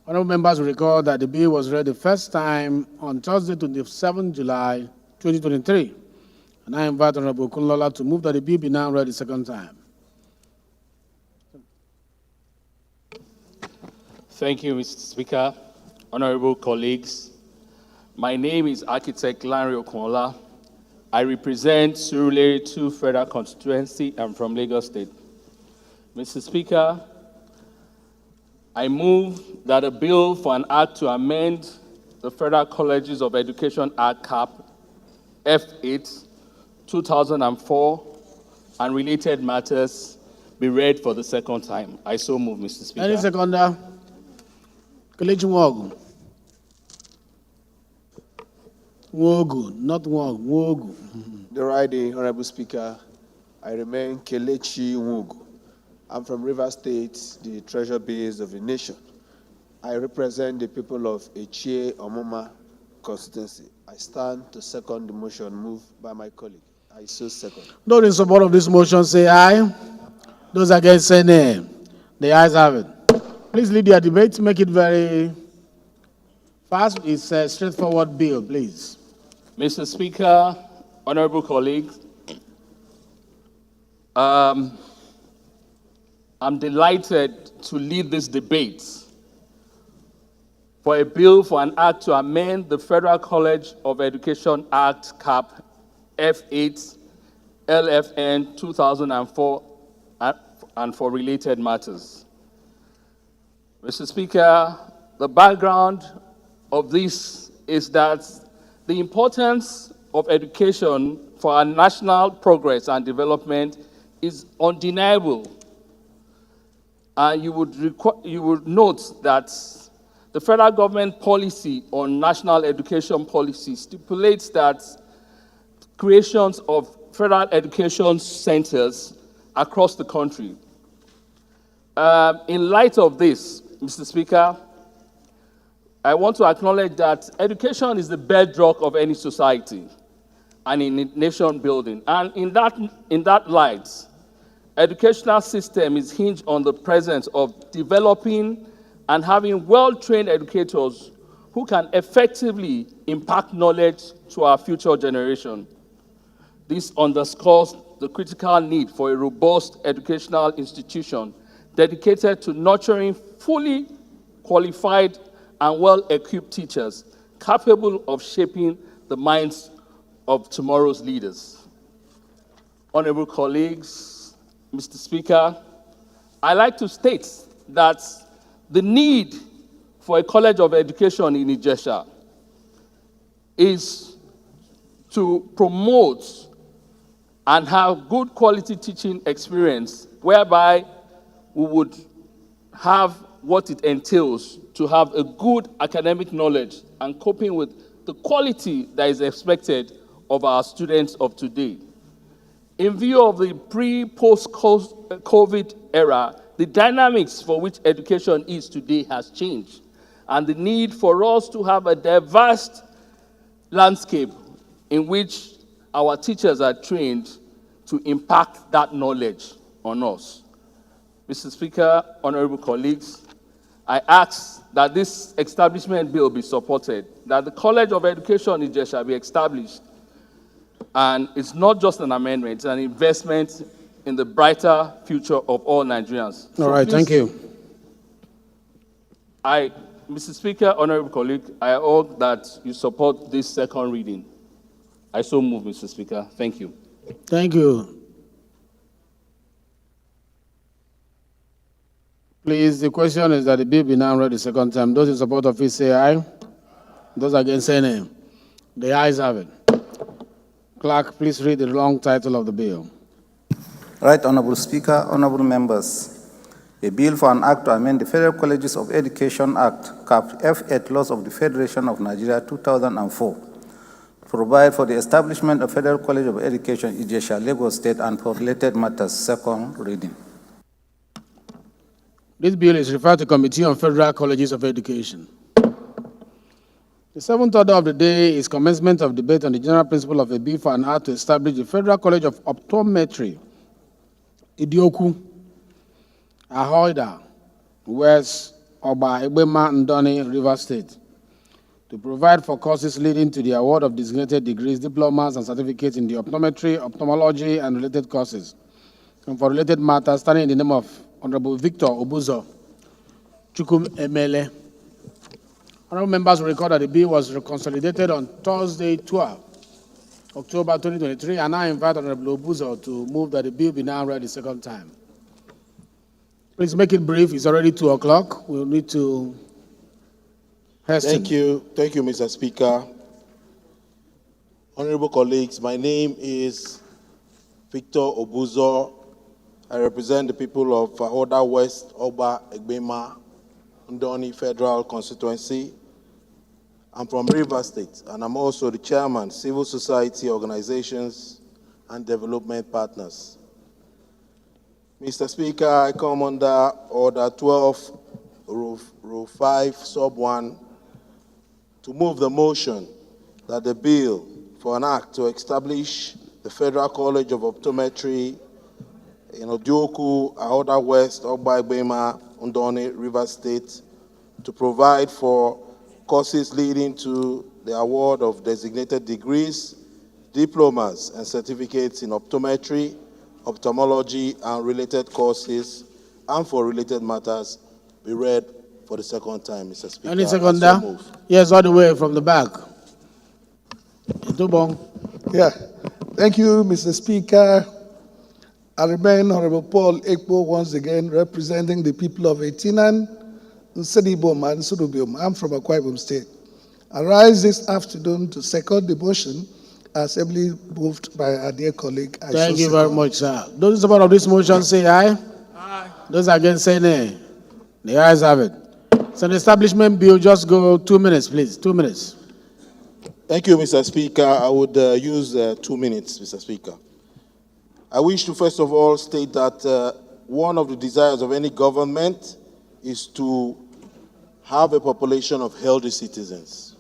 Honorable members will recall that the bill was read the first time on Thursday, 27 July 2023. And I invite Honorable Okunlola to move that the bill be now read the second time. Thank you, Mr. Speaker. Honorable colleagues, my name is Architect Lanre Okunlola. I represent Surulere 2 Federal Constituency. I'm from Lagos State. Mr. Speaker, I move that a bill for an act to amend the Federal Colleges of Education Act, CAP, F8, 2004, and related matters be read for the second time. I so move, Mr. Speaker. Any seconder? Kelechi Nwogu. Nwogu, not Nwogu, Nwogu. The right day, Honorable Speaker. I remain Kelechi Nwogu. I'm from Rivers State, the treasure base of the nation. I represent the people of Echie Omoma constituency. I stand to second the motion moved by my colleague. I so second. Those in support of this motion say aye. Those against say nay. The ayes have it. Please lead your debate. Make it very fast. It's a straightforward bill, please. Mr. Speaker, honorable colleagues, I'm delighted to lead this debate for a bill for an act to amend the Federal College of Education Act, CAP, F8, LFN 2004, and for related matters. Mr. Speaker, the background of this is that the importance of education for our national progress and development is undeniable. You would note that the federal government policy on national education policy stipulates that creations of federal education centers across the country. In light of this, Mr. Speaker, I want to acknowledge that education is the bedrock of any society and in nation building. And in that light, educational system is hinged on the presence of developing and having well-trained educators who can effectively impact knowledge to our future generation. This underscores the critical need for a robust educational institution dedicated to nurturing fully qualified and well-equipped teachers capable of shaping the minds of tomorrow's leaders. Honorable colleagues, Mr. Speaker, I like to state that the need for a college of education in Ijesha is to promote and have good quality teaching experience, whereby we would have what it entails to have a good academic knowledge and coping with the quality that is expected of our students of today. In view of the pre-post-COVID era, the dynamics for which education is today has changed, and the need for us to have a diverse landscape in which our teachers are trained to impact that knowledge on us. Mr. Speaker, honorable colleagues, I ask that this establishment bill be supported, that the College of Education in Ijesha be established. And it's not just an amendment, it's an investment in the brighter future of all Nigerians. All right, thank you. Mr. Speaker, honorable colleague, I hope that you support this second reading. I so move, Mr. Speaker. Thank you. Thank you. Please, the question is that the bill be now read the second time. Those in support of it say aye. Those against say nay. The ayes have it. Clerk, please read the long title of the bill. Right Honorable Speaker, honorable members. A bill for an act to amend the Federal Colleges of Education Act, Cap F8 laws of the Federation of Nigeria 2004. Provide for the establishment of Federal College of Education, Ijesha, Lagos State, and for related matters, second reading. This bill is referred to Committee on Federal Colleges of Education. The seventh order of the day is commencement of debate on the general principle of a bill for an act to establish the Federal College of Optometry, Idioku, Ahoida, West Oba, Egbema, Ndoni, River State, to provide for courses leading to the award of designated degrees, diplomas, and certificates in the optometry, ophthalmology, and related courses, and for related matters, standing in the name of Honorable Victor Obuzo, Chukum Emele. Honorable members will record that the bill was consolidated on Thursday, 12 October 2023, and I invite Honorable Obuzo to move that the bill be now read the second time. Please make it brief. It's already 2 o'clock. We'll need to hasten. Thank you, Mr. Speaker. Honorable colleagues, my name is Victor Obuzo. I represent the people of Oda West, Oba, Egbema, Ndoni Federal Constituency. I'm from River State, and I'm also the chairman, Civil Society Organizations and Development Partners. Mr. Speaker, I come under Order 12, Rule 5, Sub 1, to move the motion that the bill for an act to establish the Federal College of Optometry in Odioku, Ahoda West, Oba, Egbema, Ndoni, River State, to provide for courses leading to the award of designated degrees, diplomas, and certificates in optometry, ophthalmology, and related courses, and for related matters, be read for the second time, Mr. Speaker. Any seconder? Yes, all the way from the back. Yeah. Thank you, Mr. Speaker. I remain Honorable Paul Ekpo once again, representing the people of Etinan, Nsedibom, and Sudubium. I'm from Akwa Ibom State. I rise this afternoon to second the motion as ably moved by our dear colleague. Thank you very much, sir. Those in support of this motion say aye. Aye. Those against say nay. The ayes have it. So the establishment bill, just go 2 minutes, please. 2 minutes. Thank you, Mr. Speaker. I would use 2 minutes, Mr. Speaker. I wish to first of all state that one of the desires of any government is to have a population of healthy citizens.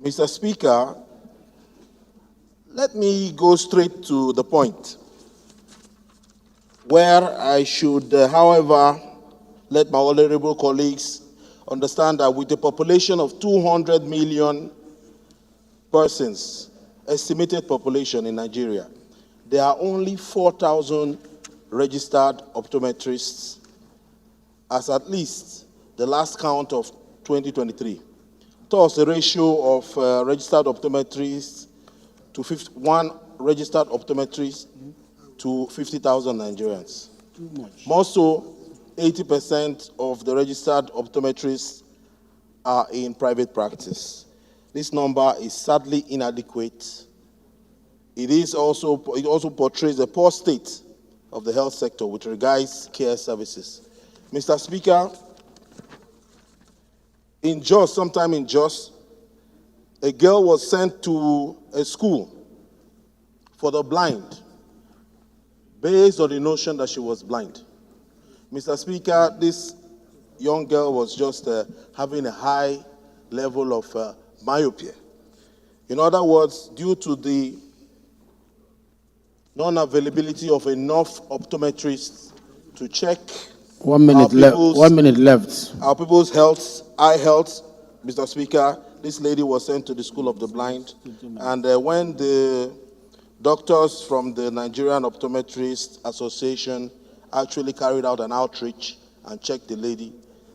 Mr. Speaker, let me go straight to the point, where I should, however, let my honorable colleagues understand that with a population of 200 million persons, estimated population in Nigeria, there are only 4,000 registered optometrists as at least the last count of 2023. Thus, the ratio of registered optometrists to 1 registered optometrist to 50,000 Nigerians. Too much. More so, 80% of the registered optometrists are in private practice. This number is sadly inadequate. It also portrays the poor state of the health sector with regards care services. Mr. Speaker, sometime in Jos, a girl was sent to a school for the blind based on the notion that she was blind. Mr. Speaker, this young girl was just having a high level of myopia. In other words, due to the non-availability of enough optometrists to check 1 minute left. 1 minute left. Our people's health, eye health, Mr. Speaker, this lady was sent to the School of the Blind, and when the doctors from the Nigerian Optometrist Association actually carried out an outreach and checked the lady,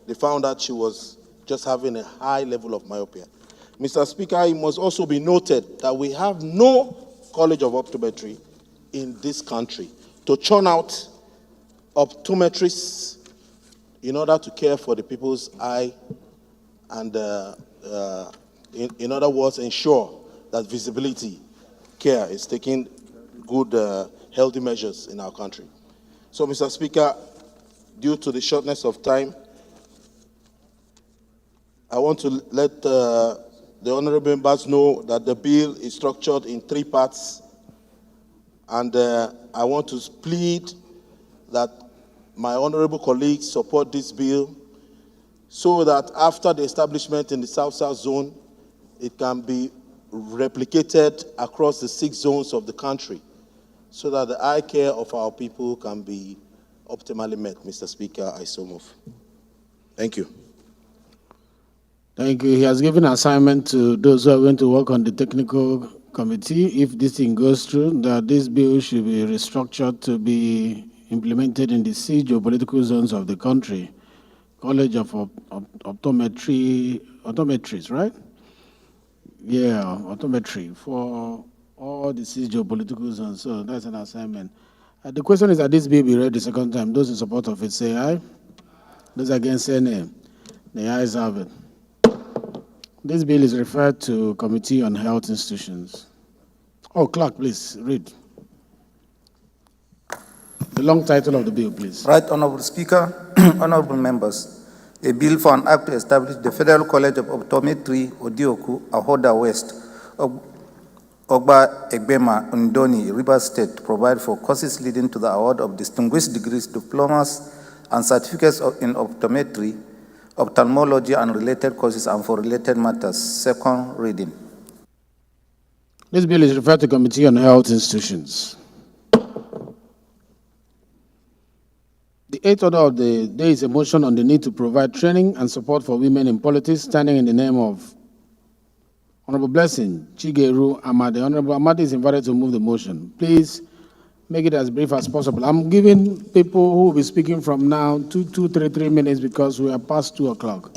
they found that she was just having a high level of myopia. Mr. Speaker, it must also be noted that we have no College of Optometry in this country to churn out optometrists in order to care for the people's eye and, in other words, ensure that visibility care is taking good, healthy measures in our country. So, Mr. Speaker, due to the shortness of time, I want to let the honorable members know that the bill is structured in 3 parts, and I want to plead that my honorable colleagues support this bill so that after the establishment in the South-South zone, it can be replicated across the 6 zones of the country so that the eye care of our people can be optimally met. Mr. Speaker, I so move. Thank you. Thank you. He has given assignment to those who are going to work on the technical committee. If this thing goes through, that this bill should be restructured to be implemented in the 6 geopolitical zones of the country. College of Optometry, right? Yeah, optometry for all the 6 geopolitical zones. So that's an assignment. The question is that this bill be read the second time. Those in support of it say aye. Those against say nay. The ayes have it. This bill is referred to Committee on Health Institutions. Oh, clerk, please read. The long title of the bill, please. Right, Honorable Speaker, honorable members. A bill for an act to establish the Federal College of Optometry, Odioku, Ahoda West, Ogba Egbema, Ndoni, Rivers State, provide for courses leading to the award of distinguished degrees, diplomas, and certificates in optometry, ophthalmology, and related courses, and for related matters. Second reading. This bill is referred to Committee on Health Institutions. The 8th order of the day is a motion on the need to provide training and support for women in politics, standing in the name of Honorable Blessing Chigeru Amade. Honorable Amade is invited to move the motion. Please make it as brief as possible. I'm giving people who will be speaking from now 3 minutes because we are past 2 o'clock.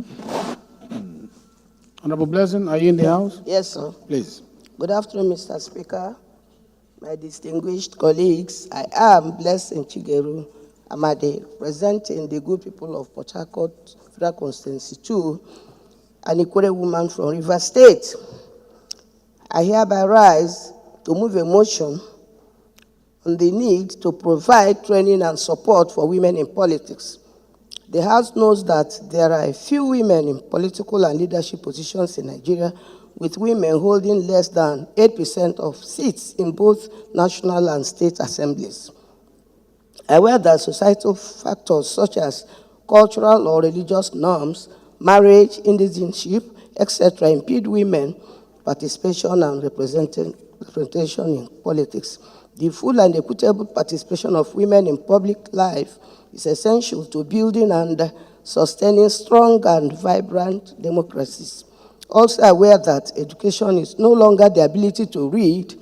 Honorable Blessing, are you in the house? Yes, sir. Please. Good afternoon, Mr. Speaker, my distinguished colleagues. I am Blessing Chigeru Amade, representing the good people of Port Harcourt Federal Constituency 2, an equal woman from Rivers State. I hereby rise to move a motion on the need to provide training and support for women in politics. The House knows that there are a few women in political and leadership positions in Nigeria, with women holding less than 8% of seats in both national and state assemblies. Aware that societal factors such as cultural or religious norms, marriage, indigenship, etc., impede women participation and representation in politics. The full and equitable participation of women in public life is essential to building and sustaining strong and vibrant democracies. Also aware that education is no longer the ability to read,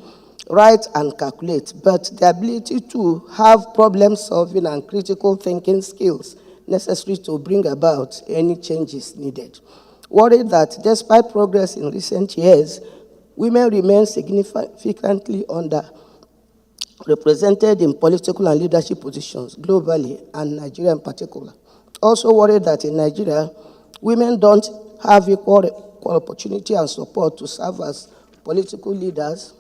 write, and calculate, but the ability to have problem-solving and critical thinking skills necessary to bring about any changes needed. Worried that despite progress in recent years, women remain significantly underrepresented in political and leadership positions globally, and Nigeria in particular. Also worried that in Nigeria, women don't have equal opportunity and support to serve as political leaders,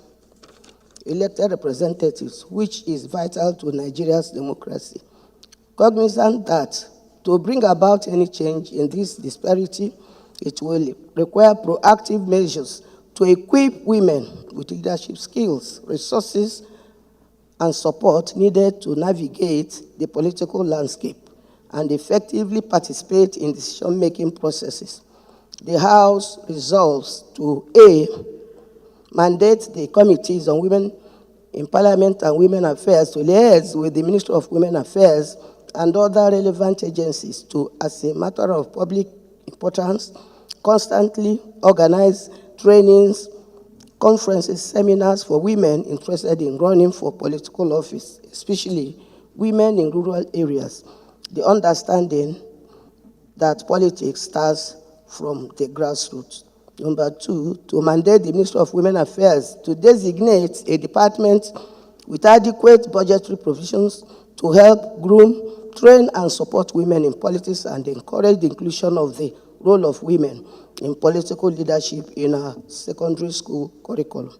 elected representatives, which is vital to Nigeria's democracy. Cognizant that to bring about any change in this disparity, it will require proactive measures to equip women with leadership skills, resources, and support needed to navigate the political landscape and effectively participate in decision-making processes. The House resolves to A, mandate the committees on women in Parliament and Women Affairs to liaise with the Ministry of Women Affairs and other relevant agencies to, as a matter of public importance, constantly organize trainings, conferences, seminars for women interested in running for political office, especially women in rural areas. The understanding that politics starts from the grassroots. Number 2, to mandate the Ministry of Women Affairs to designate a department with adequate budgetary provisions to help groom, train, and support women in politics and encourage the inclusion of the role of women in political leadership in our secondary school curriculum.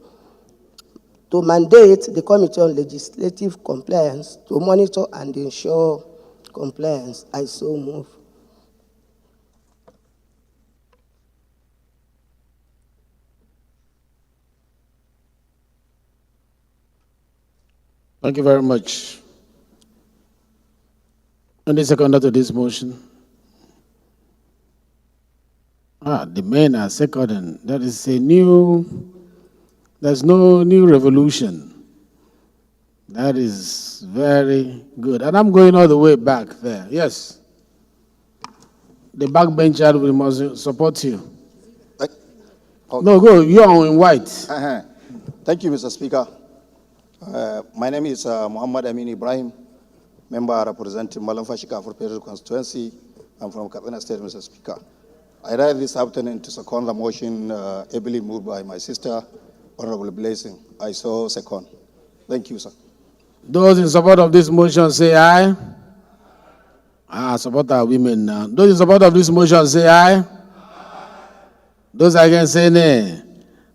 To mandate the Committee on Legislative Compliance to monitor and ensure compliance. I so move. Thank you very much. Any seconder to this motion? The men are seconding. That is there's no new revolution. That is very good. And I'm going all the way back there. Yes. The backbencher, we must support you. Okay. No, go. You're in white. Thank you, Mr. Speaker. My name is Muhammad Amin Ibrahim, member representing Malamfashika for Federal Constituency. I'm from Kaduna State, Mr. Speaker. I rise this afternoon to second the motion ably moved by my sister, Honorable Blessing. I so second. Thank you, sir. Those in support of this motion say aye. Support our women now. Those in support of this motion say aye. Those against say nay.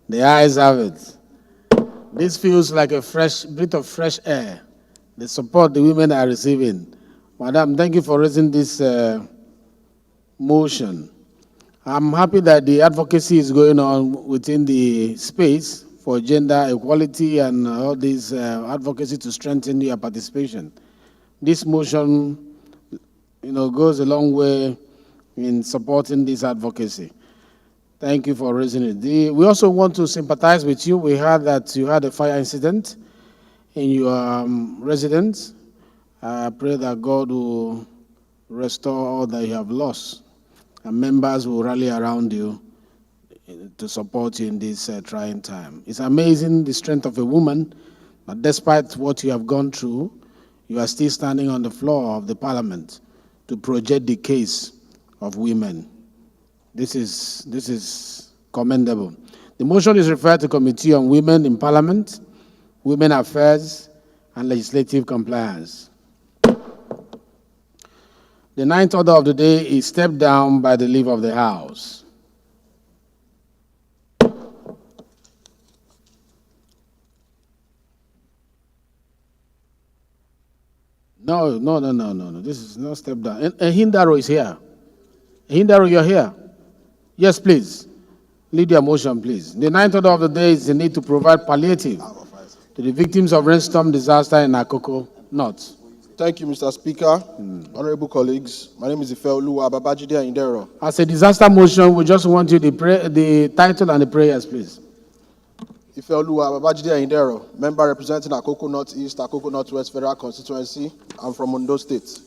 The ayes have it. This feels like a breath of fresh air. The support the women are receiving. Madam, thank you for raising this motion. I'm happy that the advocacy is going on within the space for gender equality and all this advocacy to strengthen your participation. This motion, goes a long way in supporting this advocacy. Thank you for raising it. We also want to sympathize with you. We heard that you had a fire incident in your residence. I pray that God will restore all that you have lost, and members will rally around you to support you in this trying time. It's amazing the strength of a woman, but despite what you have gone through, you are still standing on the floor of the parliament to project the case of women. This is commendable. The motion is referred to Committee on Women in Parliament, Women Affairs, and Legislative Compliance. The ninth order of the day is stepped down by the leave of the House. No. This is not step down. Hindaro is here. Hindaro, you're here. Yes, please. Lead your motion, please. The ninth order of the day is the need to provide palliative to the victims of Rainstorm disaster in Akoko North. Thank you, Mr. Speaker. Honorable colleagues, my name is Ifeoluwa Babajide Indero. As a disaster motion, we just want you the title and the prayers, please. Ifeoluwa Babajide Indero, member representing Akoko Northeast, Akoko Northwest Federal Constituency. I'm from Ondo State.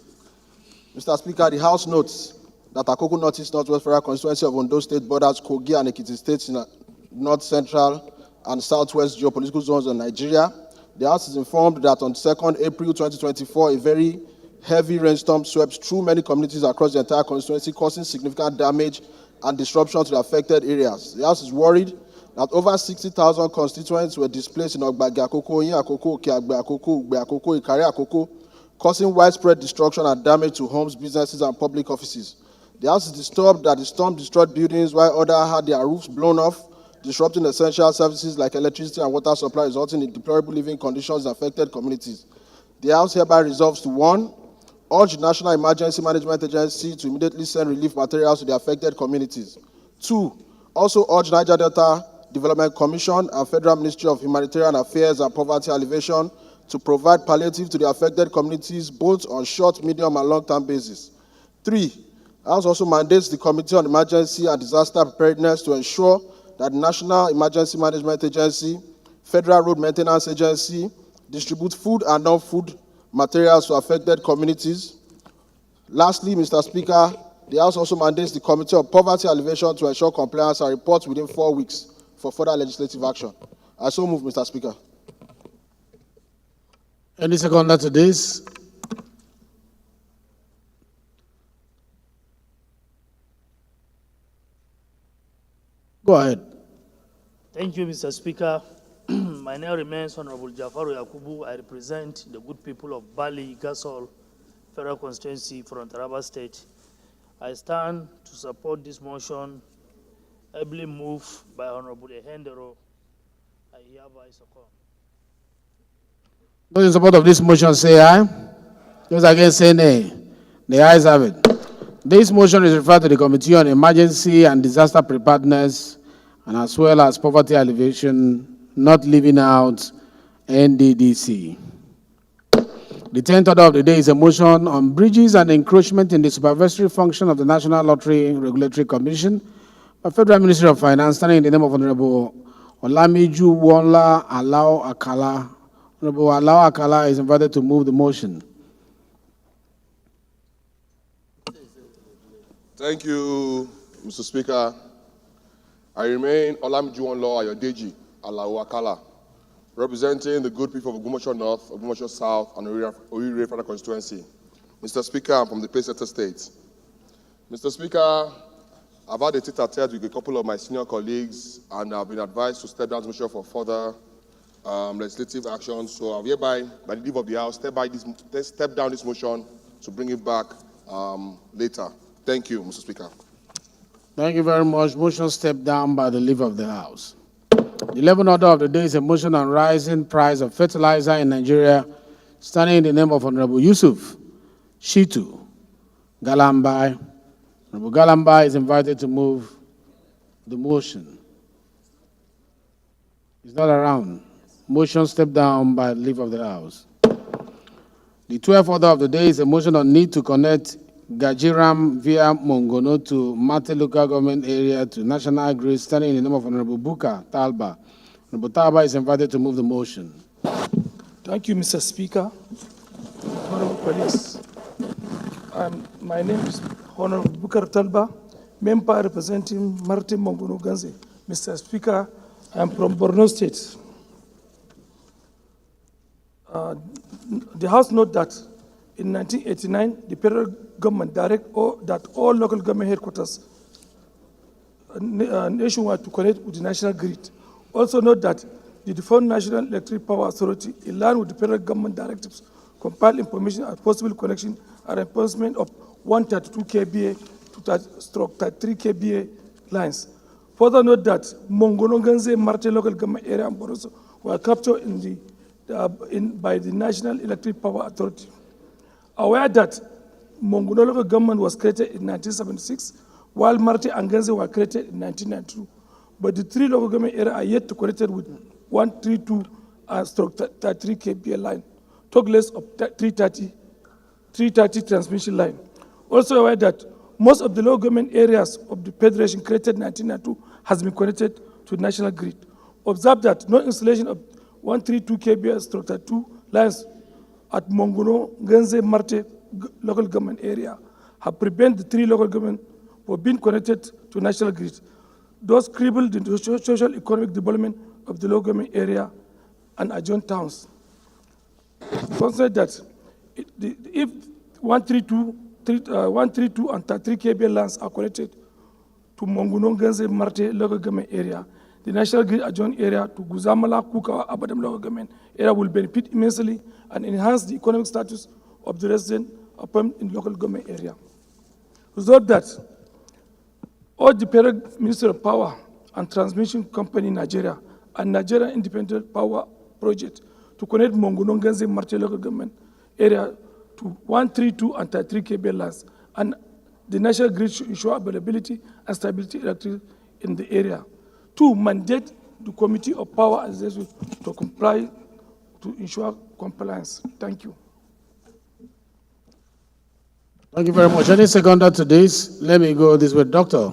Mr. Speaker, the House notes that Akoko Northeast Northwest Federal Constituency of Ondo State borders Kogi and Ekiti states in north central and southwest geopolitical zones of Nigeria. The House is informed that on 2nd April 2024, a very heavy rainstorm swept through many communities across the entire constituency, causing significant damage and disruption to the affected areas. The House is worried that over 60,000 constituents were displaced in Ogbagi Akoko, Yin Akoko, Oke Agbe Akoko, Ugbe Akoko, Ikare Akoko, causing widespread destruction and damage to homes, businesses, and public offices. The house is disturbed that the storm destroyed buildings while others had their roofs blown off, disrupting essential services like electricity and water supply, resulting in deplorable living conditions in affected communities. The House hereby resolves to 1. Urge the National Emergency Management Agency to immediately send relief materials to the affected communities. 2. Also urge Niger Delta Development Commission and Federal Ministry of Humanitarian Affairs and Poverty Alleviation to provide palliative to the affected communities both on short, medium, and long-term basis. 3. House also mandates the Committee on Emergency and Disaster Preparedness to ensure that the National Emergency Management Agency, Federal Road Maintenance Agency distribute food and non-food materials to affected communities. Lastly, Mr. Speaker, the House also mandates the Committee on Poverty Alleviation to ensure compliance and report within 4 weeks for further legislative action. I so move, Mr. Speaker. Any seconder to this? Go ahead. Thank you, Mr. Speaker. My name remains Honorable Jafaru Yakubu. I represent the good people of Bali, Gasol, Federal Constituency from Taraba State. I stand to support this motion, ably moved by Honorable Ehendero. I hereby support. Those in support of this motion say aye. Those against say nay. The ayes have it. This motion is referred to the Committee on Emergency and Disaster Preparedness and as well as Poverty Alleviation, not leaving out NDDC. The 10th order of the day is a motion on breaches and encroachment in the supervisory function of the National Lottery Regulatory Commission by Federal Ministry of Finance, standing in the name of Honorable Olamiju Wonla Alao Akala. Honorable Alao Akala is invited to move the motion. Thank you, Mr. Speaker. I remain Olamiju Wonla Ayodeji Alao Akala, representing the good people of Ogumosho North, Ogumosho South, and Owerri Federal Constituency. Mr. Speaker, I'm from the Plateau State. Mr. Speaker, I've had a tete-a-tete with a couple of my senior colleagues, and I've been advised to step down this motion for further legislative action. So I've hereby, by the leave of the House, step down this motion to bring it back later. Thank you, Mr. Speaker. Thank you very much. Motion stepped down by the leave of the House. The 11th order of the day is a motion on rising price of fertilizer in Nigeria, standing in the name of Honorable Yusuf Shitu Galambai. Honorable Galambai is invited to move the motion. He's not around. Motion stepped down by the leave of the House. The 12th order of the day is a motion on need to connect Gajiram via Mongono to Mate local government area to national grid, standing in the name of Honorable Buka Talba. Honorable Talba is invited to move the motion. Thank you, Mr. Speaker. Honorable colleagues, my name is Honorable Bukar Talba, member representing Martin Mongono Ganze. Mr. Speaker, I am from Borno State. The House note that in 1989, the federal government directed that all local government headquarters nationwide to connect with the national grid. Also note that the defunct National Electric Power Authority, in line with the federal government directives, compiled information on possible connection and enforcement of 132 kVA to 33 kVA lines. Further note that Mongono Ganze Marte local government area and Boroso were captured by the National Electric Power Authority. Aware that Mongono local government was created in 1976, while Marte and Ganze were created in 1992. But the three local government areas are yet to connect with 132 and 33 kVA line, talk less of 330 transmission line. Also aware that most of the local government areas of the Federation created in 1992 has been connected to the national grid. Observe that no installation of 132 kVA 32 lines at Mongono, Ganze, Marte local government area have prevented the three local government from being connected to national grid. Those crippled the social economic development of the local government area and adjoining towns. Consider that if 132 and 33 kVA lines are connected to Mongono, Ganze, Marte local government area, the national grid adjoining area to Guzamala, Kuka, Abadam local government area will benefit immensely and enhance the economic status of the resident upon in local government area. Result that all the parent Ministry of Power and Transmission Company Nigeria and Nigeria Independent Power Project to connect Mongononganze Marte local government area to 132 and 33 kV lines, and the national grid should ensure availability and stability electricity in the area. 2, mandate the Committee of Power and Executive to comply to ensure compliance. Thank you. Thank you very much. Any seconder to this? Let me go this way, Doctor.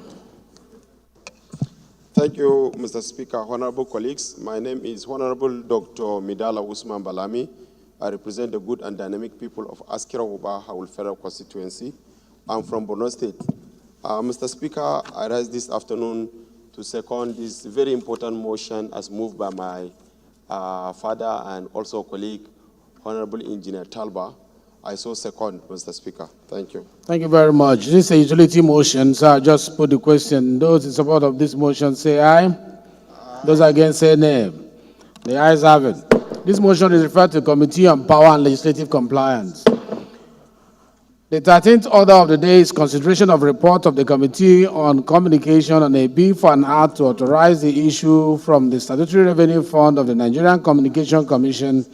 Thank you, Mr. Speaker. Honorable colleagues, my name is Honorable Dr. Midala Usman Balami. I represent the good and dynamic people of Askira Uba Hawul Federal Constituency. I'm from Borno State. Mr. Speaker, I rise this afternoon to second this very important motion as moved by my father and also colleague, Honorable Engineer Talba. I so second, Mr. Speaker. Thank you. Thank you very much. This is a utility motion, so I'll just put the question. Those in support of this motion say aye. Those against say nay. The ayes have it. This motion is referred to the Committee on Power and Legislative Compliance. The 13th order of the day is consideration of report of the Committee on Communication on a bill for an act to authorize the issue from the Statutory Revenue Fund of the Nigerian Communication Commission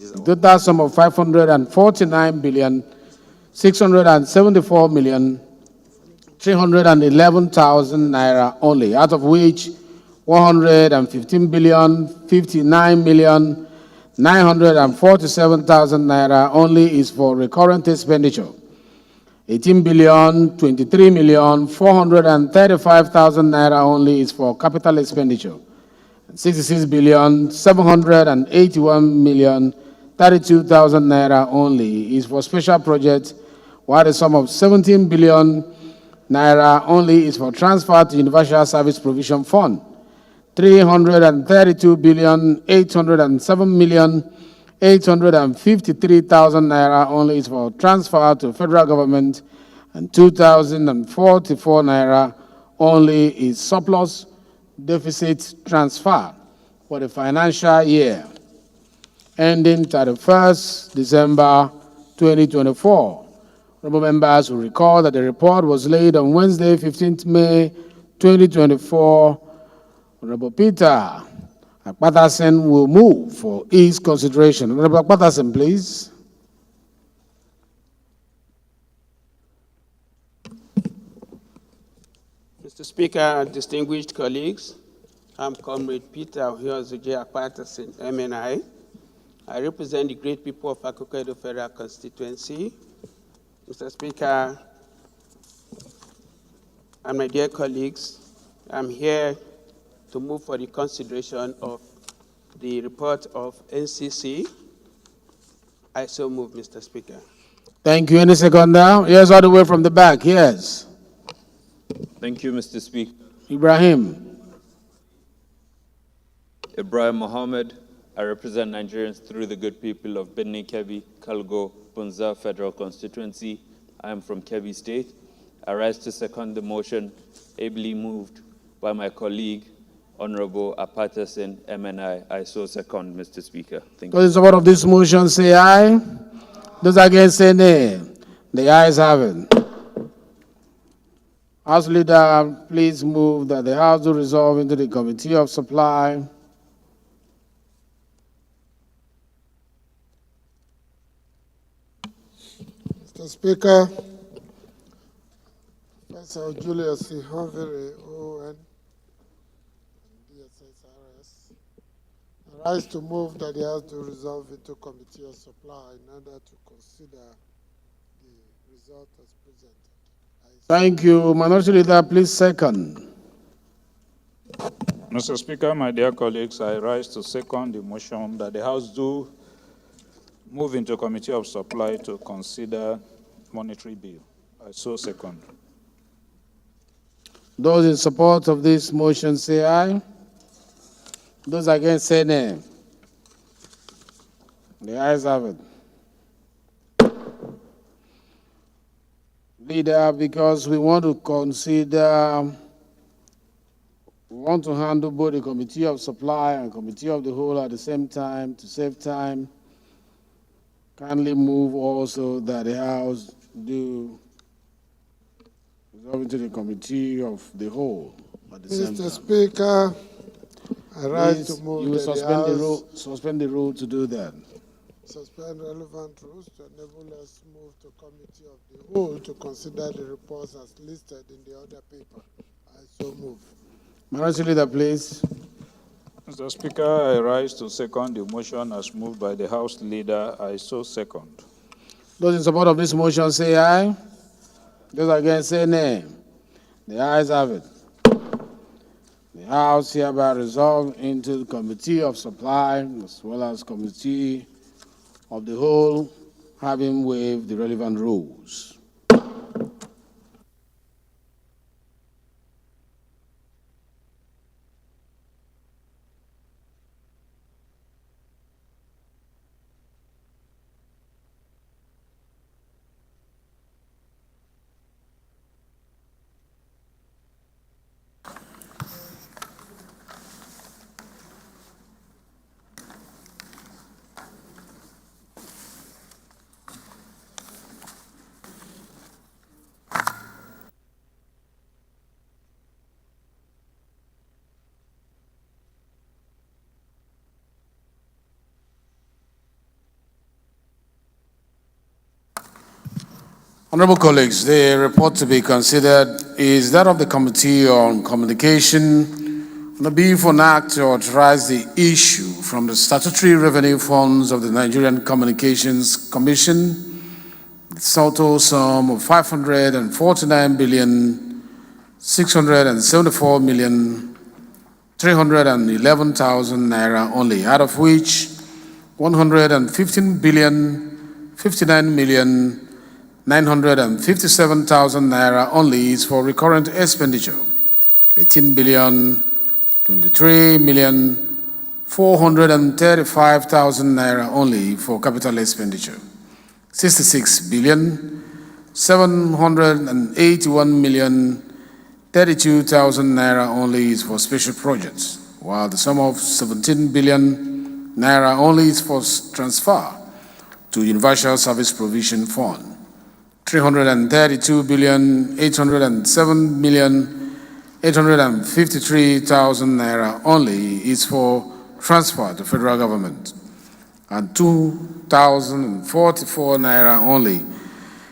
the total sum of 549,674,311,000 naira only, out of which 115,059,947,000 naira only is for recurrent expenditure. 18,023,435,000 naira only is for capital expenditure. 66,781,032,000 naira only is for special projects, while the sum of 17 billion naira only is for transfer to Universal Service Provision Fund. 332,807,853,000 naira only is for transfer to federal government, and 2,044 naira only is surplus deficit transfer for the financial year ending 31st December 2024. Honorable members will recall that the report was laid on Wednesday, 15th May 2024. Honorable Peter Akpatasen will move for his consideration. Honorable Akpatasen, please. Mr. Speaker, distinguished colleagues, I'm Comrade Peter Ohiozuji Akpatasen, MNI. I represent the great people of Akoko Federal Constituency. Mr. Speaker, and my dear colleagues, I'm here to move for the consideration of the report of NCC. I so move, Mr. Speaker. Thank you. Any second now? Yes, all the way from the back. Yes. Thank you, Mr. Speaker. Ibrahim. Ibrahim Mohammed. I represent Nigerians through the good people of Benin, Kebbi, Kalgo, Bunza Federal Constituency. I am from Kebbi State. I rise to second the motion ably moved by my colleague, Honorable Apatasen, MNI. I so second, Mr. Speaker. Thank you. Those in support of this motion say aye. Those against say nay. The ayes have it. House Leader, please move that the House do resolve into the Committee of Supply. Mr. Speaker, Professor Julius C. Honvere, ON, DSSRS, rise to move that the House to resolve into Committee of Supply in order to consider the result as presented. Thank you. Minority Leader, please second. Mr. Speaker, my dear colleagues, I rise to second the motion that the House do move into Committee of Supply to consider monetary bill. I so second. Those in support of this motion say aye. Those against say nay. The ayes have it. Leader, because we want to consider, we want to handle both the Committee of Supply and Committee of the Whole at the same time to save time. Kindly move also that the House do resolve into the Committee of the Whole at the same Mr. time. Speaker, I rise to Please, move you will that the suspend the rule to do that. suspend relevant rules to enable us move to Committee of the Whole to consider the reports as listed in the other paper. I so move. Minority Leader, please. Mr. Speaker, I rise to second the motion as moved by the House Leader. I so second. Those in support of this motion say aye. Those against say nay. The ayes have it. The House hereby resolved into the Committee of Supply as well as Committee of the Whole, having waived the relevant rules. Honorable colleagues, the report to be considered is that of the Committee on Communication on the bill for an act to authorize the issue from the statutory revenue funds of the Nigerian Communications Commission, the total sum of 549,674,311,000 naira only, out of which 115,059,957,000 naira only is for recurrent expenditure. 18,023,435,000 naira only for capital expenditure. 66,781,032,000 naira only is for special projects, while the sum of 17 billion naira only is for transfer to Universal Service Provision Fund. 332,807,853,000 naira only is for transfer to federal government, and 2,044 naira only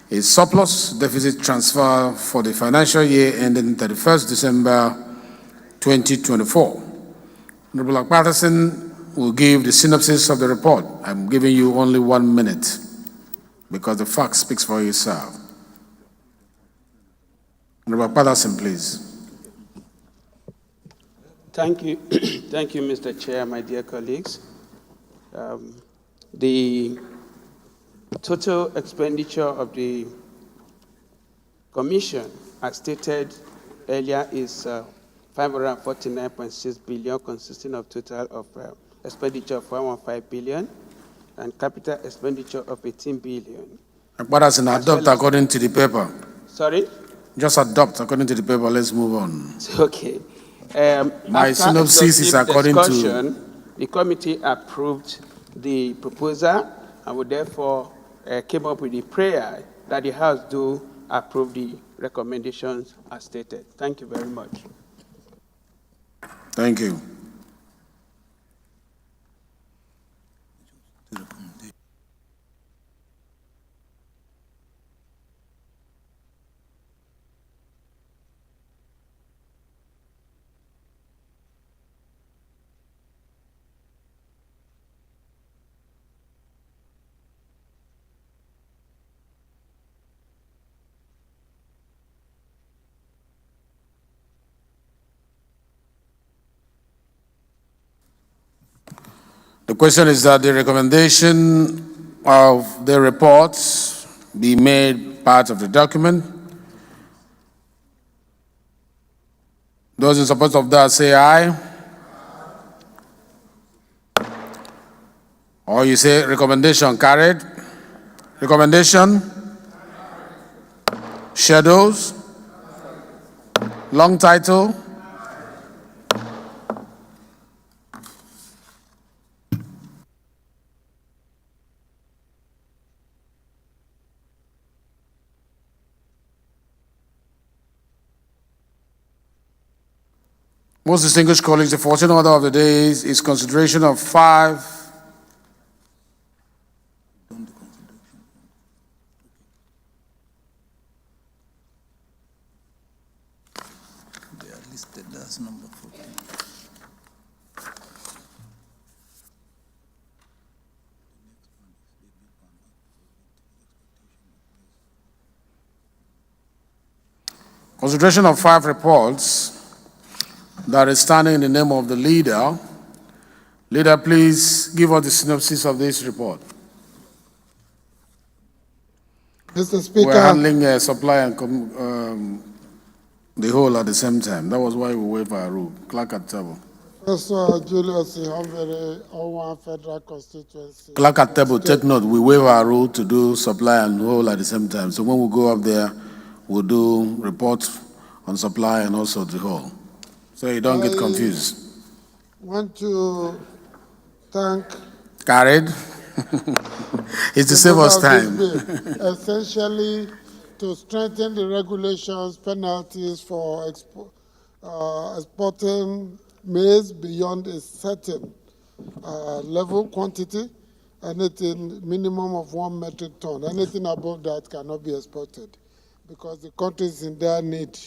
is surplus deficit transfer for the financial year ending 31st December 2024. Honorable Patterson will give the synopsis of the report. I'm giving you only 1 minute because the fact speaks for itself. Honorable Patterson, please. Thank you. Thank you, Mr. Chair, my dear colleagues. The total expenditure of the Commission, as stated earlier, is 549.6 billion, consisting of total of expenditure of 115 billion and capital expenditure of 18 billion. Patterson, adopt according to the paper. Sorry? Just adopt according to the paper. Let's move on. Okay. My synopsis is according to. The committee approved the proposal and we therefore came up with a prayer that the House do approve the recommendations as stated. Thank you very much. Thank you. The question is that the recommendation of the reports be made part of the document. Those in support of that say aye. Or you say recommendation carried. Recommendation? Shadows? Long title? Most distinguished colleagues, the 14th order of the day is consideration of 5 That's number 14. consideration of 5 reports that is standing in the name of the leader. Leader, please give us the synopsis of this report. Mr. Speaker. We're handling supply and the whole at the same time. That was why we waive our rule. Clerk at table. Professor Julius Ihonvere, Owan Federal Constituency. Clerk at table, take note. We waive our rule to do supply and whole at the same time. So when we go up there, we'll do reports on supply and also the whole. So you don't get confused. Want to thank. Carried. It's to save us time. Essentially, to strengthen the regulations, penalties for exporting maize beyond a certain level quantity, anything minimum of 1 metric ton. Anything above that cannot be exported because the country is in their need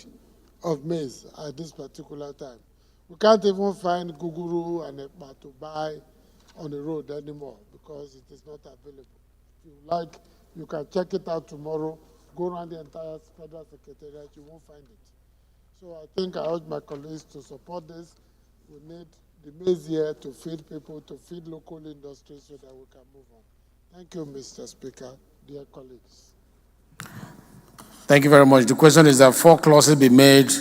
of maize at this particular time. We can't even find guguru and ekpa to buy on the road anymore because it is not available. If you like, you can check it out tomorrow, go around the entire federal secretariat, you won't find it. So I think I urge my colleagues to support this. We need the maize here to feed people, to feed local industries so that we can move on. Thank you, Mr. Speaker, dear colleagues. Thank you very much. The question is that 4 clauses be made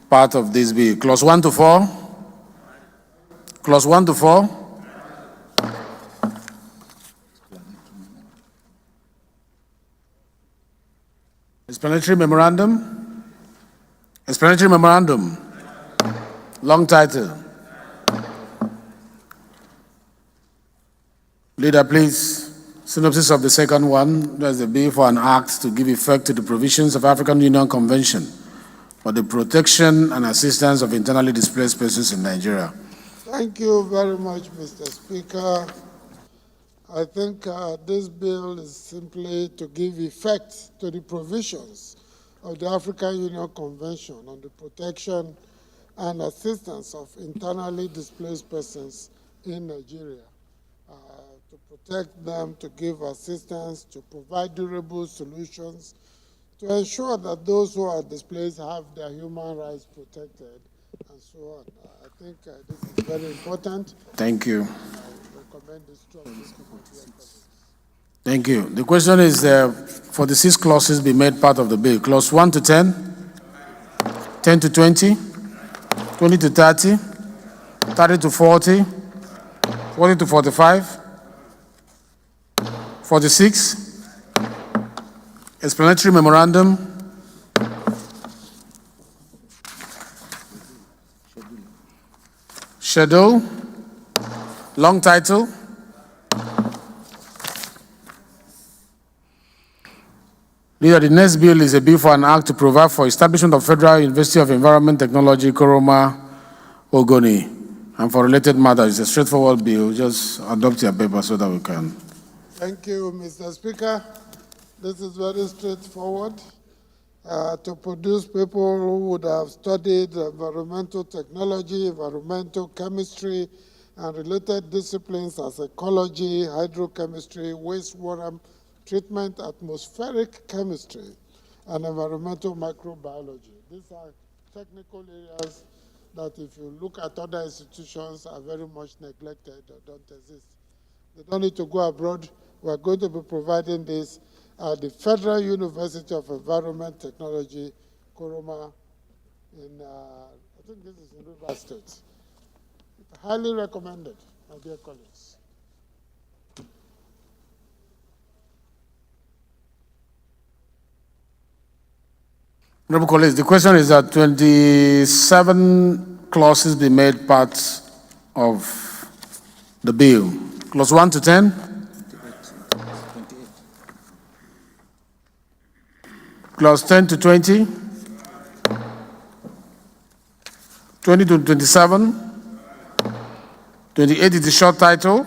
part of this bill. Clause 1 to 4? Clause 1 to 4? Explanatory memorandum? Explanatory memorandum. Long title. Leader, please. Synopsis of the second one. There's a bill for an act to give effect to the provisions of African Union Convention for the protection and assistance of internally displaced persons in Nigeria. Thank you very much, Mr. Speaker. I think this bill is simply to give effect to the provisions of the African Union Convention on the protection and assistance of internally displaced persons in Nigeria, to protect them, to give assistance, to provide durable solutions, to ensure that those who are displaced have their human rights protected, and so on. I think this is very important. Thank you. I recommend this strongly. Thank you. The question is for the 6 clauses be made part of the bill. Clause 1 to 10, 10 to 20, 20 to 30, 30 to 40, 40 to 45, 46, explanatory memorandum, schedule, long title, Leader, the next bill is a bill for an act to provide for establishment of Federal University of Environment Technology, Koroma, Ogoni, and for related matters. It's a straightforward bill. Just adopt your paper so that we can. Thank you, Mr. Speaker. This is very straightforward. To produce people who would have studied environmental technology, environmental chemistry, and related disciplines as ecology, hydrochemistry, wastewater treatment, atmospheric chemistry, and environmental microbiology. These are technical areas that, if you look at other institutions, are very much neglected or don't exist. They don't need to go abroad. We're going to be providing this at the Federal University of Environment Technology, Koroma, in, I think this is in Rivers State. Highly recommended, my dear colleagues. Honorable colleagues, the question is that 27 clauses be made part of the bill. Clause 1 to 10. Clause 10 to 20. 20 to 27. 28 is the short title.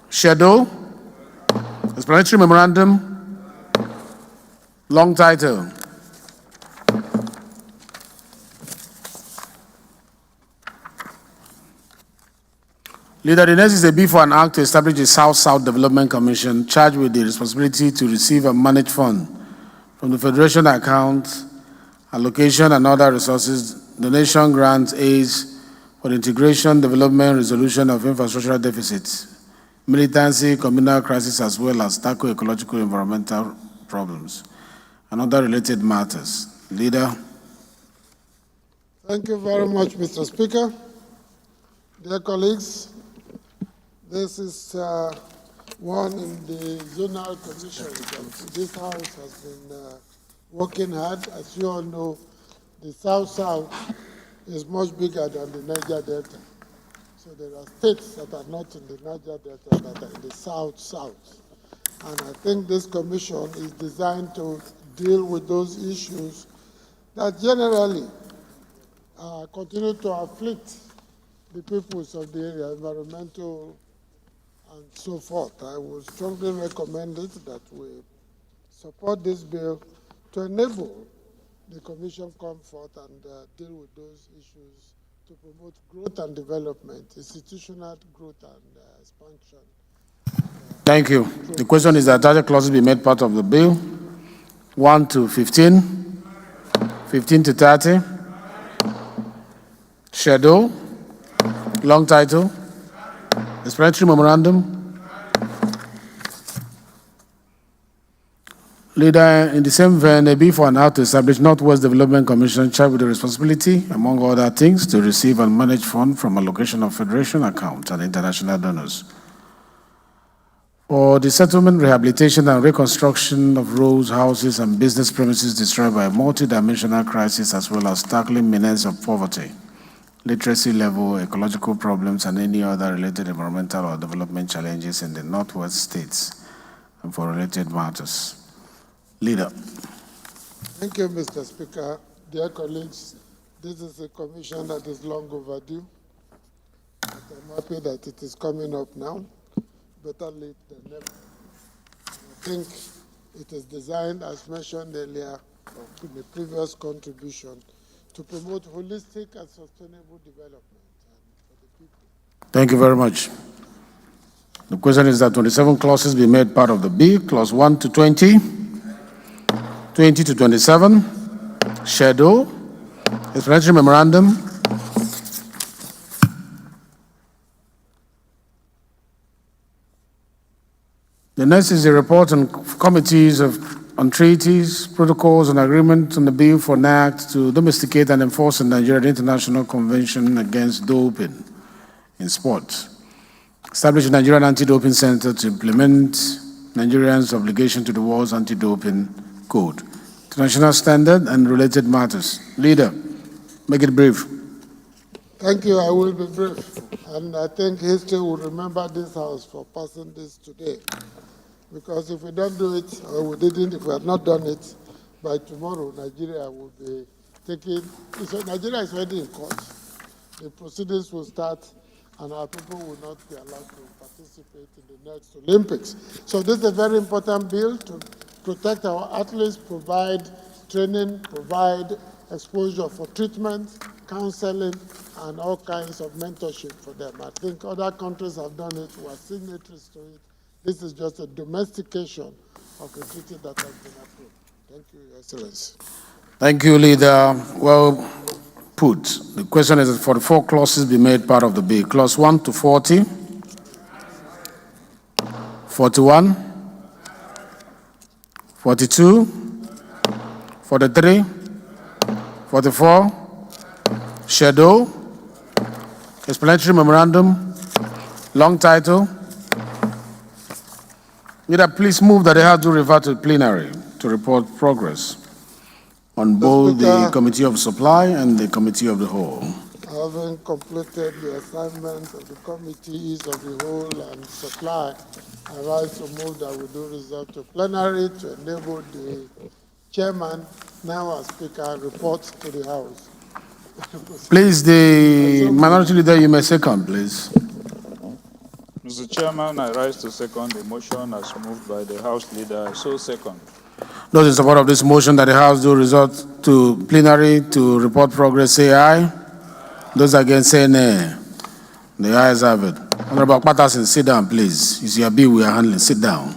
Schedule. Explanatory memorandum. Long title. Leader, the next is a bill for an act to establish the South-South Development Commission charged with the responsibility to receive and manage funds from the Federation account, allocation and other resources, donation, grants, aids for the integration, development, resolution of infrastructural deficits, militancy, communal crisis, as well as tackle ecological environmental problems and other related matters. Leader. Thank you very much, Mr. Speaker. Dear colleagues, this is one in the zonal commission that this House has been working hard. As you all know, the South-South is much bigger than the Niger Delta. So there are states that are not in the Niger Delta that are in the South-South. And I think this commission is designed to deal with those issues that generally continue to afflict the peoples of the area, environmental and so forth. I would strongly recommend it that we support this bill to enable the Commission come forth and deal with those issues to promote growth and development, institutional growth and expansion. Thank you. The question is that other clauses be made part of the bill. 1 to 15, 15 to 30, schedule, long title, explanatory memorandum. Leader, in the same vein, a bill for an act to establish Northwest Development Commission charged with the responsibility, among other things, to receive and manage funds from allocation of Federation accounts and international donors for the settlement, rehabilitation, and reconstruction of roads, houses, and business premises destroyed by a multidimensional crisis, as well as tackling menace of poverty, literacy level, ecological problems, and any other related environmental or development challenges in the Northwest states, and for related matters. Leader. Thank you, Mr. Speaker. Dear colleagues, this is a commission that is long overdue. But I'm happy that it is coming up now. Better late than never. I think it is designed, as mentioned earlier in the previous contribution, to promote holistic and sustainable development for the people. Thank you very much. The question is that 27 clauses be made part of the bill, clause 1 to 20, 20 to 27, schedule, explanatory memorandum. The next is a report on committees on treaties, protocols, and agreements on the bill for an act to domesticate and enforce in Nigeria the International Convention Against Doping in Sport. Establish a Nigerian Anti-Doping Center to implement Nigerians' obligation to the World's Anti-Doping Code, international standard, and related matters. Leader, make it brief. Thank you. I will be brief. And I think history will remember this House for passing this today. Because if we don't do it, or we didn't, if we had not done it, by tomorrow, Nigeria will be taking, so Nigeria is already in court. The proceedings will start, and our people will not be allowed to participate in the next Olympics. So this is a very important bill to protect our athletes, provide training, provide exposure for treatment, counseling, and all kinds of mentorship for them. I think other countries have done it, we are signatories to it. This is just a domestication of a treaty that has been approved. Thank you, Your Excellency. Thank you, Leader. Well put. The question is that 44 clauses be made part of the bill. Clause 1 to 40, 41, 42, 43, 44, schedule, explanatory memorandum, long title. Leader, please move that they have to refer to plenary to report progress on both the Committee of Supply and the Committee of the Whole. Having completed the assignment of the committees of the Whole and Supply, I rise to move that we do reserve to plenary to enable the chairman, now as Speaker, report to the House. Please, the minority leader, you may second, please. Mr. Chairman, I rise to second the motion as moved by the House Leader. So second. Those in support of this motion that the House do resort to plenary to report progress, say aye. Those against, say nay. The ayes have it. Honorable Patterson, sit down, please. It's your bill we are handling. Sit down.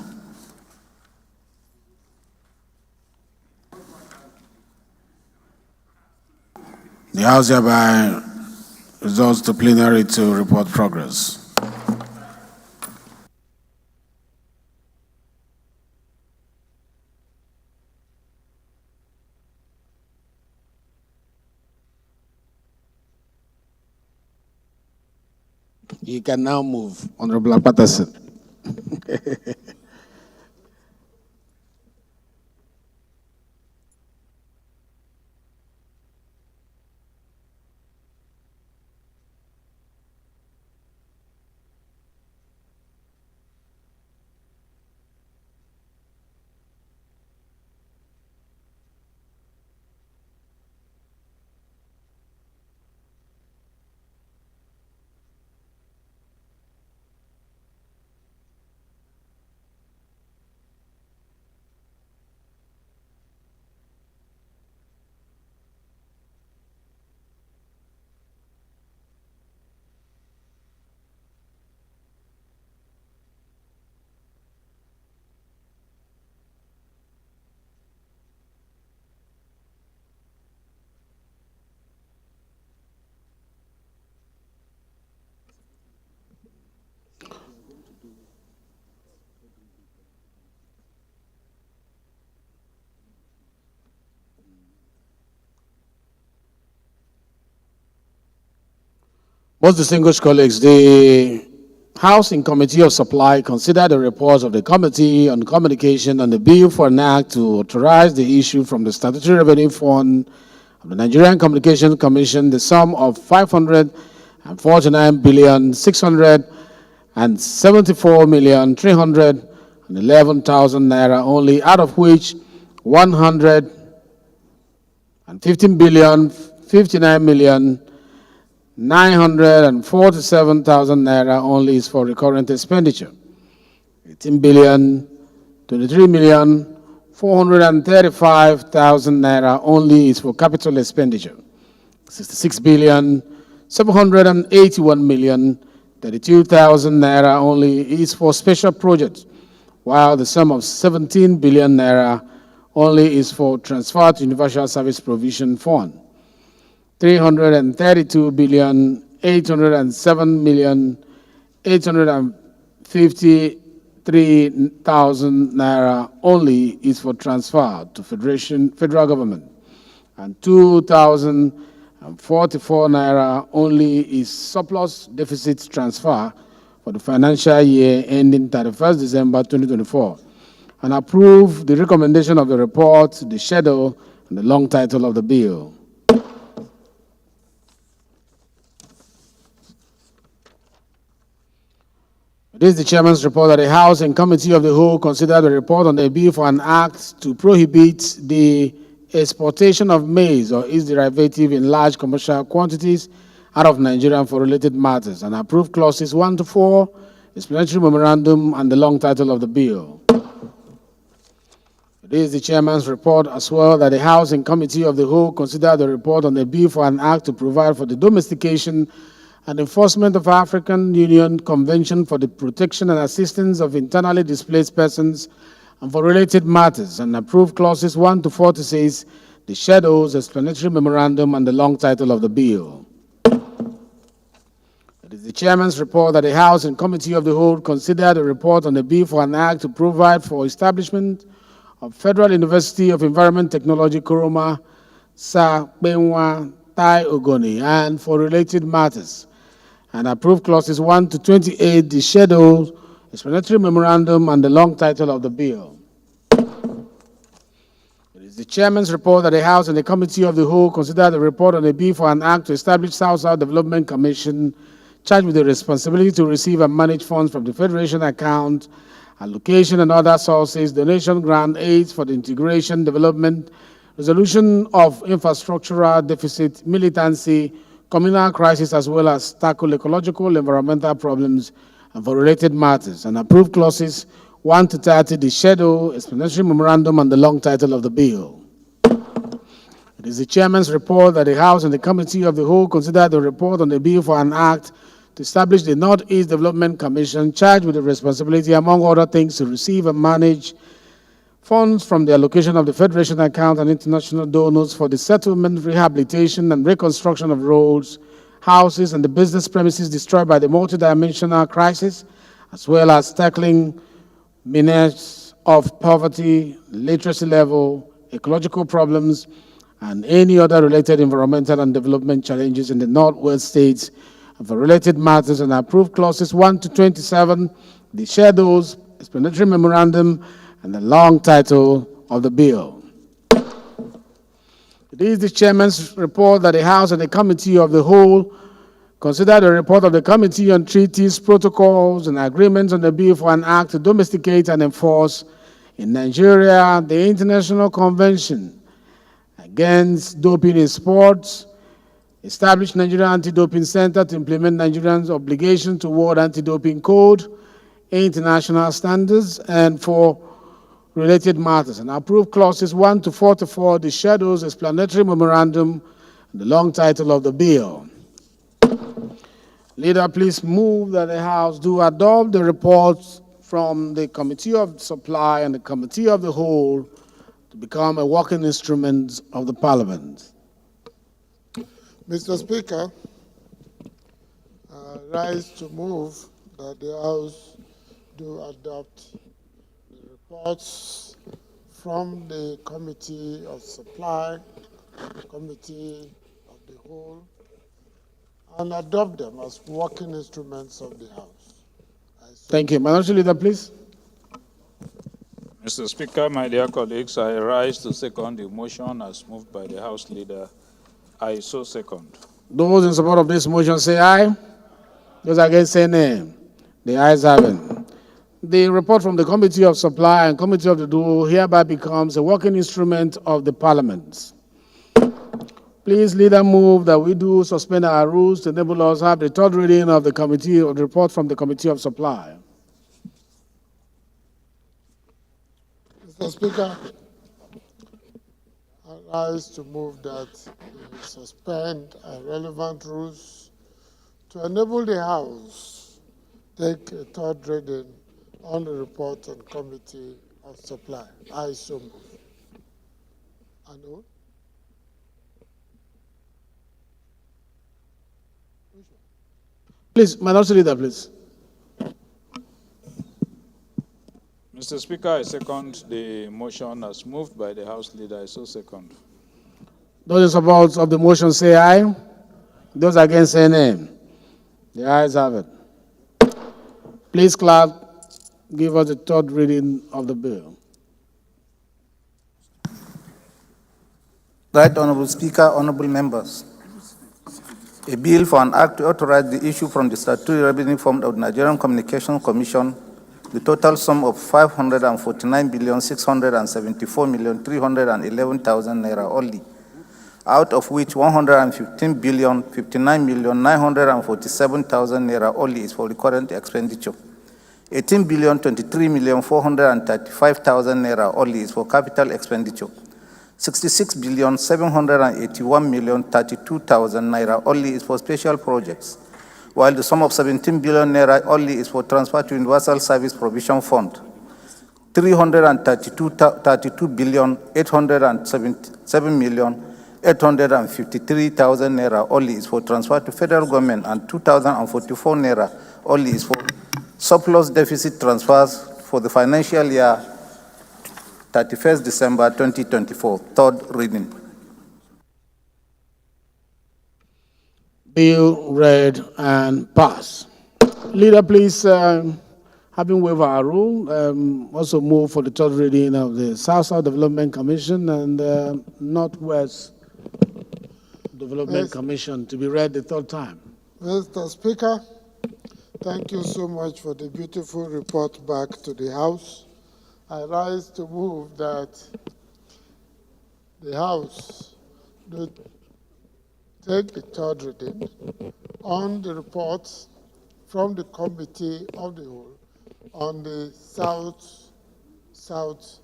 The House hereby resorts to plenary to report progress. You can now move, Honorable Patterson. Most distinguished colleagues, the House in Committee of Supply considered the reports of the Committee on Communication on the bill for an act to authorize the issue from the Statutory Revenue Fund of the Nigerian Communications Commission the sum of 549,674,311,000 naira only, out of which 115,059,947,000 naira only is for recurrent expenditure. 18,023,435,000 naira only is for capital expenditure. 66,781,032,000 naira only is for special projects, while the sum of 17 billion naira only is for transfer to Universal Service Provision Fund. 332,807,853,000 naira only is for transfer to federal government, and 2,044 naira only is surplus deficit transfer for the financial year ending 31st December 2024, and approve the recommendation of the report, the schedule, and the long title of the bill. This is the Chairman's report that the House and Committee of the Whole considered the report on the bill for an act to prohibit the exportation of maize or its derivative in large commercial quantities out of Nigeria for related matters, and approve clauses 1 to 4, explanatory memorandum, and the long title of the bill. This is the Chairman's report as well that the House and Committee of the Whole considered the report on the bill for an act to provide for the domestication and enforcement of African Union Convention for the Protection and Assistance of Internally Displaced Persons and for related matters, and approve clauses 1 to 46, the schedules, explanatory memorandum, and the long title of the bill. It is the Chairman's report that the House and Committee of the Whole considered a report on the bill for an act to provide for establishment of Federal University of Environment Technology, Koroma, Sa Benwa, Tai Ogoni, and for related matters, and approve clauses 1 to 28, the schedule, explanatory memorandum, and the long title of the bill. It is the Chairman's report that the House and the Committee of the Whole considered the report on a bill for an act to establish South-South Development Commission charged with the responsibility to receive and manage funds from the Federation account, allocation and other sources, donation, grant, aids for the integration, development, resolution of infrastructural deficit, militancy, communal crisis, as well as tackle ecological, environmental problems, and for related matters, and approve clauses 1 to 30, the schedule, explanatory memorandum, and the long title of the bill. It is the chairman's report that the House and the Committee of the Whole consider the report on the bill for an act to establish the Northeast Development Commission, charged with the responsibility, among other things, to receive and manage funds from the allocation of the Federation account and international donors for the settlement, rehabilitation, and reconstruction of roads, houses, and the business premises destroyed by the multidimensional crisis, as well as tackling menace of poverty, literacy level, ecological problems, and any other related environmental and development challenges in the Northwest states, and for related matters, and approve clauses 1 to 27, the schedules, explanatory memorandum, and the long title of the bill. It is the chairman's report that the House and the Committee of the Whole consider the report of the Committee on Treaties, Protocols, and Agreements on the bill for an act to domesticate and enforce in Nigeria the International Convention against doping in sports, establish Nigerian Anti-Doping Center to implement Nigerians' obligation to World Anti-Doping Code, international standards, and for related matters, and approve clauses 1 to 44, the schedules, explanatory memorandum, and the long title of the bill. Leader, please move that the House do adopt the reports from the Committee of Supply and the Committee of the Whole to become a working instrument of the Parliament. Mr. Speaker, I rise to move that the House do adopt the reports from the Committee of Supply, Committee of the Whole, and adopt them as working instruments of the House. Thank you. Minority Leader, please. Mr. Speaker, my dear colleagues, I rise to second the motion as moved by the House Leader. I so second. Those in support of this motion say aye. Those against say nay. The ayes have it. The report from the Committee of Supply and Committee of the Whole hereby becomes a working instrument of the Parliament. Please, Leader, move that we do suspend our rules to enable us to have the third reading of the committee of the report from the Committee of Supply. Mr. Speaker, I rise to move that we suspend relevant rules to enable the House take a third reading on the report on Committee of Supply. I so move. Ano? Please, Minority Leader, please. Mr. Speaker, I second the motion as moved by the House Leader. I so second. Those in support of the motion say aye. Those against say nay. The ayes have it. Please, Clerk, give us the third reading of the bill. Right Honorable Speaker, honorable members. A bill for an act to authorize the issue from the statutory revenue fund of the Nigerian Communications Commission the total sum of 549,674,311,000 naira only, out of which 115,059,947,000 naira only is for the current expenditure. 18,023,435,000 naira only is for capital expenditure. 66,781,032,000 naira only is for special projects, while the sum of 17 billion naira only is for transfer to Universal Service Provision Fund. 332,877,853,000 naira only is for transfer to federal government, and 2,044 naira only is for surplus deficit transfers for the financial year 31st December 2024. Third reading. Bill read and passed. Leader, please, having waived our rule, also move for the third reading of the South-South Development Commission and Northwest Development Commission to be read the third time. Mr. Speaker, thank you so much for the beautiful report back to the House. I rise to move that the House to take the third reading on the reports from the Committee of the Whole on the South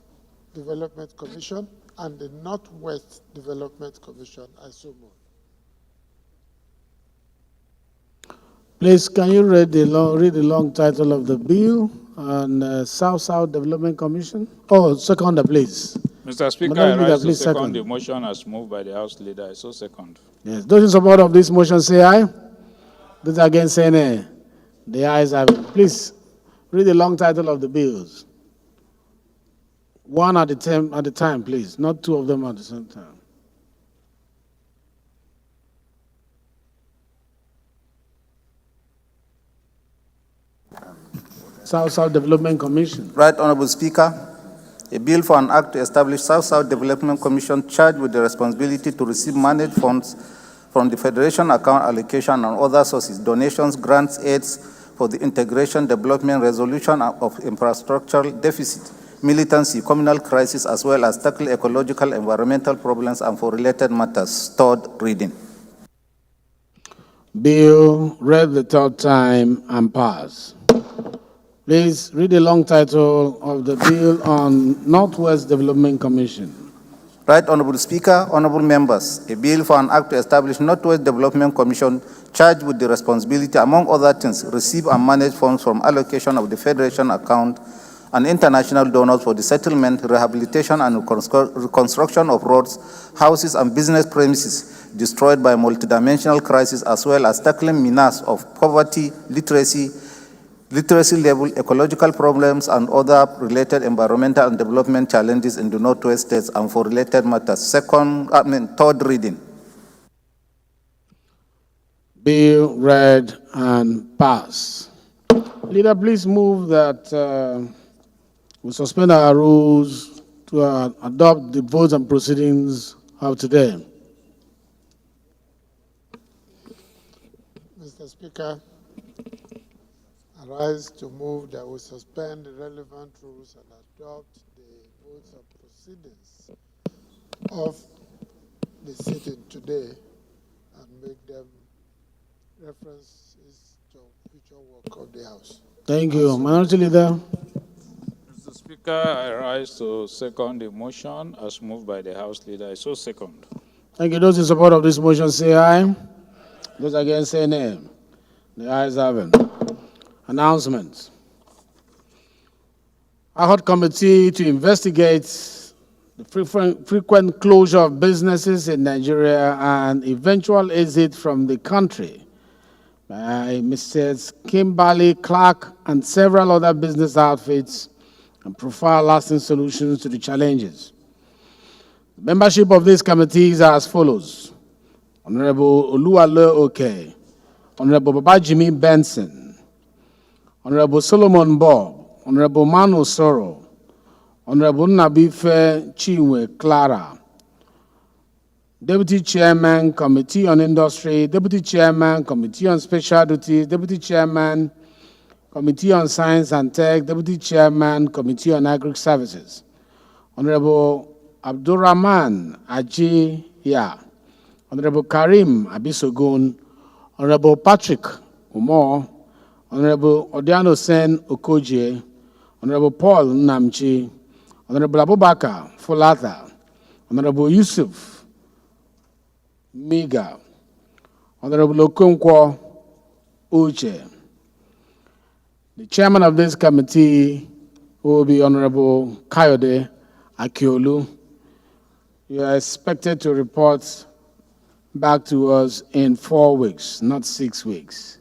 Development Commission and the Northwest Development Commission. I so move. Please, can you read the long title of the bill on South Development Commission? Oh, second, please. Mr. Speaker, Madam I Leader, rise to please second the motion as moved by the House Leader. I so second. Yes. Those in support of this motion say aye. Those against say nay. The ayes have it. Please read the long title of the bills. One at a time, please. Not two of them at the same time. South Development Commission. Right Honorable Speaker, a bill for an act to establish South Development Commission charged with the responsibility to receive managed funds from the Federation account allocation and other sources, donations, grants, aids for the integration, development, resolution of infrastructural deficit, militancy, communal crisis, as well as tackle ecological, environmental problems and for related matters. Third reading. Bill read the third time and pass. Please read the long title of the bill on Northwest Development Commission. Right Honorable Speaker, honorable members, a bill for an act to establish Northwest Development Commission charged with the responsibility, among other things, receive and manage funds from allocation of the Federation account and international donors for the settlement, rehabilitation, and reconstruction of roads, houses, and business premises destroyed by multidimensional crisis, as well as tackling menace of poverty, literacy level, ecological problems, and other related environmental and development challenges in the Northwest states and for related matters. Third reading. Bill read and pass. Leader, please move that we suspend our rules to adopt the votes and proceedings of today. Mr. Speaker, I rise to move that we suspend the relevant rules and adopt the votes and proceedings of the sitting today and make them references to future work of the House. Thank you. Minority Leader. Mr. Speaker, I rise to second the motion as moved by the House Leader. I so second. Thank you. Those in support of this motion say aye. Those against say nay. The ayes have it. Announcements. I heard committee to investigate the frequent closure of businesses in Nigeria and eventual exit from the country by Mrs. Kimberly Clark and several other business outfits and provide lasting solutions to the challenges. The membership of these committees are as follows: Honorable Oluwale Oke, Honorable Babajimi Benson, Honorable Solomon Bob, Honorable Manu Soro, Honorable Nabife Chinwe Clara, Deputy Chairman, Committee on Industry, Deputy Chairman, Committee on Special Duties, Deputy Chairman, Committee on Science and Tech, Deputy Chairman, Committee on Agri Services, Honorable Abdurrahman Ajiya, Honorable Karim Abisogun, Honorable Patrick Umar, Honorable Odiano Sen Okoje, Honorable Paul Namchi, Honorable Abubakar Folata, Honorable Yusuf Miga, Honorable Okonkwo Uche. The chairman of this committee will be Honorable Kayode Akiolu. You are expected to report back to us in 4 weeks, not 6 weeks.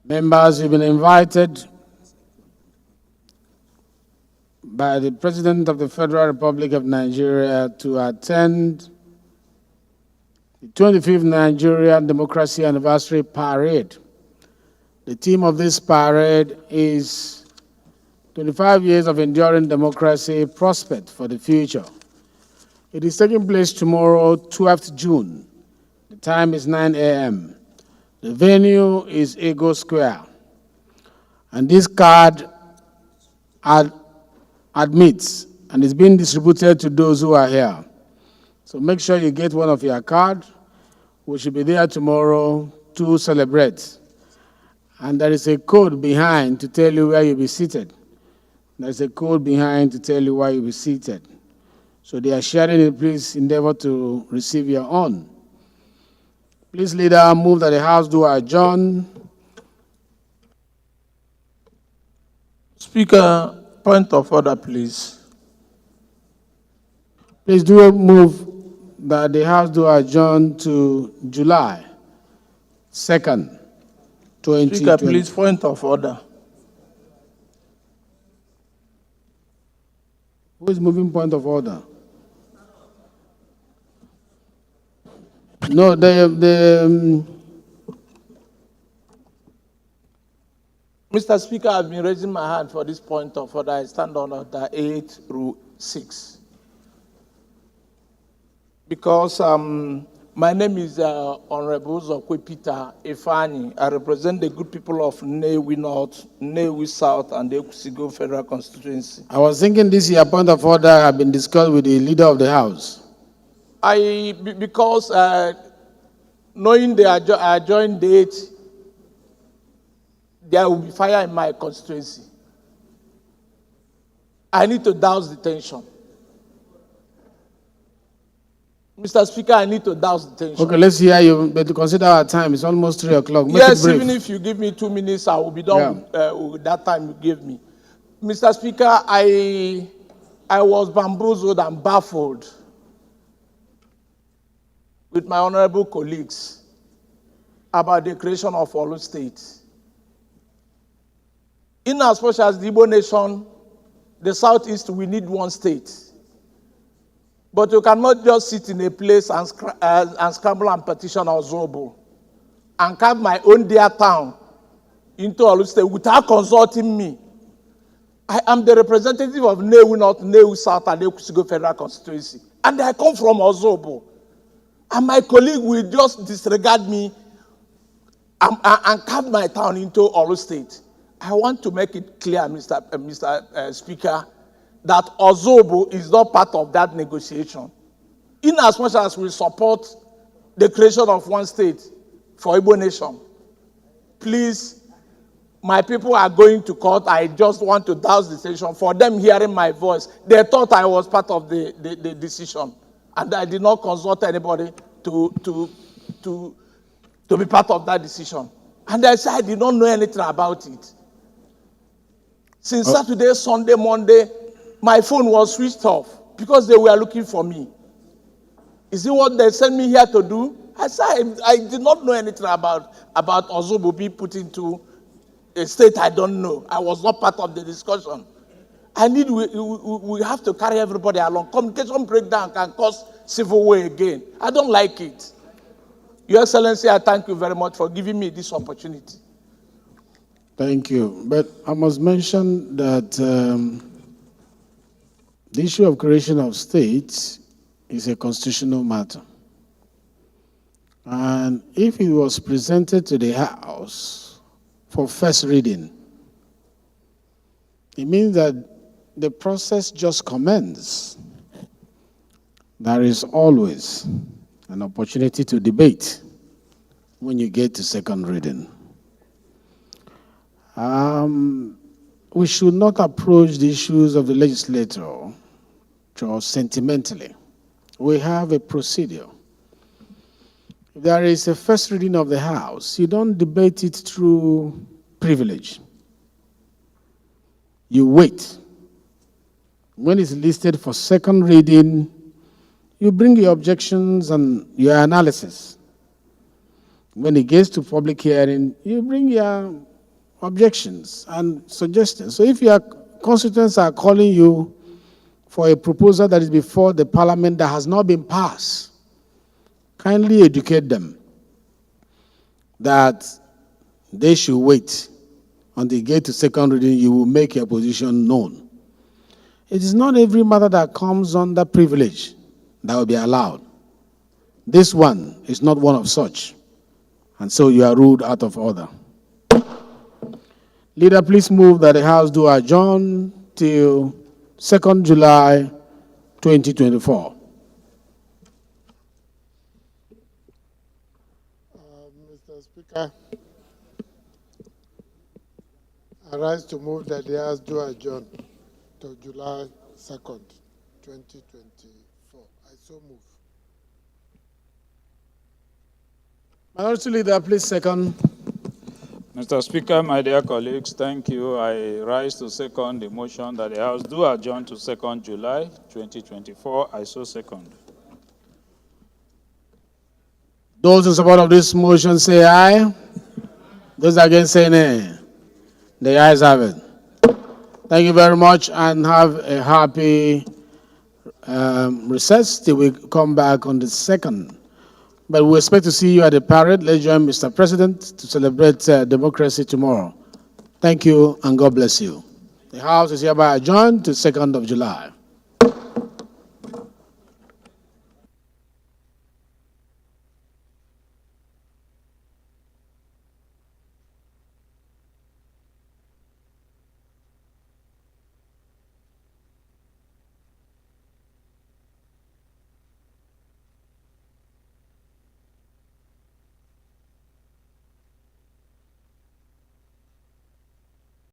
Members, you've been invited by the President of the Federal Republic of Nigeria to attend the 25th Nigerian Democracy Anniversary Parade. The theme of this parade is 25 years of enduring democracy, prospect for the future. It is taking place tomorrow, 12th June. The time is 9 a.m. The venue is Ego Square. And this card admits and is being distributed to those who are here. So make sure you get one of your cards. We should be there tomorrow to celebrate. And there is a code behind to tell you where you'll be seated. There's a code behind to tell you where you'll be seated. So they are sharing it. Please endeavor to receive your own. Please, leader, move that the House do adjourn. Speaker, point of order, please. Please do move that the House do adjourn to July 2nd, 2020. Speaker, please, point of order. Who is moving point of order? No, Mr. Speaker, I've been raising my hand for this point of order. I stand on order 8 through 6. Because my name is Honorable Zokwe Peter Ifani. I represent the good people of Nnewi North, Nnewi South, and the Ekusigo Federal Constituency. I was thinking this year point of order had been discussed with the leader of the House. Because knowing the adjourned date, there will be fire in my constituency. I need to douse the tension. Mr. Speaker, I need to douse the tension. Okay, let's hear you, but to consider our time, it's almost 3 o'clock. Yes, even if you give me 2 minutes, I will be done with that time you gave me. Mr. Speaker, I was bamboozled and baffled with my honorable colleagues about the creation of Olu State. In as much as the Igbo nation, the Southeast, we need one state. But you cannot just sit in a place and scramble and petition Ozobo and carve my own dear town into Olu State without consulting me. I am the representative of Nnewi North, Nnewi South, and Ekusigo Federal Constituency. And I come from Ozobo. And my colleague will just disregard me and carve my town into Olu State. I want to make it clear, Mr. Speaker, that Ozobo is not part of that negotiation. In as much as we support the creation of one state for Igbo nation, please, my people are going to court. I just want to douse the decision. For them hearing my voice, they thought I was part of the decision. And I did not consult anybody to be part of that decision. And I said I did not know anything about it. Since Saturday, Sunday, Monday, my phone was switched off because they were looking for me. Is it what they sent me here to do? I said I did not know anything about Ozobo being put into a state I don't know. I was not part of the discussion. We have to carry everybody along. Communication breakdown can cause civil war again. I don't like it. Your Excellency, I thank you very much for giving me this opportunity. Thank you. But I must mention that the issue of creation of states is a constitutional matter. And if it was presented to the House for first reading, it means that the process just commenced. There is always an opportunity to debate when you get to second reading. We should not approach the issues of the legislature just sentimentally. We have a procedure. If there is a first reading of the House, you don't debate it through privilege. You wait. When it's listed for second reading, you bring your objections and your analysis. When it gets to public hearing, you bring your objections and suggestions. So if your constituents are calling you for a proposal that is before the parliament that has not been passed, kindly educate them that they should wait until you get to second reading. You will make your position known. It is not every matter that comes under privilege that will be allowed. This one is not one of such. and so you are ruled out of order. Leader, please move that the House do adjourn till 2nd July 2024. Mr. Speaker, I rise to move that the House do adjourn to July 2nd, 2024. I so move. Minority Leader, please second. Mr. Speaker, my dear colleagues, thank you. I rise to second the motion that the House do adjourn to 2nd July 2024. I so second. Those in support of this motion say aye. Those against say nay. The ayes have it. Thank you very much and have a happy recess till we come back on the 2nd. But we expect to see you at the parade. Let's join Mr. President to celebrate democracy tomorrow. Thank you and God bless you. The House is hereby adjourned to 2nd of July.